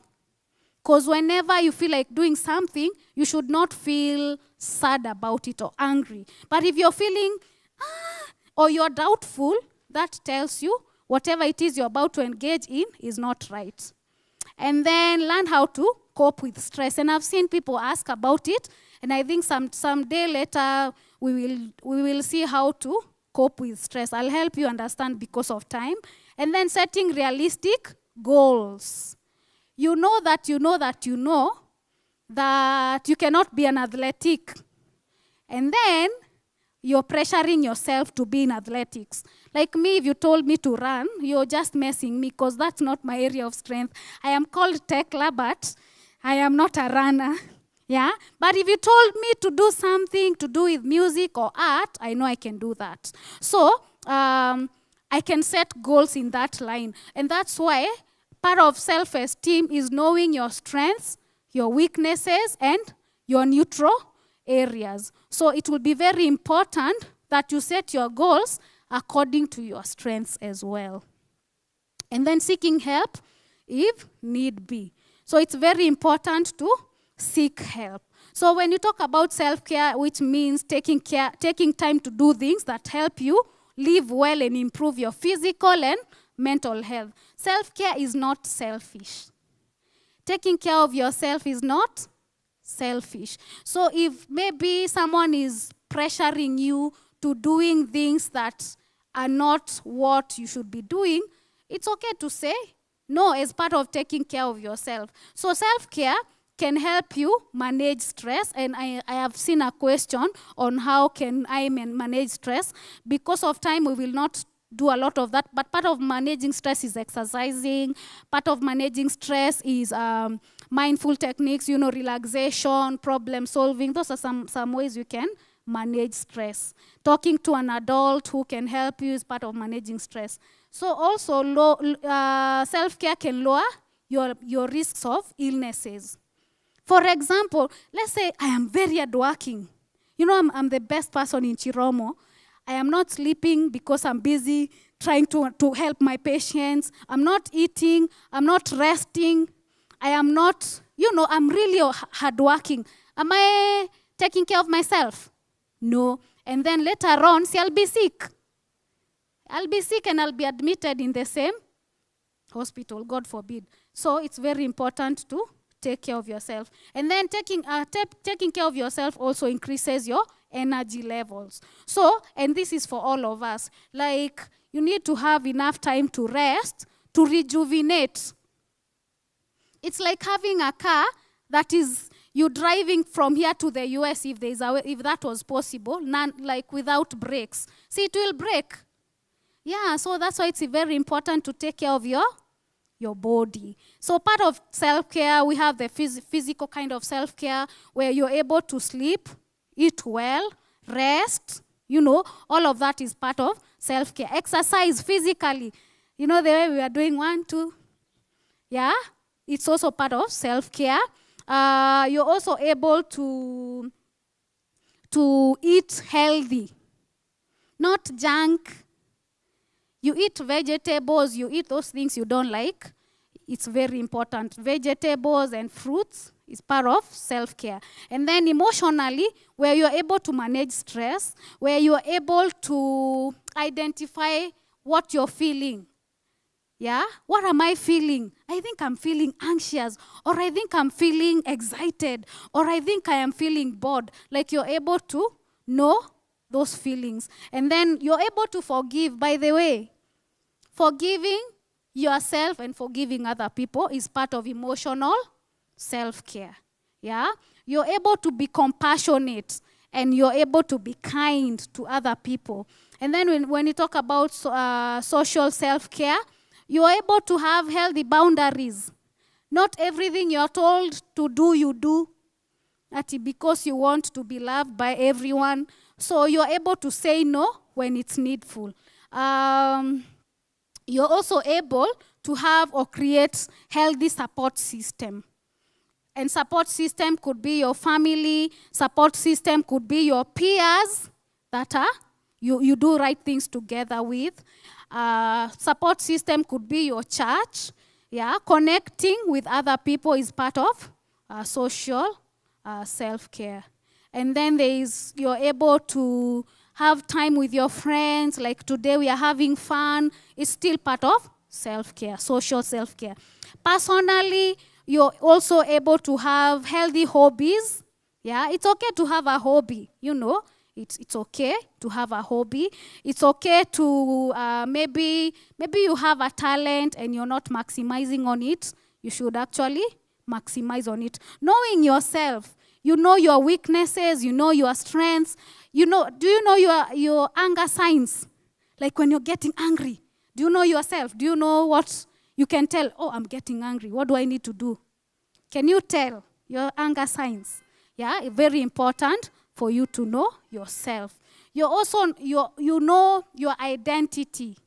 Because whenever you feel like doing something, you should not feel sad about it or angry. But if you're feeling, or you're doubtful, that tells you whatever it is you're about to engage in is not right. And then learn how to cope with stress. And I've seen people ask about it, and I think some day later we will see how to cope with stress. I'll help you understand because of time. And then setting realistic goals. You know that you know that you know that you cannot be an athletic. And then you're pressuring yourself to be in athletics. Like me, if you told me to run, you're just messing me because that's not my area of strength. I am called Tekla, but I am not a runner. Yeah? But if you told me to do something to do with music or art, I know I can do that. So I can set goals in that line. And that's why part of self-esteem is knowing your strengths, your weaknesses, and your neutral areas. So it will be very important that you set your goals according to your strengths as well. And then seeking help if need be. So it's very important to seek help. So when you talk about self-care, which means taking time to do things that help you live well and improve your physical and mental health. Self-care is not selfish. Taking care of yourself is not selfish. So if maybe someone is pressuring you to doing things that are not what you should be doing, it's okay to say no as part of taking care of yourself. So self-care can help you manage stress, and I have seen a question on how can I manage stress. Because of time, we will not do a lot of that, but part of managing stress is exercising. Part of managing stress is mindful techniques, relaxation, problem solving. Those are some ways you can manage stress. Talking to an adult who can help you is part of managing stress. So also, self-care can lower your risks of illnesses. For example, let's say I am very hardworking. I'm the best person in Chiromo. I am not sleeping because I'm busy trying to help my patients. I'm not eating. I'm not resting. I am not, I'm really hardworking. Am I taking care of myself? No. And then later on, see, I'll be sick. I'll be sick and I'll be admitted in the same hospital, God forbid. So it's very important to take care of yourself. And then taking care of yourself also increases your energy levels. So, and this is for all of us, like you need to have enough time to rest, to rejuvenate. It's like having a car that is you driving from here to the US if that was possible, like without brakes. See, it will break. Yeah, so that's why it's very important to take care of your body. So part of self-care, we have the physical kind of self-care where you're able to sleep, eat well, rest, all of that is part of self-care. Exercise physically. The way we are doing 1, 2. Yeah? It's also part of self-care. You're also able to eat healthy, not junk. You eat vegetables, you eat those things you don't like. It's very important. Vegetables and fruits is part of self-care. And then emotionally, where you're able to manage stress, where you're able to identify what you're feeling. Yeah? What am I feeling? I think I'm feeling anxious, or I think I'm feeling excited, or I think I am feeling bored. Like you're able to know those feelings. And then you're able to forgive. By the way, forgiving yourself and forgiving other people is part of emotional self-care. Yeah? You're able to be compassionate and you're able to be kind to other people. And then when you talk about social self-care, you're able to have healthy boundaries. Not everything you're told to do, you do. Because you want to be loved by everyone. So you're able to say no when it's needful. You're also able to have or create healthy support system. And support system could be your family. Support system could be your peers that you do right things together with. Support system could be your church. Yeah, connecting with other people is part of social self-care. And then you're able to have time with your friends. Like today we are having fun. It's still part of self-care, social self-care. Personally, you're also able to have healthy hobbies. Yeah, it's okay to have a hobby, It's okay to have a hobby. It's okay to maybe you have a talent and you're not maximizing on it. You should actually maximize on it. Knowing yourself, you know your weaknesses, you know your strengths. You know, do you know your anger signs? Like when you're getting angry, do you know yourself? Do you know what you can tell? Oh, I'm getting angry. What do I need to do? Can you tell your anger signs? Yeah, very important for you to know yourself. You also you know your identity.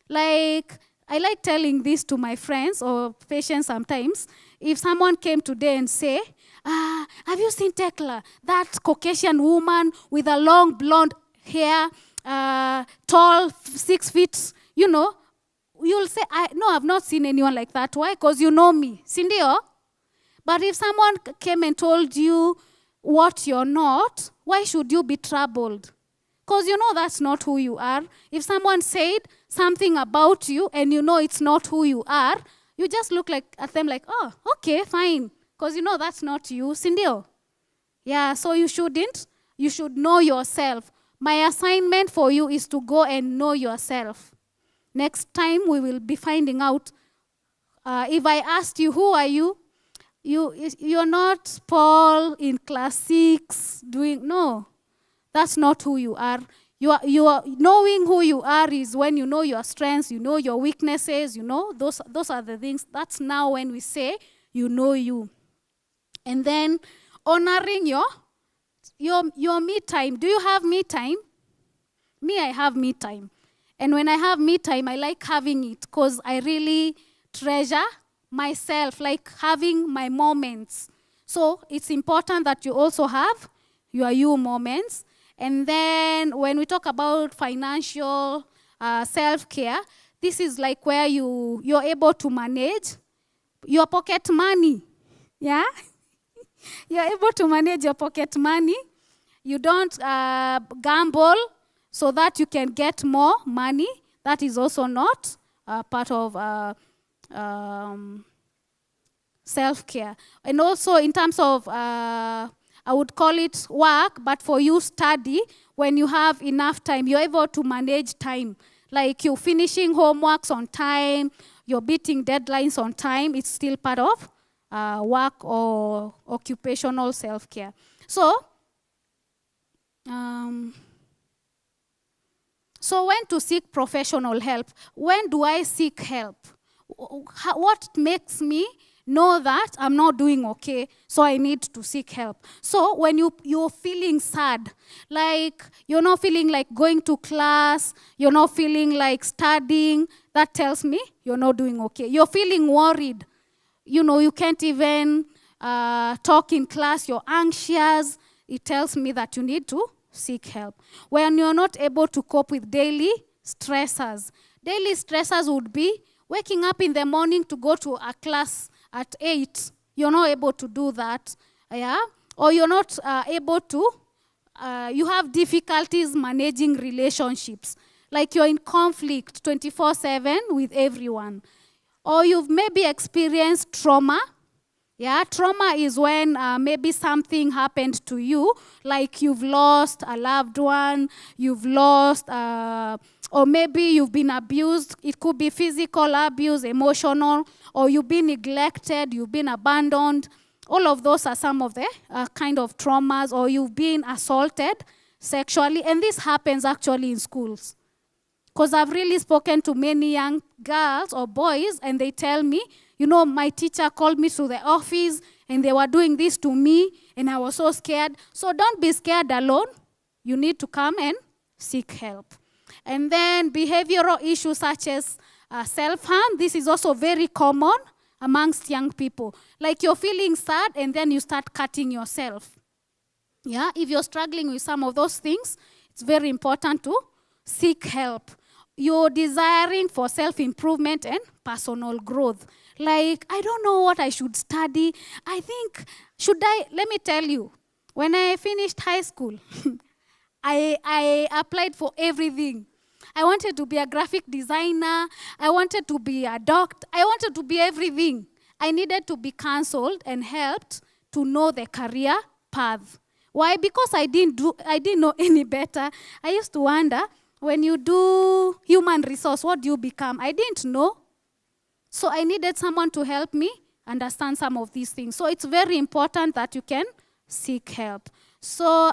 Like, I like telling this to my friends or patients sometimes. If someone came today and say, have you seen Tekla, that Caucasian woman with a long blonde hair, tall, 6 feet, you know, you'll say, no, I've not seen anyone like that. Why? Because you know me. Sindio? But if someone came and told you what you're not, why should you be troubled? Because you know that's not who you are. If someone said something about you and you know it's not who you are, you just look at them like, oh, okay, fine. Because you know that's not you. Sindio? Yeah, so you shouldn't. You should know yourself. My assignment for you is to go and know yourself. Next time we will be finding out. If I asked you, who are you? You're not Paul in class 6 doing, no. That's not who you are. You are knowing who you are is when you know your strengths, you know your weaknesses, you know, those are the things. That's now when we say you know you. And then honoring your me time. Do you have me time? Me, I have me time. And when I have me time, I like having it because I really treasure myself, like having my moments. So it's important that you also have your you moments. And then when we talk about financial self-care, this is like where you're able to manage your pocket money. Yeah? You're able to manage your pocket money. You don't gamble so that you can get more money. That is also not part of self-care. And also in terms of, I would call it work, but for you study, when you have enough time, you're able to manage time. Like you're finishing homeworks on time, you're beating deadlines on time, it's still part of work or occupational self-care. So when to seek professional help? When do I seek help? What makes me know that I'm not doing okay, so I need to seek help? So when you're feeling sad, like you're not feeling like going to class, you're not feeling like studying, that tells me you're not doing okay. You're feeling worried. You know, you can't even talk in class, you're anxious. It tells me that you need to seek help. When you're not able to cope with daily stressors would be waking up in the morning to go to a class at 8. You're not able to do that, yeah? Or you're not able to, you have difficulties managing relationships. Like you're in conflict 24/7 with everyone. Or you've maybe experienced trauma. Yeah, trauma is when maybe something happened to you, like you've lost a loved one, you've lost, or maybe you've been abused. It could be physical abuse, emotional, or you've been neglected, you've been abandoned. All of those are some of the kind of traumas, or you've been assaulted sexually, and this happens actually in schools. Because I've really spoken to many young girls or boys, and they tell me, you know, my teacher called me to the office, and they were doing this to me, and I was so scared. So don't be scared alone. You need to come and seek help. And then behavioral issues such as self-harm. This is also very common amongst young people. Like you're feeling sad, and then you start cutting yourself. Yeah, if you're struggling with some of those things, it's very important to seek help. You're desiring for self-improvement and personal growth. Like, I don't know what I should study. I think, let me tell you, when I finished high school, I applied for everything. I wanted to be a graphic designer. I wanted to be a doctor. I wanted to be everything. I needed to be counseled and helped to know the career path. Why? Because I didn't know any better. I used to wonder, when you do human resource, what do you become? I didn't know. So I needed someone to help me understand some of these things. So it's very important that you can seek help. So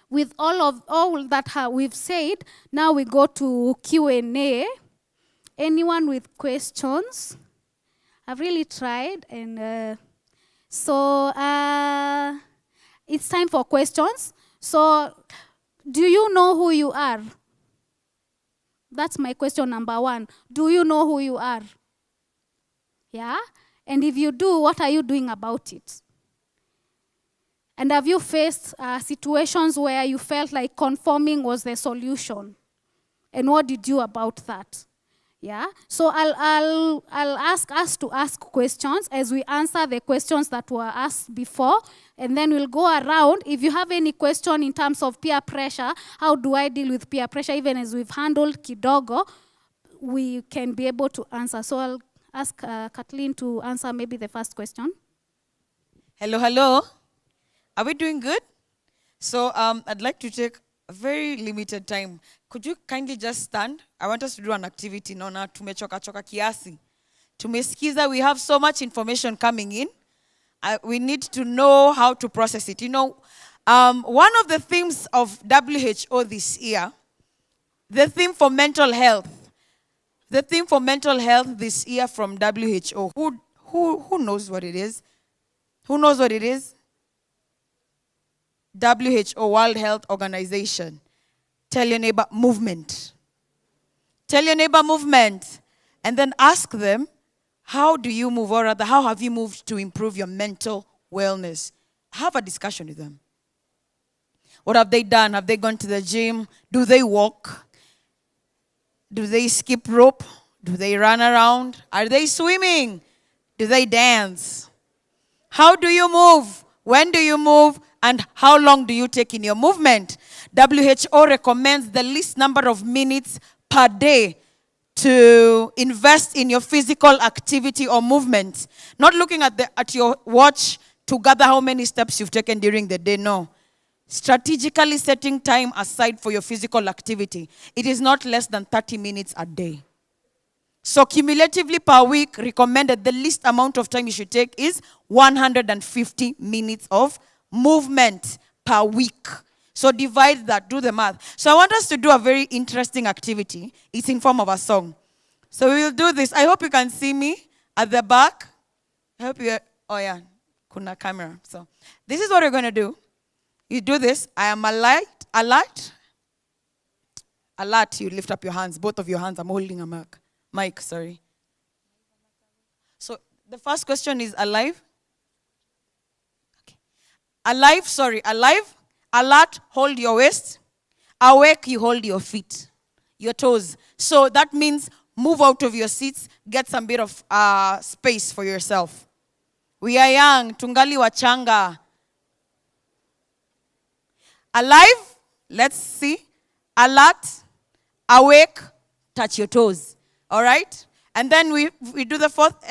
with all that we've said, now we go to Q&A. Anyone with questions? I've really tried, and so it's time for questions. So do you know who you are? That's my question number one. Do you know who you are? Yeah? And if you do, what are you doing about it? And have you faced situations where you felt like conforming was the solution? And what did you do about that? Yeah? So I'll ask us to ask questions as we answer the questions that were asked before, and then we'll go around. If you have any question in terms of peer pressure, how do I deal with peer pressure, even as we've handled kidogo, we can be able to answer. So I'll ask Kathleen to answer maybe the first question. Hello, hello. Are we doing good? So I'd like to take a very limited time. Could you kindly just stand? I want us to do an activity. Naona tumechoka choka kiasi. Tumesikiza, we have so much information coming in. We need to know how to process it. You know, one of the themes of WHO this year, the theme for mental health. The theme for mental health this year from WHO. Who knows what it is? Who knows what it is? WHO, World Health Organization. Tell your neighbor, movement. Tell your neighbor, movement. And then ask them, how do you move, or rather, how have you moved to improve your mental wellness? Have a discussion with them. What have they done? Have they gone to the gym? Do they walk? Do they skip rope? Do they run around? Are they swimming? Do they dance? How do you move? When do you move? And how long do you take in your movement? WHO recommends the least number of minutes per day to invest in your physical activity or movement. Not looking at your watch to gather how many steps you've taken during the day, no. Strategically setting time aside for your physical activity. It is not less than 30 minutes a day. So cumulatively per week, recommended the least amount of time you should take is 150 minutes of movement per week. So divide that, do the math. So I want us to do a very interesting activity. It's in form of a song. So we will do this. I hope you can see me at the back. I hope you, oh yeah, kuna camera. So this is what we're going to do. You do this. I am alert. Alert, you lift up your hands. Both of your hands. I'm holding a mic, sorry. So the first question is alive. Okay. Alive. Alert, hold your waist. Awake, you hold your feet, your toes. So that means move out of your seats, get some bit of space for yourself. We are young, tungali wachanga. Alive, let's see. Alert, awake, touch your toes. All right? And then we do the fourth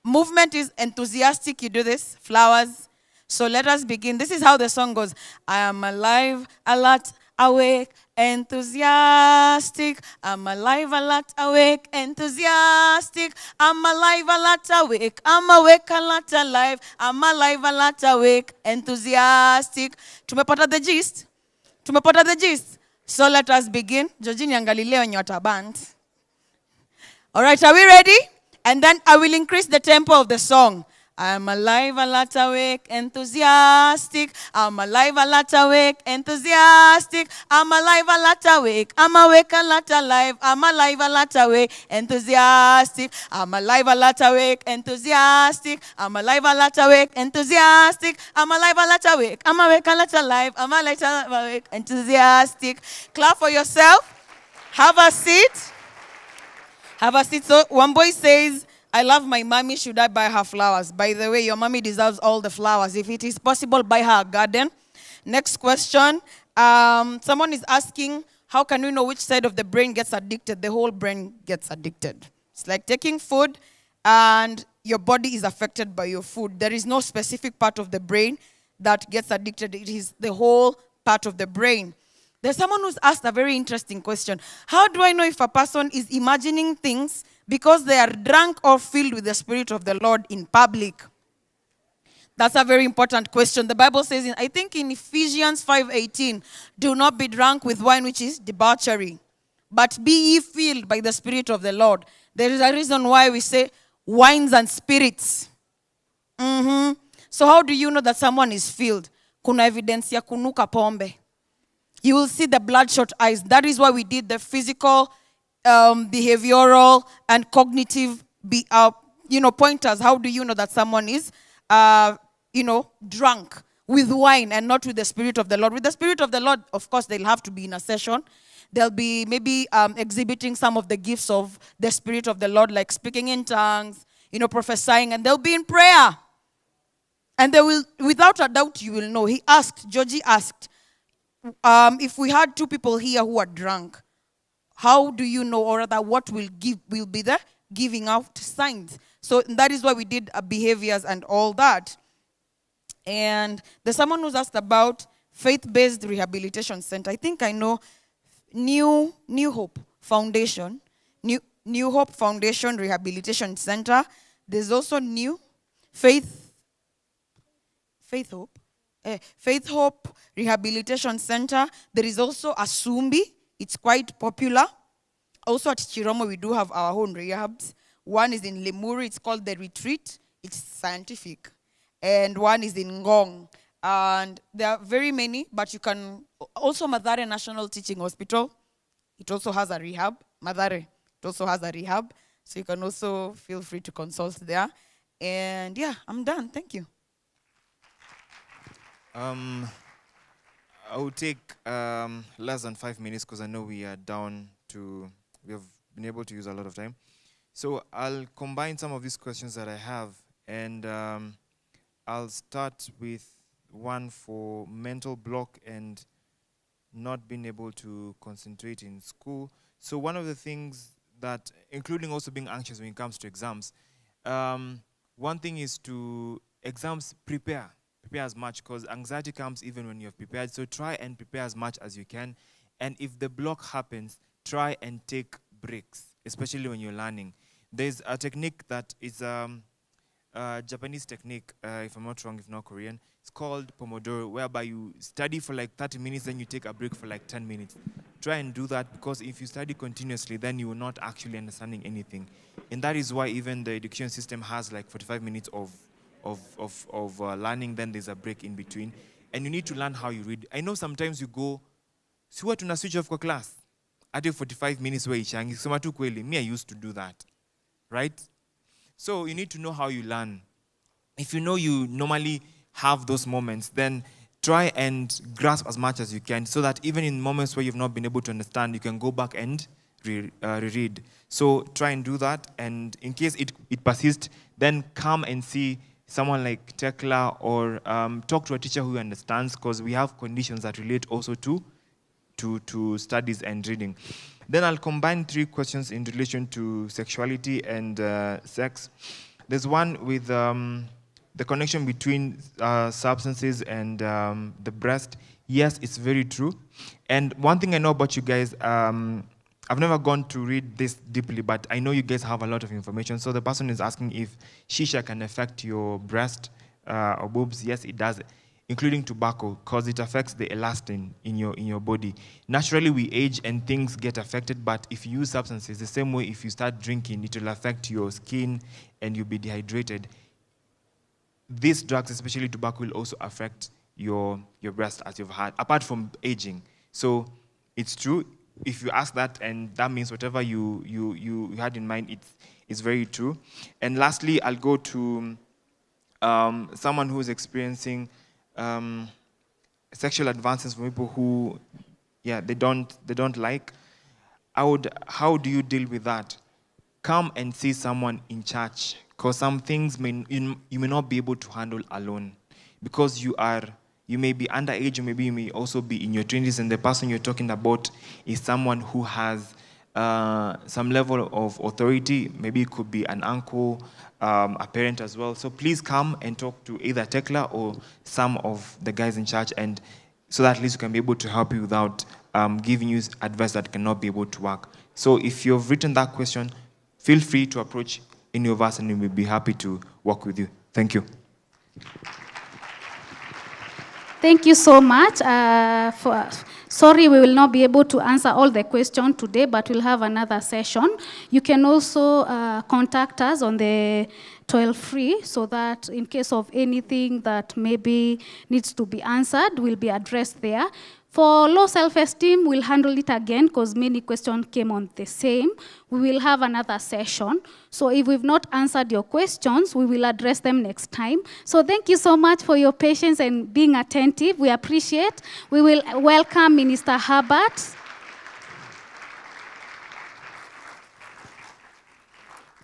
movement is enthusiastic. You do this, flowers. So let us begin. This is how the song goes. I am alive, alert, awake, enthusiastic. I'm alive, alert, awake, enthusiastic. I'm alive, alert, awake. I'm awake, alert, alive. I'm alive, alert, awake, enthusiastic. Tumepata the gist? Tumepata the gist? So let us begin. Georgine Galileo Nyota Band. All right, are we ready? And then I will increase the tempo of the song. I'm alive, alert, awake, enthusiastic. I'm alive, alert, awake, enthusiastic. I'm alive, alert, awake. I'm awake, alert, alive. I'm alive, alert, awake, enthusiastic. I'm alive, alert, awake, enthusiastic. I'm alive, alert, awake, enthusiastic. I'm alive, alert, awake. I'm awake, alert, alive. I'm alive, alert, awake, enthusiastic. Clap for yourself. Have a seat. Have a seat. So one boy says, I love my mommy, should I buy her flowers? By the way, your mommy deserves all the flowers. If it is possible, buy her a garden. Next question. Someone is asking, how can we know which side of the brain gets addicted? The whole brain gets addicted. It's like taking food and your body is affected by your food. There is no specific part of the brain that gets addicted. It is the whole part of the brain. There's someone who's asked a very interesting question. How do I know if a person is imagining things because they are drunk or filled with the Spirit of the Lord in public? That's a very important question. The Bible says, I think in Ephesians 5:18, do not be drunk with wine, which is debauchery, but be ye filled by the Spirit of the Lord. There is a reason why we say wines and spirits. So how do you know that someone is filled? Kuna evidence ya kunuka pombe. You will see the bloodshot eyes. That is why we did the physical, behavioral, and cognitive pointers. How do you know that someone is drunk with wine and not with the Spirit of the Lord? With the Spirit of the Lord, of course, they'll have to be in a session. They'll be maybe exhibiting some of the gifts of the Spirit of the Lord, like speaking in tongues, prophesying, and they'll be in prayer. And they will, without a doubt, you will know. Georgie asked, if we had two people here who are drunk, how do you know, or rather, what will be the giving out signs? So that is why we did behaviors and all that. And there's someone who's asked about faith-based rehabilitation center. I think I know New Hope Foundation, New Hope Foundation Rehabilitation Center. There's also New Faith Hope Rehabilitation Center. There is also Asumbi. It's quite popular. Also at Chiromo, we do have our own rehabs. One is in Lemuri. It's called The Retreat. It's scientific. And one is in Ngong. And there are very many, but you can also Mathare National Teaching Hospital. It also has a rehab. Mathare, it also has a rehab. So you can also feel free to consult there. And yeah, I'm done. Thank you. I will take less than 5 minutes because I know we have been able to use a lot of time. So I'll combine some of these questions that I have, and I'll start with one for mental block and not being able to concentrate in school. So one of the things that, including also being anxious when it comes to exams, one thing is to exams prepare as much, because anxiety comes even when you're prepared. So try and prepare as much as you can. And if the block happens, try and take breaks, especially when you're learning. There's a technique that is a Japanese technique, if I'm not wrong, if not Korean. It's called Pomodoro, whereby you study for like 30 minutes, then you take a break for like 10 minutes. Try and do that, because if you study continuously, then you will not actually understanding anything. And that is why even the education system has like 45 minutes of learning, then there's a break in between. And you need to learn how you read. I know sometimes you go, see what una switch off for class. At 45 minutes where ichangi, soma tu kweli. Me, I used to do that, right? So you need to know how you learn. If you know you normally have those moments, then try and grasp as much as you can, so that even in moments where you've not been able to understand, you can go back and reread. So try and do that, and in case it persists, then come and see someone like Tekla, or talk to a teacher who understands, because we have conditions that relate also to studies and reading. Then I'll combine 3 questions in relation to sexuality and sex. There's one with the connection between substances and the breast. Yes, it's very true. And one thing I know about you guys, I've never gone to read this deeply, but I know you guys have a lot of information. So the person is asking if shisha can affect your breast or boobs. Yes, it does, including tobacco, because it affects the elastin in your body. Naturally, we age and things get affected, but if you use substances, the same way if you start drinking, it will affect your skin and you'll be dehydrated. These drugs, especially tobacco, will also affect your breast, as you've had, apart from aging. So it's true. If you ask that, and that means whatever you had in mind, it's very true. And lastly, I'll go to someone who is experiencing sexual advances from people who, they don't like. How do you deal with that? Come and see someone in church, because some things you may not be able to handle alone, because you may be underage, or maybe you may also be in your 20s, and the person you're talking about is someone who has some level of authority. Maybe it could be an uncle, a parent as well. So please come and talk to either Tekla or some of the guys in church, and so that at least we can be able to help you without giving you advice that cannot be able to work. So if you've written that question, feel free to approach any of us and we will be happy to work with you. Thank you. Thank you so much. Sorry, we will not be able to answer all the questions today, but we'll have another session. You can also contact us on the toll-free, so that in case of anything that maybe needs to be answered, will be addressed there. For low self-esteem, we'll handle it again because many questions came on the same. We will have another session. So if we've not answered your questions, we will address them next time. So thank you so much for your patience and being attentive. We appreciate. We will welcome Minister Herbert.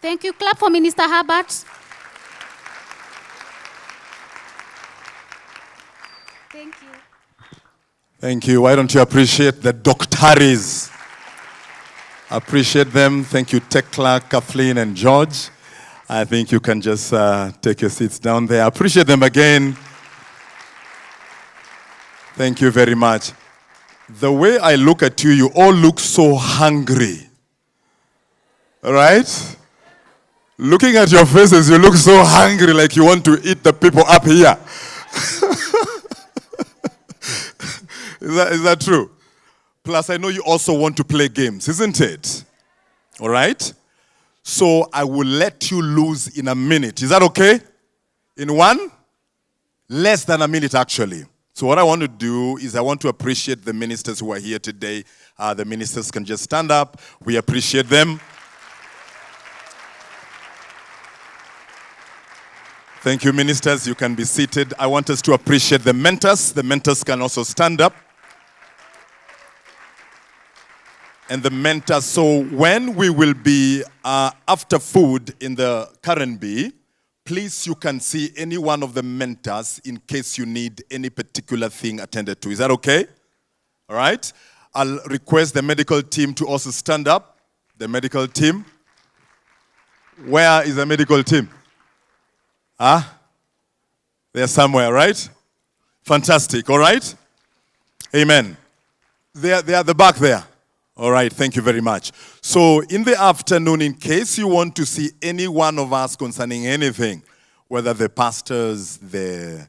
Thank you. Clap for Minister Herbert. Thank you. Thank you. Why don't you appreciate the doctores? Appreciate them. Thank you, Tekla, Kathleen, and George. I think you can just take your seats down there. Appreciate them again. Thank you very much. The way I look at you, you all look so hungry. All right? Looking at your faces, you look so hungry, like you want to eat the people up here. Is that true? Plus, I know you also want to play games, isn't it? All right? So I will let you lose in a minute. Is that okay? In one? Less than a minute, actually. So what I want to do is I want to appreciate the ministers who are here today. The ministers can just stand up. We appreciate them. Thank you, ministers. You can be seated. I want us to appreciate the mentors. The mentors can also stand up. And the mentors, so when we will be after food in the current B, please you can see any one of the mentors in case you need any particular thing attended to. Is that okay? All right. I'll request the medical team to also stand up. The medical team. Where is the medical team? They're somewhere, right? Fantastic, all right? Amen. They're at the back there. All right, thank you very much. So in the afternoon, in case you want to see any one of us concerning anything, whether the pastors, the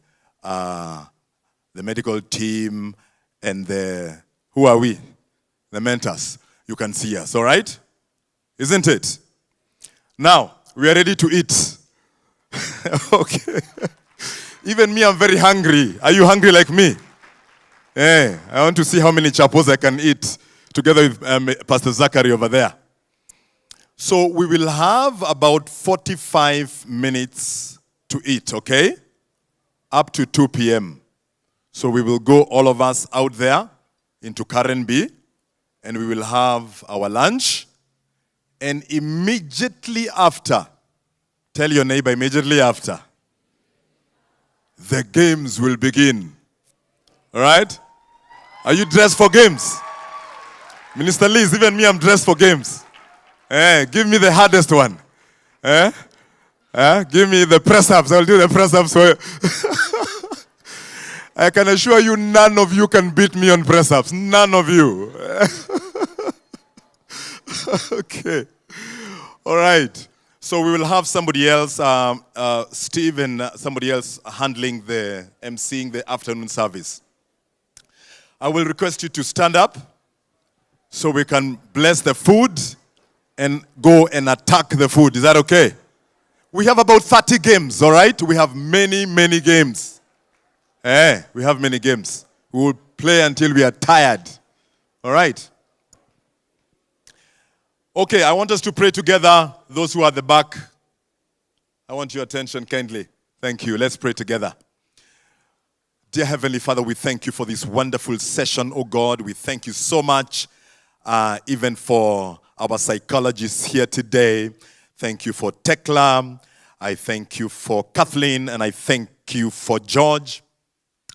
medical team, and who are we? The mentors. You can see us, all right? Isn't it? Now, we are ready to eat. Okay. Even me, I'm very hungry. Are you hungry like me? Hey, I want to see how many chapos I can eat together with Pastor Zachary over there. So we will have about 45 minutes to eat, okay? Up to 2 p.m. So we will go, all of us, out there into Karen B, and we will have our lunch. And immediately after, tell your neighbor, immediately after, the games will begin. All right? Are you dressed for games? Minister Liz, even me, I'm dressed for games. Give me the hardest one. Give me the press-ups. I'll do the press-ups for you. I can assure you, none of you can beat me on press-ups. None of you. Okay. All right. So we will have somebody else, Steve and somebody else handling emceeing the afternoon service. I will request you to stand up so we can bless the food and go and attack the food. Is that okay? We have about 30 games, all right? We have many, many games. We have many games. We will play until we are tired. All right? Okay, I want us to pray together. Those who are at the back, I want your attention kindly. Thank you. Let's pray together. Dear Heavenly Father, we thank you for this wonderful session, oh God. We thank you so much, even for our psychologists here today. Thank you for Tekla. I thank you for Kathleen, and I thank you for George.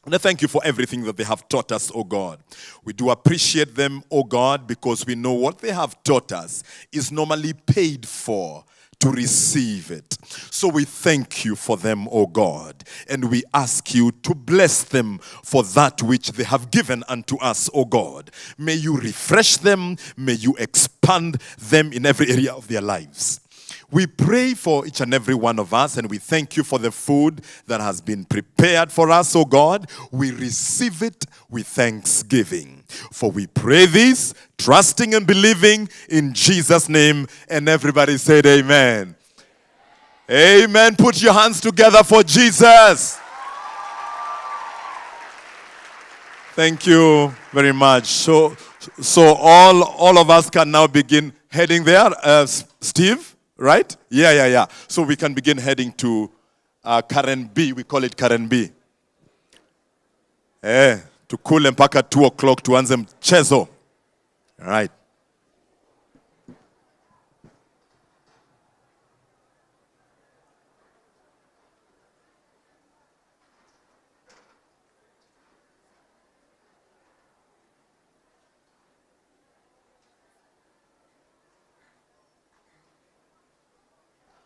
And I thank you for everything that they have taught us, oh God. We do appreciate them, oh God, because we know what they have taught us is normally paid for to receive it. So we thank you for them, oh God, and we ask you to bless them for that which they have given unto us, oh God. May you refresh them, may you expand them in every area of their lives. We pray for each and every one of us, and we thank you for the food that has been prepared for us, oh God. We receive it with thanksgiving. For we pray this, trusting and believing in Jesus' name. And everybody said amen. Amen. Put your hands together for Jesus. Thank you very much. So all of us can now begin heading there. Steve? Right? Yeah. So we can begin heading to Karen B. We call it Karen B. Tukule mpaka 2 o'clock tuanze mchezo. All right.